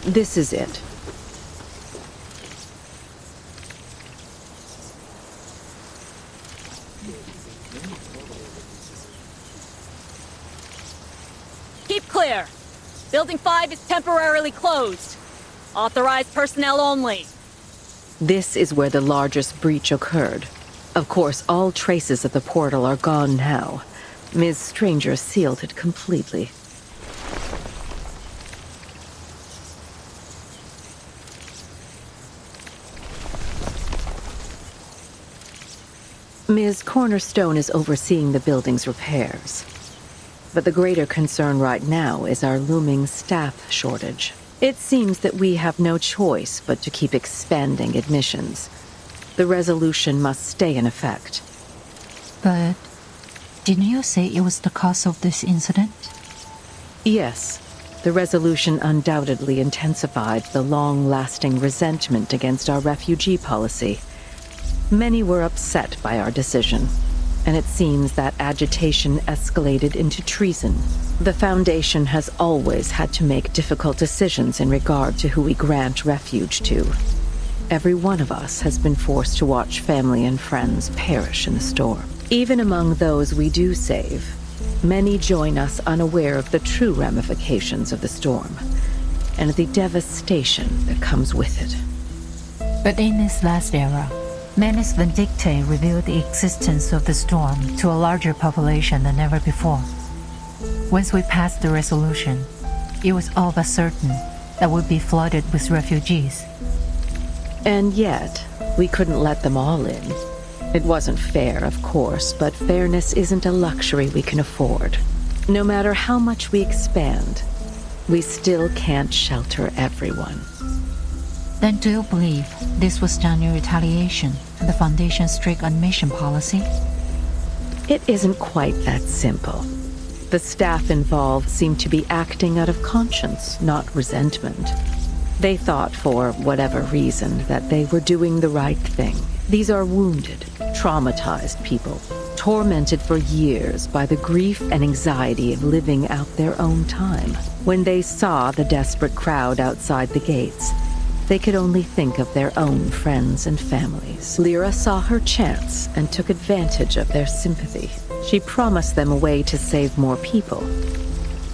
This is it. Keep clear. Building 5 is temporarily closed. Authorized personnel only. This is where the largest breach occurred. Of course, all traces of the portal are gone now. Ms. Stranger sealed it completely. Ms. Cornerstone is overseeing the building's repairs. But the greater concern right now is our looming staff shortage. It seems that we have no choice but to keep expanding admissions. The resolution must stay in effect. But didn't you say it was the cause of this incident? Yes. The resolution undoubtedly intensified the long-lasting resentment against our refugee policy. Many were upset by our decision, and it seems that agitation escalated into treason. The Foundation has always had to make difficult decisions in regard to who we grant refuge to. Every one of us has been forced to watch family and friends perish in the storm. Even among those we do save, many join us unaware of the true ramifications of the storm, and the devastation that comes with it. But in this last era, Manus Vindictae revealed the existence of the storm to a larger population than ever before. Once we passed the resolution, it was all but certain that we'd be flooded with refugees. And yet, we couldn't let them all in. It wasn't fair, of course, but fairness isn't a luxury we can afford. No matter how much we expand, we still can't shelter everyone. Then do you believe this was done in retaliation for the Foundation's strict admission policy? It isn't quite that simple. The staff involved seemed to be acting out of conscience, not resentment. They thought, for whatever reason, that they were doing the right thing. These are wounded, traumatized people, tormented for years by the grief and anxiety of living out their own time. When they saw the desperate crowd outside the gates, they could only think of their own friends and families. Lyra saw her chance and took advantage of their sympathy. She promised them a way to save more people.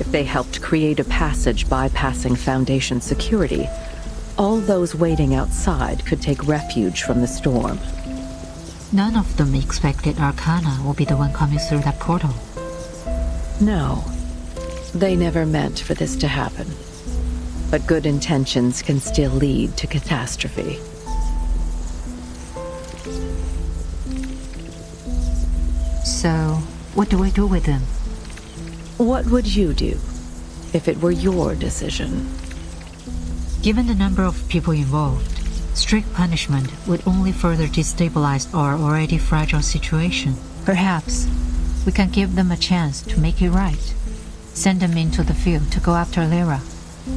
If they helped create a passage bypassing Foundation security, all those waiting outside could take refuge from the storm. None of them expected Arcana will be the one coming through that portal. No, they never meant for this to happen. But good intentions can still lead to catastrophe. So, what do we do with them? What would you do if it were your decision? Given the number of people involved, strict punishment would only further destabilize our already fragile situation. Perhaps we can give them a chance to make it right. Send them into the field to go after Lyra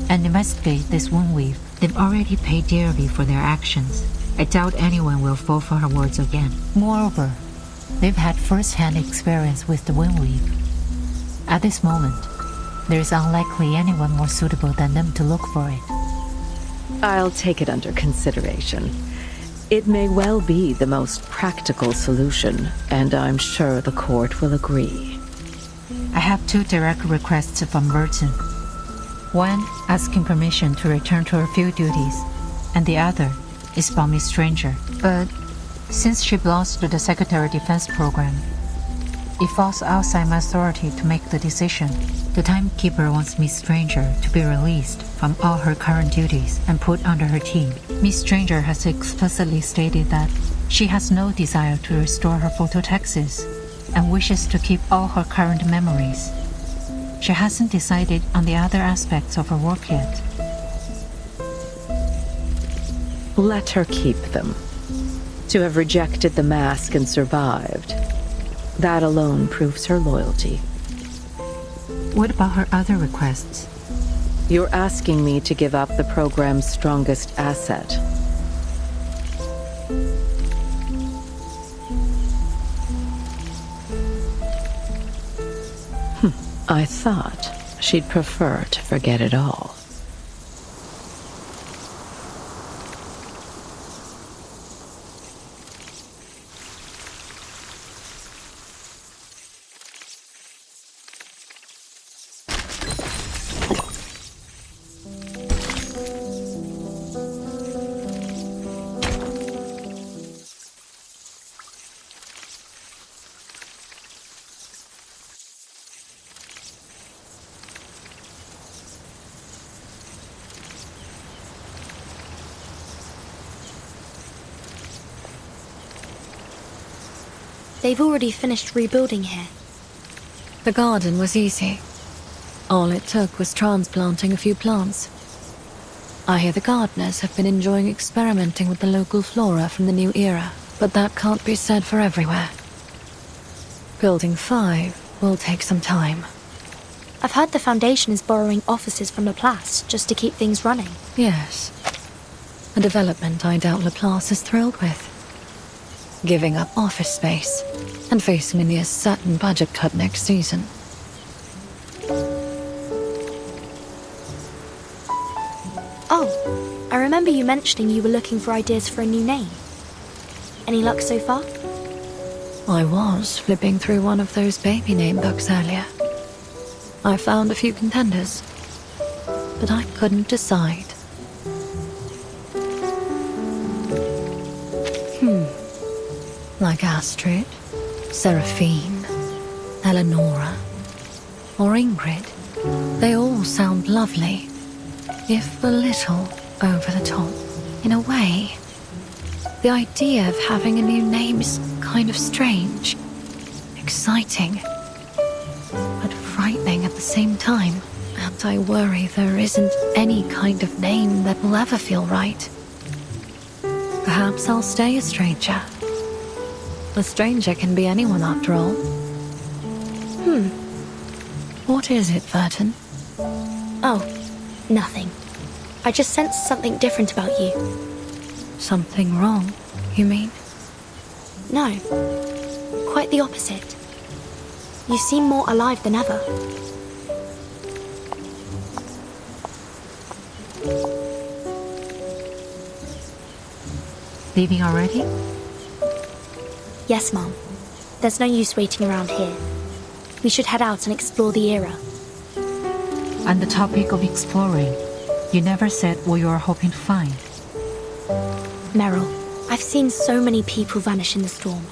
and investigate this Windweave. They've already paid dearly for their actions. I doubt anyone will fall for her words again. Moreover, they've had first-hand experience with the Windweave. At this moment, there is unlikely anyone more suitable than them to look for it. I'll take it under consideration. It may well be the most practical solution, and I'm sure the court will agree. I have 2 direct requests from Burton. One asking permission to return to her field duties, and the other is from Miss Stranger. But since she belongs to the Secretary Defense Program, it falls outside my authority to make the decision. The Timekeeper wants Miss Stranger to be released from all her current duties and put under her team. Miss Stranger has explicitly stated that she has no desire to restore her phototaxis and wishes to keep all her current memories. She hasn't decided on the other aspects of her work yet. Let her keep them. To have rejected the mask and survived, that alone proves her loyalty. What about her other requests? You're asking me to give up the program's strongest asset. I thought she'd prefer to forget it all. They've already finished rebuilding here. The garden was easy. All it took was transplanting a few plants. I hear the gardeners have been enjoying experimenting with the local flora from the new era, but that can't be said for everywhere. Building 5 will take some time. I've heard the Foundation is borrowing offices from Laplace just to keep things running. Yes. A development I doubt Laplace is thrilled with. Giving up office space and facing a near certain budget cut next season. Oh, I remember you mentioning you were looking for ideas for a new name. Any luck so far? I was flipping through one of those baby name books earlier. I found a few contenders, but I couldn't decide. Like Astrid, Seraphine, Eleonora, or Ingrid. They all sound lovely, if a little over the top. In a way, the idea of having a new name is kind of strange, exciting, but frightening at the same time. And I worry there isn't any kind of name that will ever feel right. Perhaps I'll stay a stranger. A stranger can be anyone after all. What is it, Vertin? Oh, nothing. I just sensed something different about you. Something wrong, you mean? No, quite the opposite. You seem more alive than ever. Leaving already? Yes, Mom. There's no use waiting around here. We should head out and explore the era. On the topic of exploring, you never said what you were hoping to find. Meryl, I've seen so many people vanish in the storm.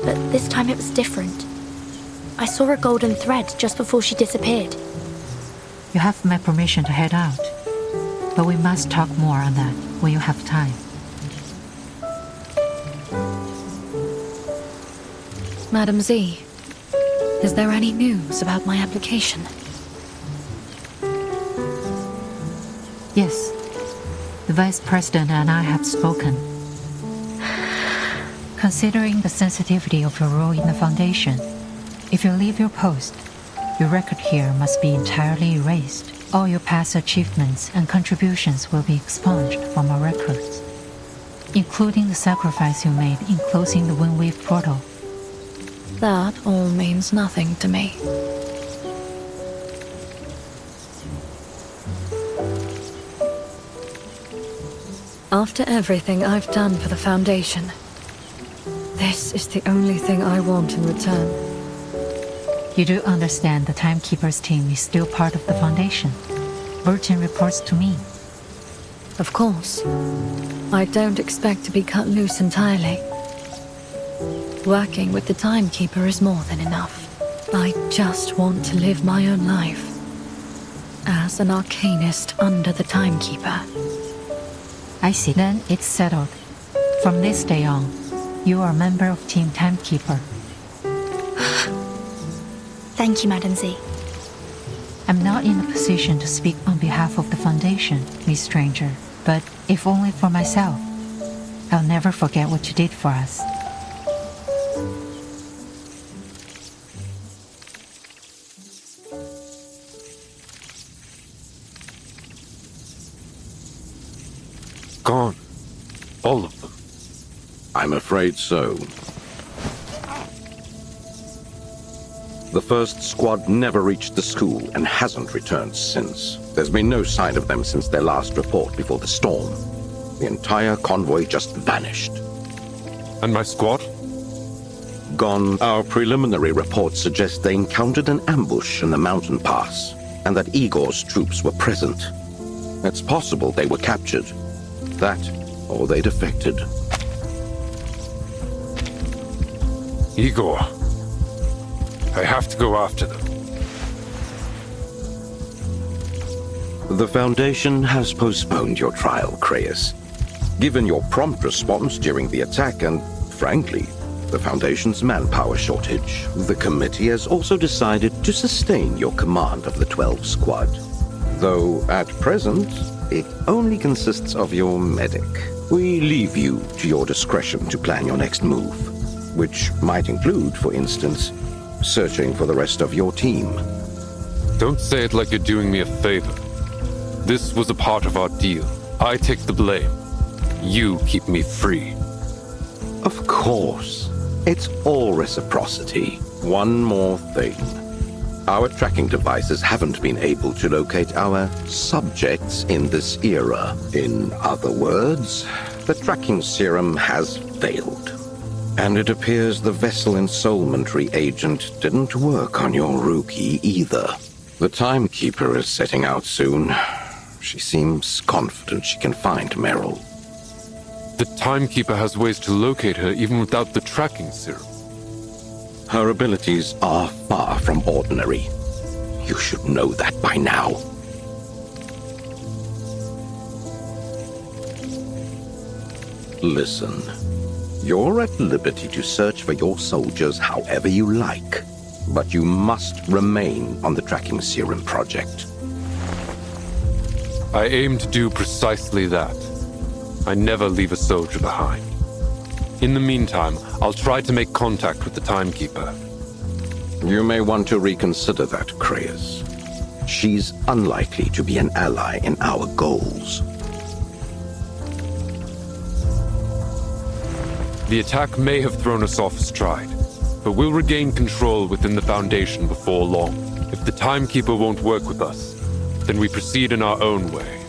But this time it was different. I saw a golden thread just before she disappeared. You have my permission to head out, but we must talk more on that when you have time. Madam Z, is there any news about my application? Yes. The Vice President and I have spoken. Considering the sensitivity of your role in the Foundation, if you leave your post, your record here must be entirely erased. All your past achievements and contributions will be expunged from our records, including the sacrifice you made in closing the Windwave portal. That all means nothing to me. After everything I've done for the Foundation, this is the only thing I want in return. You do understand the Timekeeper's team is still part of the Foundation. Burton reports to me. Of course. I don't expect to be cut loose entirely. Working with the Timekeeper is more than enough. I just want to live my own life as an arcanist under the Timekeeper. I see. Then it's settled. From this day on, you are a member of Team Timekeeper. Thank you, Madam Z. I'm not in a position to speak on behalf of the Foundation, Miss Stranger, but if only for myself, I'll never forget what you did for us. Gone. All of them. I'm afraid so. The first squad never reached the school and hasn't returned since. There's been no sign of them since their last report before the storm. The entire convoy just vanished. And my squad? Gone. Our preliminary reports suggest they encountered an ambush in the mountain pass, and that Igor's troops were present. It's possible they were captured. That, or they defected. Igor. I have to go after them. The Foundation has postponed your trial, Creius. Given your prompt response during the attack and, frankly, the Foundation's manpower shortage, the committee has also decided to sustain your command of the 12 Squad. Though at present, it only consists of your medic. We leave you to your discretion to plan your next move, which might include, for instance, searching for the rest of your team. Don't say it like you're doing me a favor. This was a part of our deal. I take the blame. You keep me free. Of course. It's all reciprocity. One more thing. Our tracking devices haven't been able to locate our subjects in this era. In other words, the tracking serum has failed. And it appears the vessel ensoulment reagent didn't work on your rookie either. The Timekeeper is setting out soon. She seems confident she can find Meryl. The Timekeeper has ways to locate her even without the tracking serum. Her abilities are far from ordinary. You should know that by now. Listen, you're at liberty to search for your soldiers however you like, but you must remain on the tracking serum project. I aim to do precisely that. I never leave a soldier behind. In the meantime, I'll try to make contact with the Timekeeper. You may want to reconsider that, Creius. She's unlikely to be an ally in our goals. The attack may have thrown us off stride, but we'll regain control within the Foundation before long. If the Timekeeper won't work with us, then we proceed in our own way.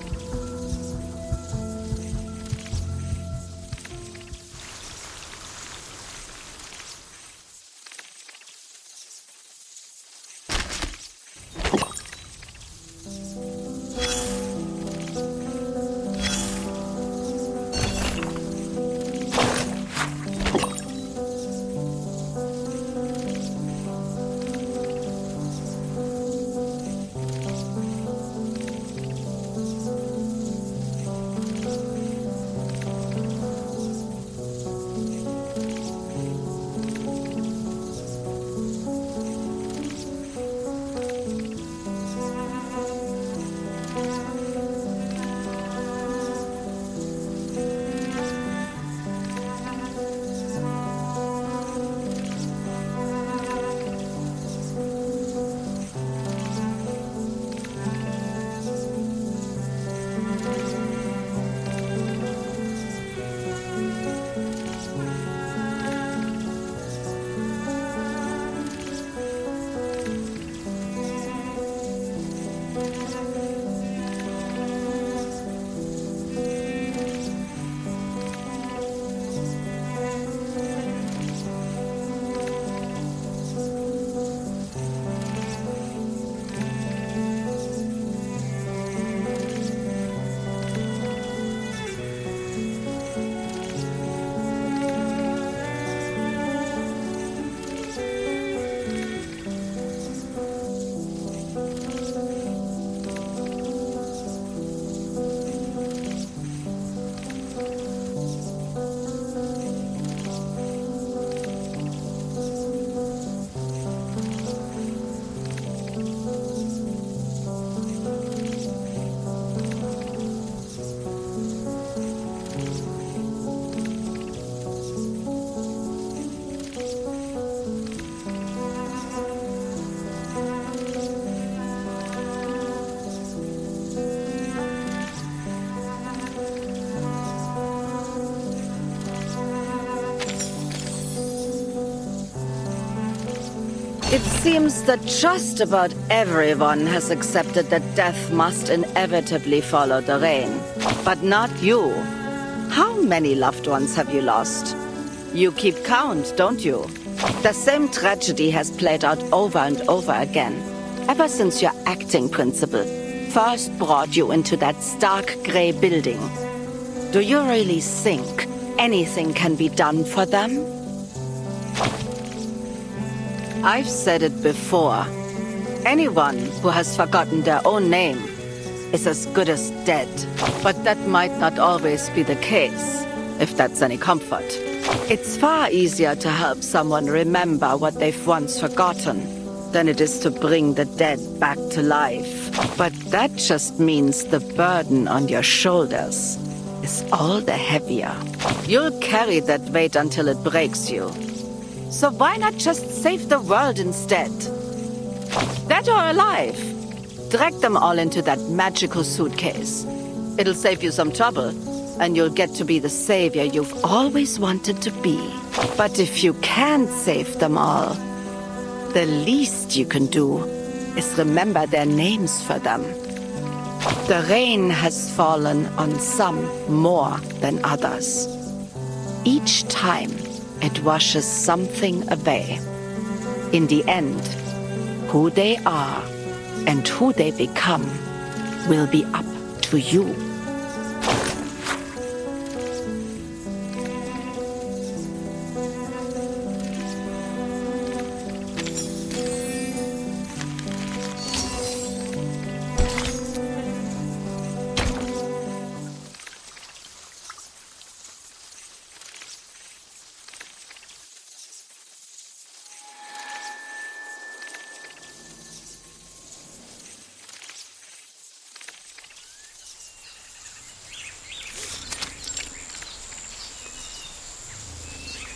It seems that just about everyone has accepted that death must inevitably follow the rain. But not you. How many loved ones have you lost? You keep count, don't you? The same tragedy has played out over and over again, ever since your acting principal first brought you into that stark gray building. Do you really think anything can be done for them? I've said it before. Anyone who has forgotten their own name is as good as dead. But that might not always be the case. if that's any comfort. It's far easier to help someone remember what they've once forgotten than it is to bring the dead back to life. But that just means the burden on your shoulders is all the heavier. You'll carry that weight until it breaks you. So why not just save the world instead? Dead or alive, drag them all into that magical suitcase. It'll save you some trouble, and you'll get to be the savior you've always wanted to be. But if you can't save them all, the least you can do is remember their names for them. The rain has fallen on some more than others. Each time, it washes something away. In the end, who they are and who they become will be up to you.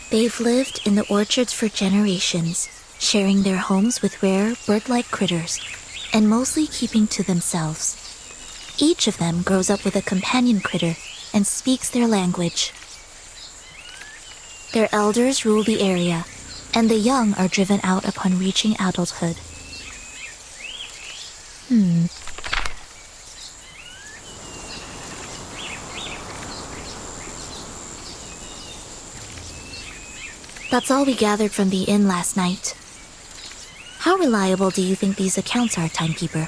They've lived in the orchards for generations, sharing their homes with rare, bird-like critters, and mostly keeping to themselves. Each of them grows up with a companion critter and speaks their language. Their elders rule the area, and the young are driven out upon reaching adulthood. That's all we gathered from the inn last night. How reliable do you think these accounts are, Timekeeper?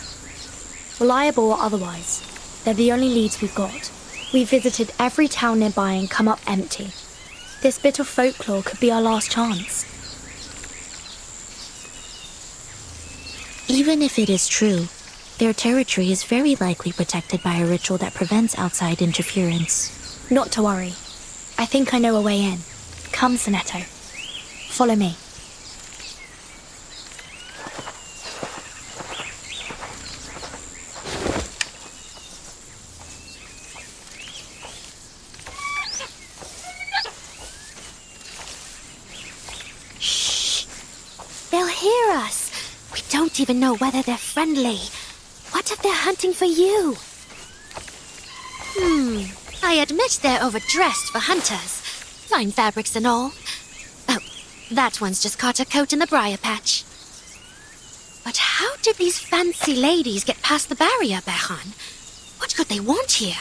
Reliable or otherwise, they're the only leads we've got. We've visited every town nearby and come up empty. This bit of folklore could be our last chance. Even if it is true, their territory is very likely protected by a ritual that prevents outside interference. Not to worry. I think I know a way in. Come, Sonetto. Follow me. Shh! They'll hear us. We don't even know whether they're friendly. What if they're hunting for you? I admit they're overdressed for hunters. Fine fabrics and all. Oh, that one's just caught a coat in the briar patch. But how did these fancy ladies get past the barrier, Behan? What could they want here?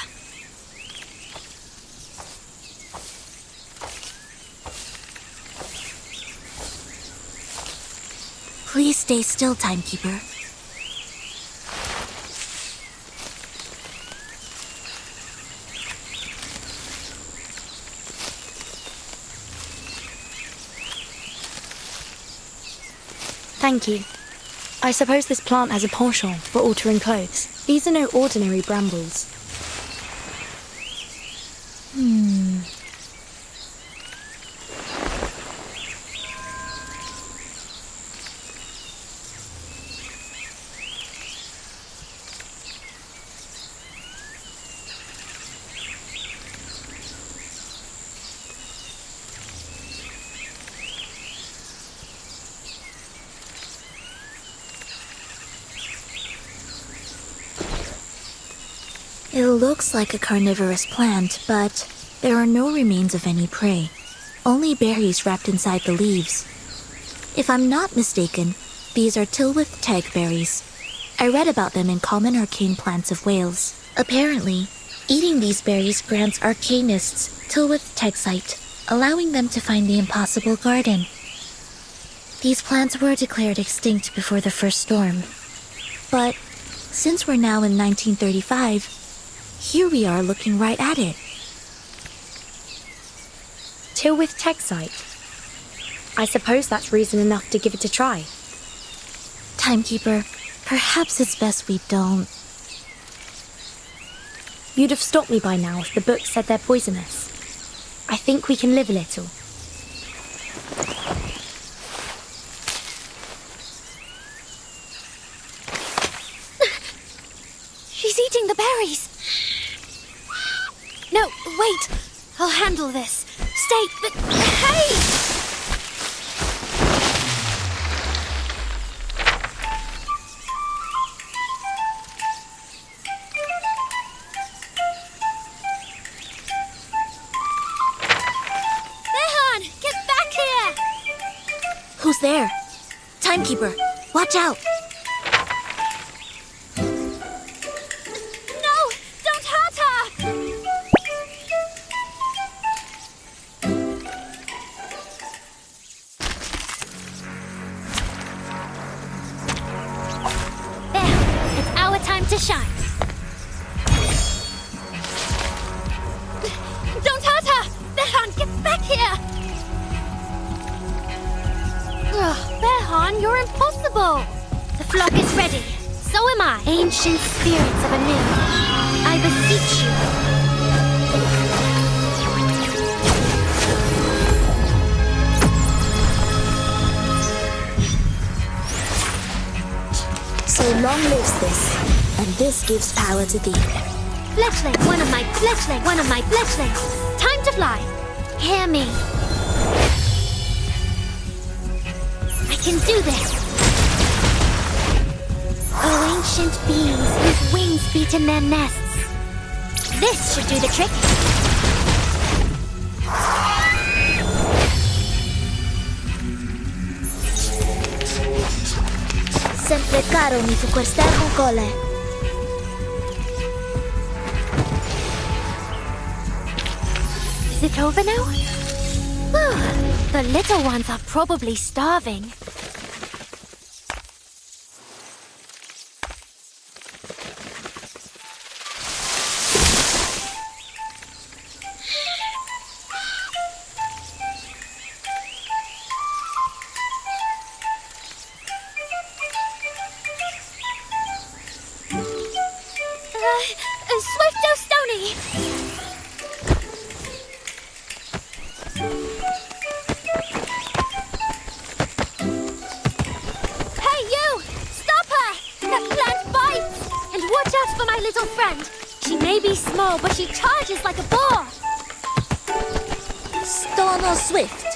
Please stay still, Timekeeper. Thank you. I suppose this plant has a penchant for altering clothes. These are no ordinary brambles. It looks like a carnivorous plant, but there are no remains of any prey. Only berries wrapped inside the leaves. If I'm not mistaken, these are Tylwyth Teg berries. I read about them in Common Arcane Plants of Wales. Apparently, eating these berries grants arcanists Tylwyth Teg sight, allowing them to find the impossible garden. These plants were declared extinct before the first storm. But since we're now in 1935, here we are looking right at it. Tylwyth Teg site. I suppose that's reason enough to give it a try. Timekeeper, perhaps it's best we don't. You'd have stopped me by now if the book said they're poisonous. I think we can live a little. She's eating the berries. No, wait. I'll handle this. Hey! Who's there? Timekeeper, watch out! No! Don't hurt her! There! It's our time to shine! Don't hurt her! Behan, get back here! Behan, you're impossible! The flock is ready. So am I. Ancient spirits of Anu, I beseech you. So long lives this, and this gives power to thee. Fletchling, one of my fletchlings. Time to fly. Hear me. I can do this. Oh, ancient beings whose wings beat in their nests. This should do the trick. Sempre caro mi fu quest'er cole. Is it over now? Whew. The little ones are probably starving. Swifto Stony! Hey, you! Stop her! That plant bites! And watch out for my little friend. She may be small, but she charges like a boar. Storno Swift.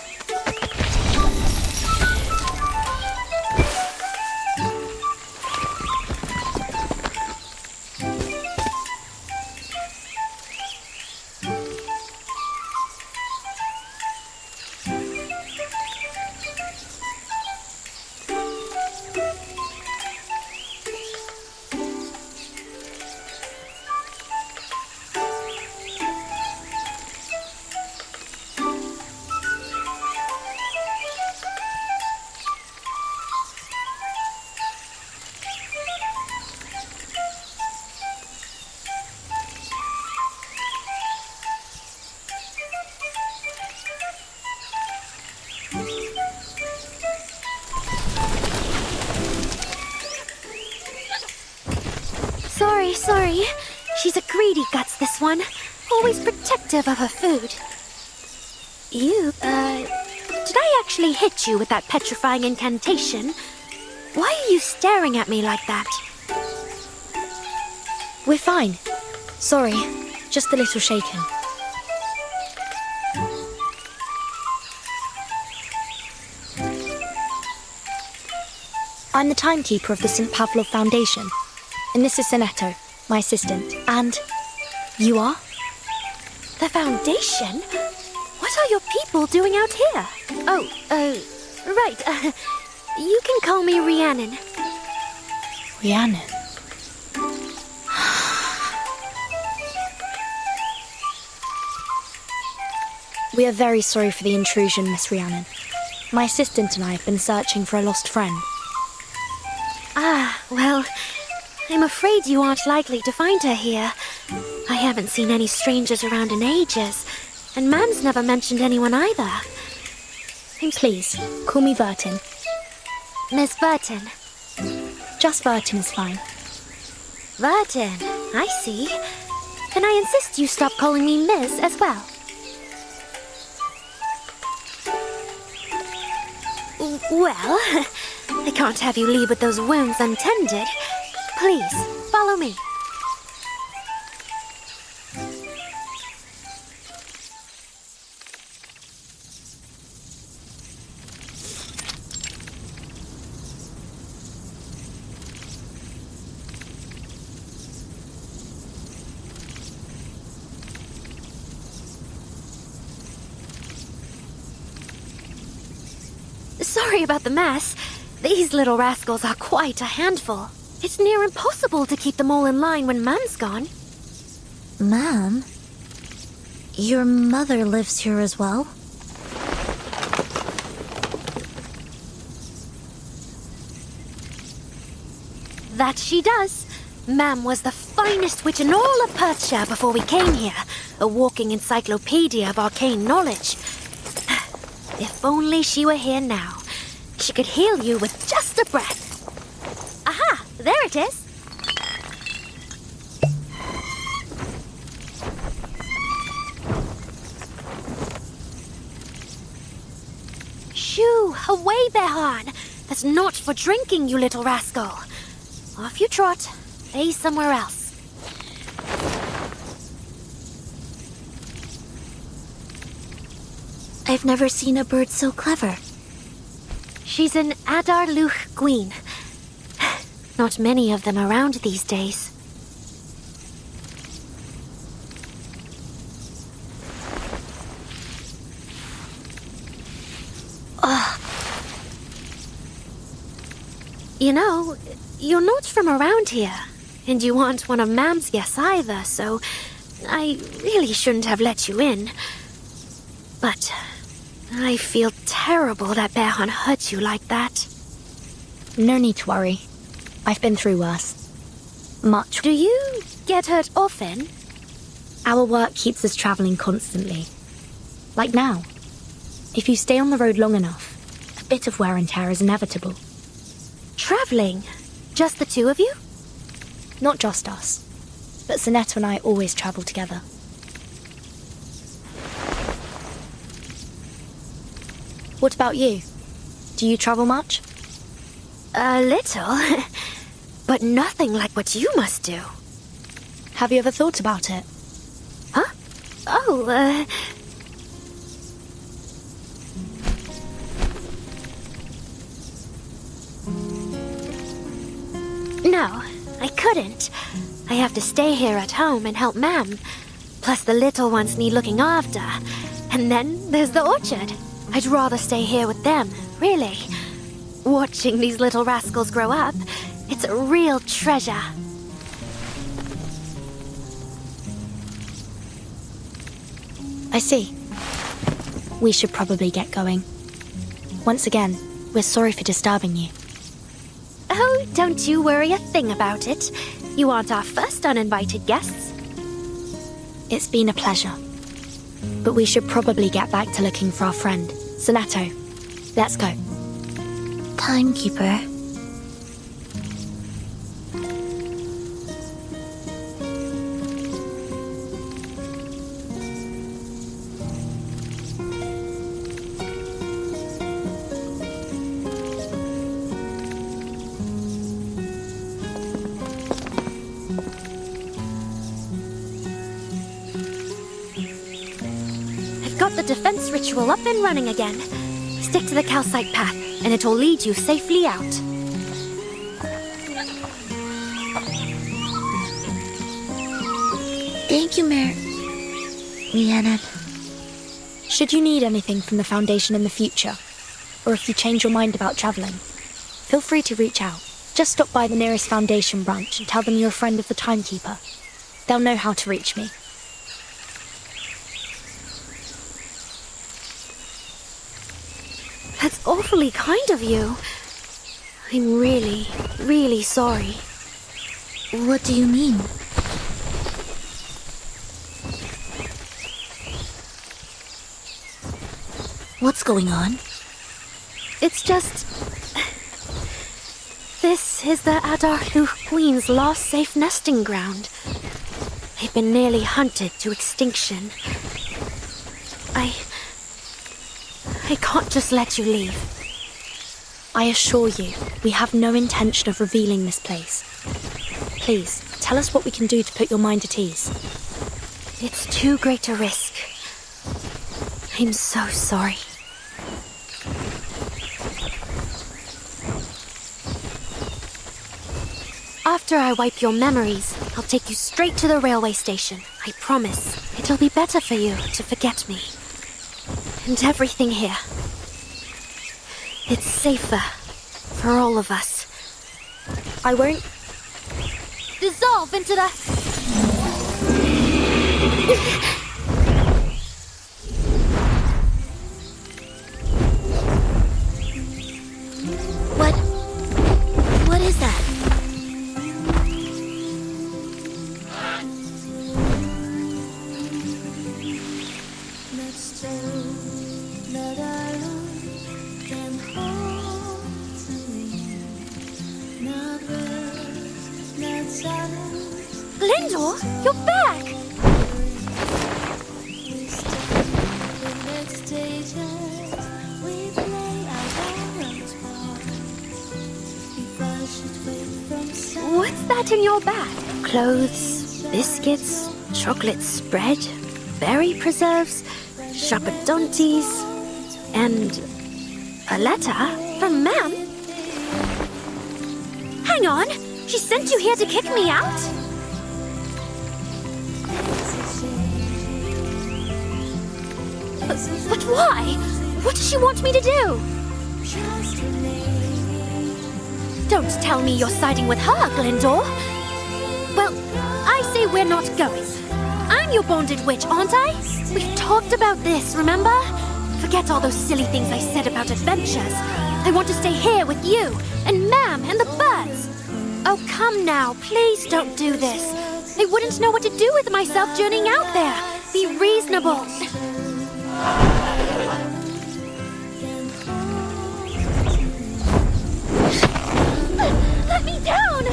Sorry. She's a greedy guts, this one. Always protective of her food. Did I actually hit you with that petrifying incantation? Why are you staring at me like that? We're fine. Sorry, just a little shaken. I'm the timekeeper of the St. Pavlov Foundation. And this is Sinetto, my assistant. And you are? The Foundation? What are your people doing out here? Right. You can call me Rhiannon. Rhiannon? We are very sorry for the intrusion, Miss Rhiannon. My assistant and I have been searching for a lost friend. Well, I'm afraid you aren't likely to find her here. I haven't seen any strangers around in ages, and Mam's never mentioned anyone either. Please, call me Vertin. Miss Vertin. Just Vertin is fine. Vertin, I see. Then I insist you stop calling me Miss as well. Well, I can't have you leave with those wounds untended. Please, follow me. Sorry about the mess. These little rascals are quite a handful. It's near impossible to keep them all in line when Mam's gone. Ma'am? Your mother lives here as well? That she does. Mam was the finest witch in all of Perthshire before we came here. A walking encyclopedia of arcane knowledge. If only she were here now. She could heal you with just a breath. Aha! There it is. Shoo! Away, Behan! That's not for drinking, you little rascal. Off you trot. Face somewhere else. I've never seen a bird so clever. She's an Adar Luch Gwyn. Not many of them around these days. Ugh. You know, you're not from around here, and you aren't one of Mam's guests either, so I really shouldn't have let you in. But I feel terrible that Behan hurt you like that. No need to worry. I've been through worse. Much. Do you get hurt often? Our work keeps us traveling constantly. Like now. If you stay on the road long enough, a bit of wear and tear is inevitable. Traveling? Just the two of you? Not just us. But Sonetta and I always travel together. What about you? Do you travel much? A little. But nothing like what you must do. Have you ever thought about it? Huh? Oh, No, I couldn't. I have to stay here at home and help Mam. Plus the little ones need looking after. And then there's the orchard. I'd rather stay here with them, really. Watching these little rascals grow up, it's a real treasure. I see. We should probably get going. Once again, we're sorry for disturbing you. Oh, don't you worry a thing about it. You aren't our first uninvited guests. It's been a pleasure. But we should probably get back to looking for our friend, Sonato. Let's go. Timekeeper. Got the defense ritual up and running again. Stick to the calcite path, and it'll lead you safely out. Thank you, Rhiannon. Should you need anything from the Foundation in the future, or if you change your mind about traveling, feel free to reach out. Just stop by the nearest Foundation branch and tell them you're a friend of the Timekeeper. They'll know how to reach me. That's awfully kind of you. I'm really, really sorry. What do you mean? What's going on? It's just... This is the Adar Luch Queen's last safe nesting ground. They've been nearly hunted to extinction. I can't just let you leave. I assure you, we have no intention of revealing this place. Please, tell us what we can do to put your mind at ease. It's too great a risk. I'm so sorry. After I wipe your memories, I'll take you straight to the railway station. I promise. It'll be better for you to forget me. And everything here. It's safer for all of us. I won't dissolve into the... What is that? Lindor, you're back! What's that in your bag? Clothes, biscuits, chocolate spread, berry preserves, chappadonties, and a letter from Ma'am? Hang on! She sent you here to kick me out? But why? What does she want me to do? Don't tell me you're siding with her, Glyndor. Well, I say we're not going. I'm your bonded witch, aren't I? We've talked about this, remember? Forget all those silly things I said about adventures. I want to stay here with you, and Ma'am, and the birds. Oh, come now, please don't do this. I wouldn't know what to do with myself journeying out there. Be reasonable. Let me down!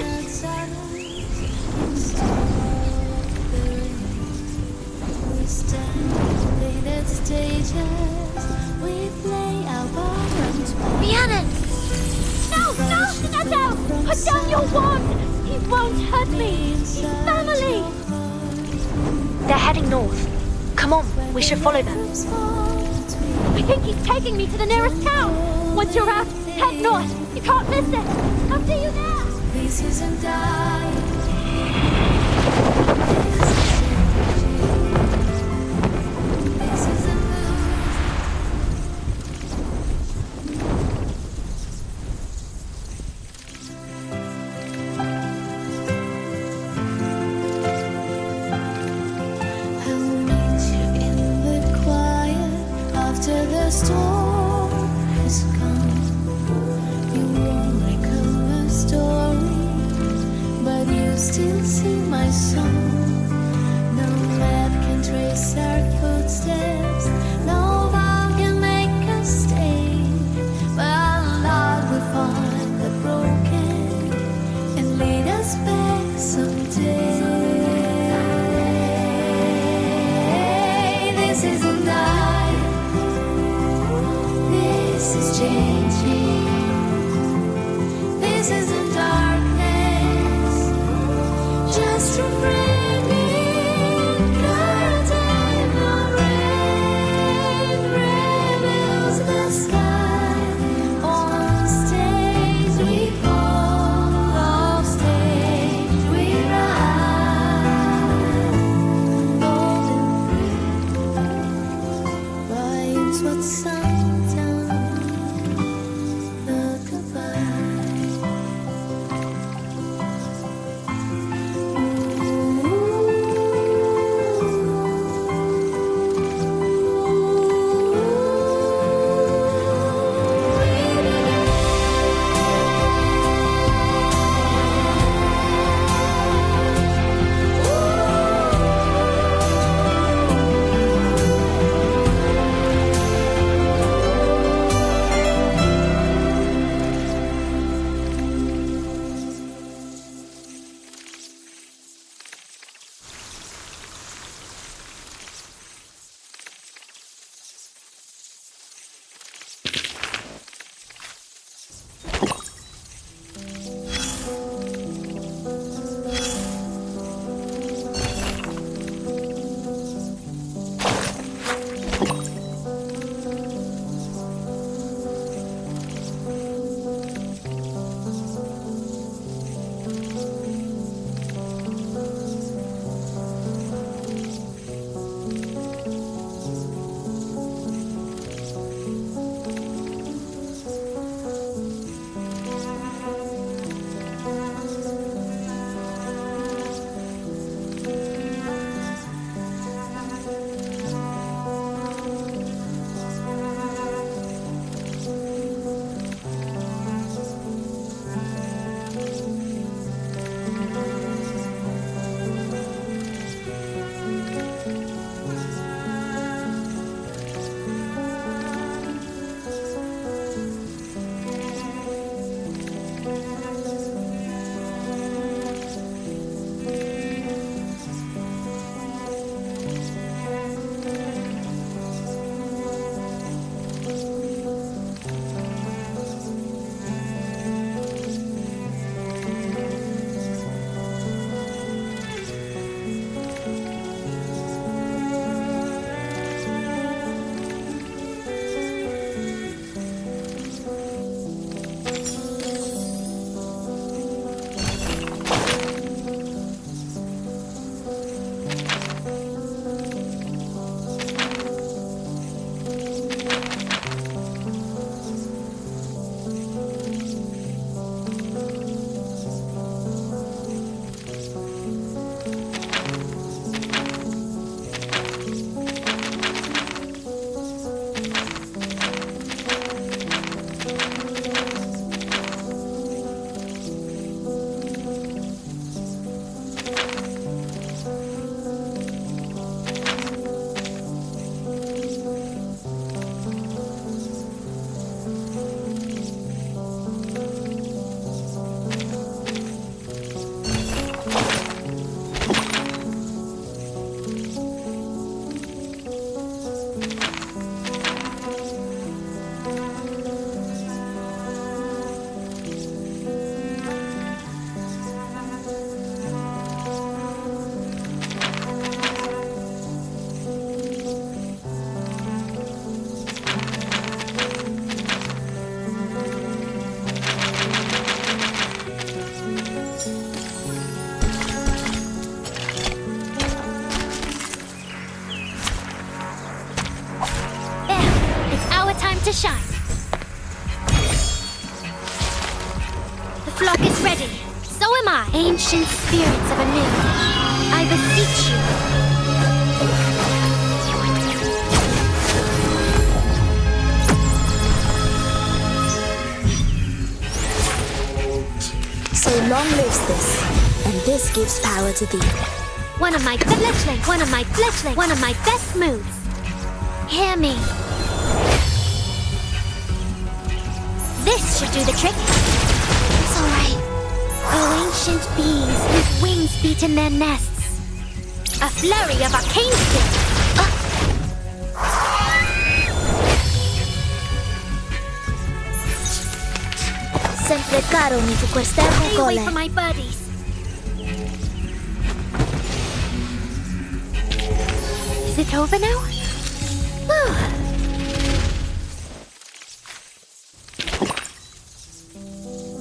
Rhiannon! No, Sinetto! Put down your wand! He won't hurt me! He's family! They're heading north. Come on, we should follow them. I think he's taking me to the nearest town. Once you're out, head north. You can't miss it. I'll see you there. This isn't the storm has come. You won't recall a story, but you still sing my song. No map can trace our footsteps, no vow can make us stay. But love will find the broken and lead us back someday. This isn't life. This is changing. This isn't darkness. Just refraining. Curtain of rain reveals the sky. On stage we fall, off stage we rise. Golden rhymes what sometimes look goodbye. ready. So am I. Ancient spirits of Anu, I beseech you. So long lives this, and this gives power to thee. One of my fletchlings, one of my fletchlings, one of my best moves. Hear me. This should do the trick. It's alright. Oh, ancient beings whose wings beat in their nests. A flurry of arcane skill. Sempre caro mi fu quest'ermo Stay away cole. from my buddies. Is it over now? Whew.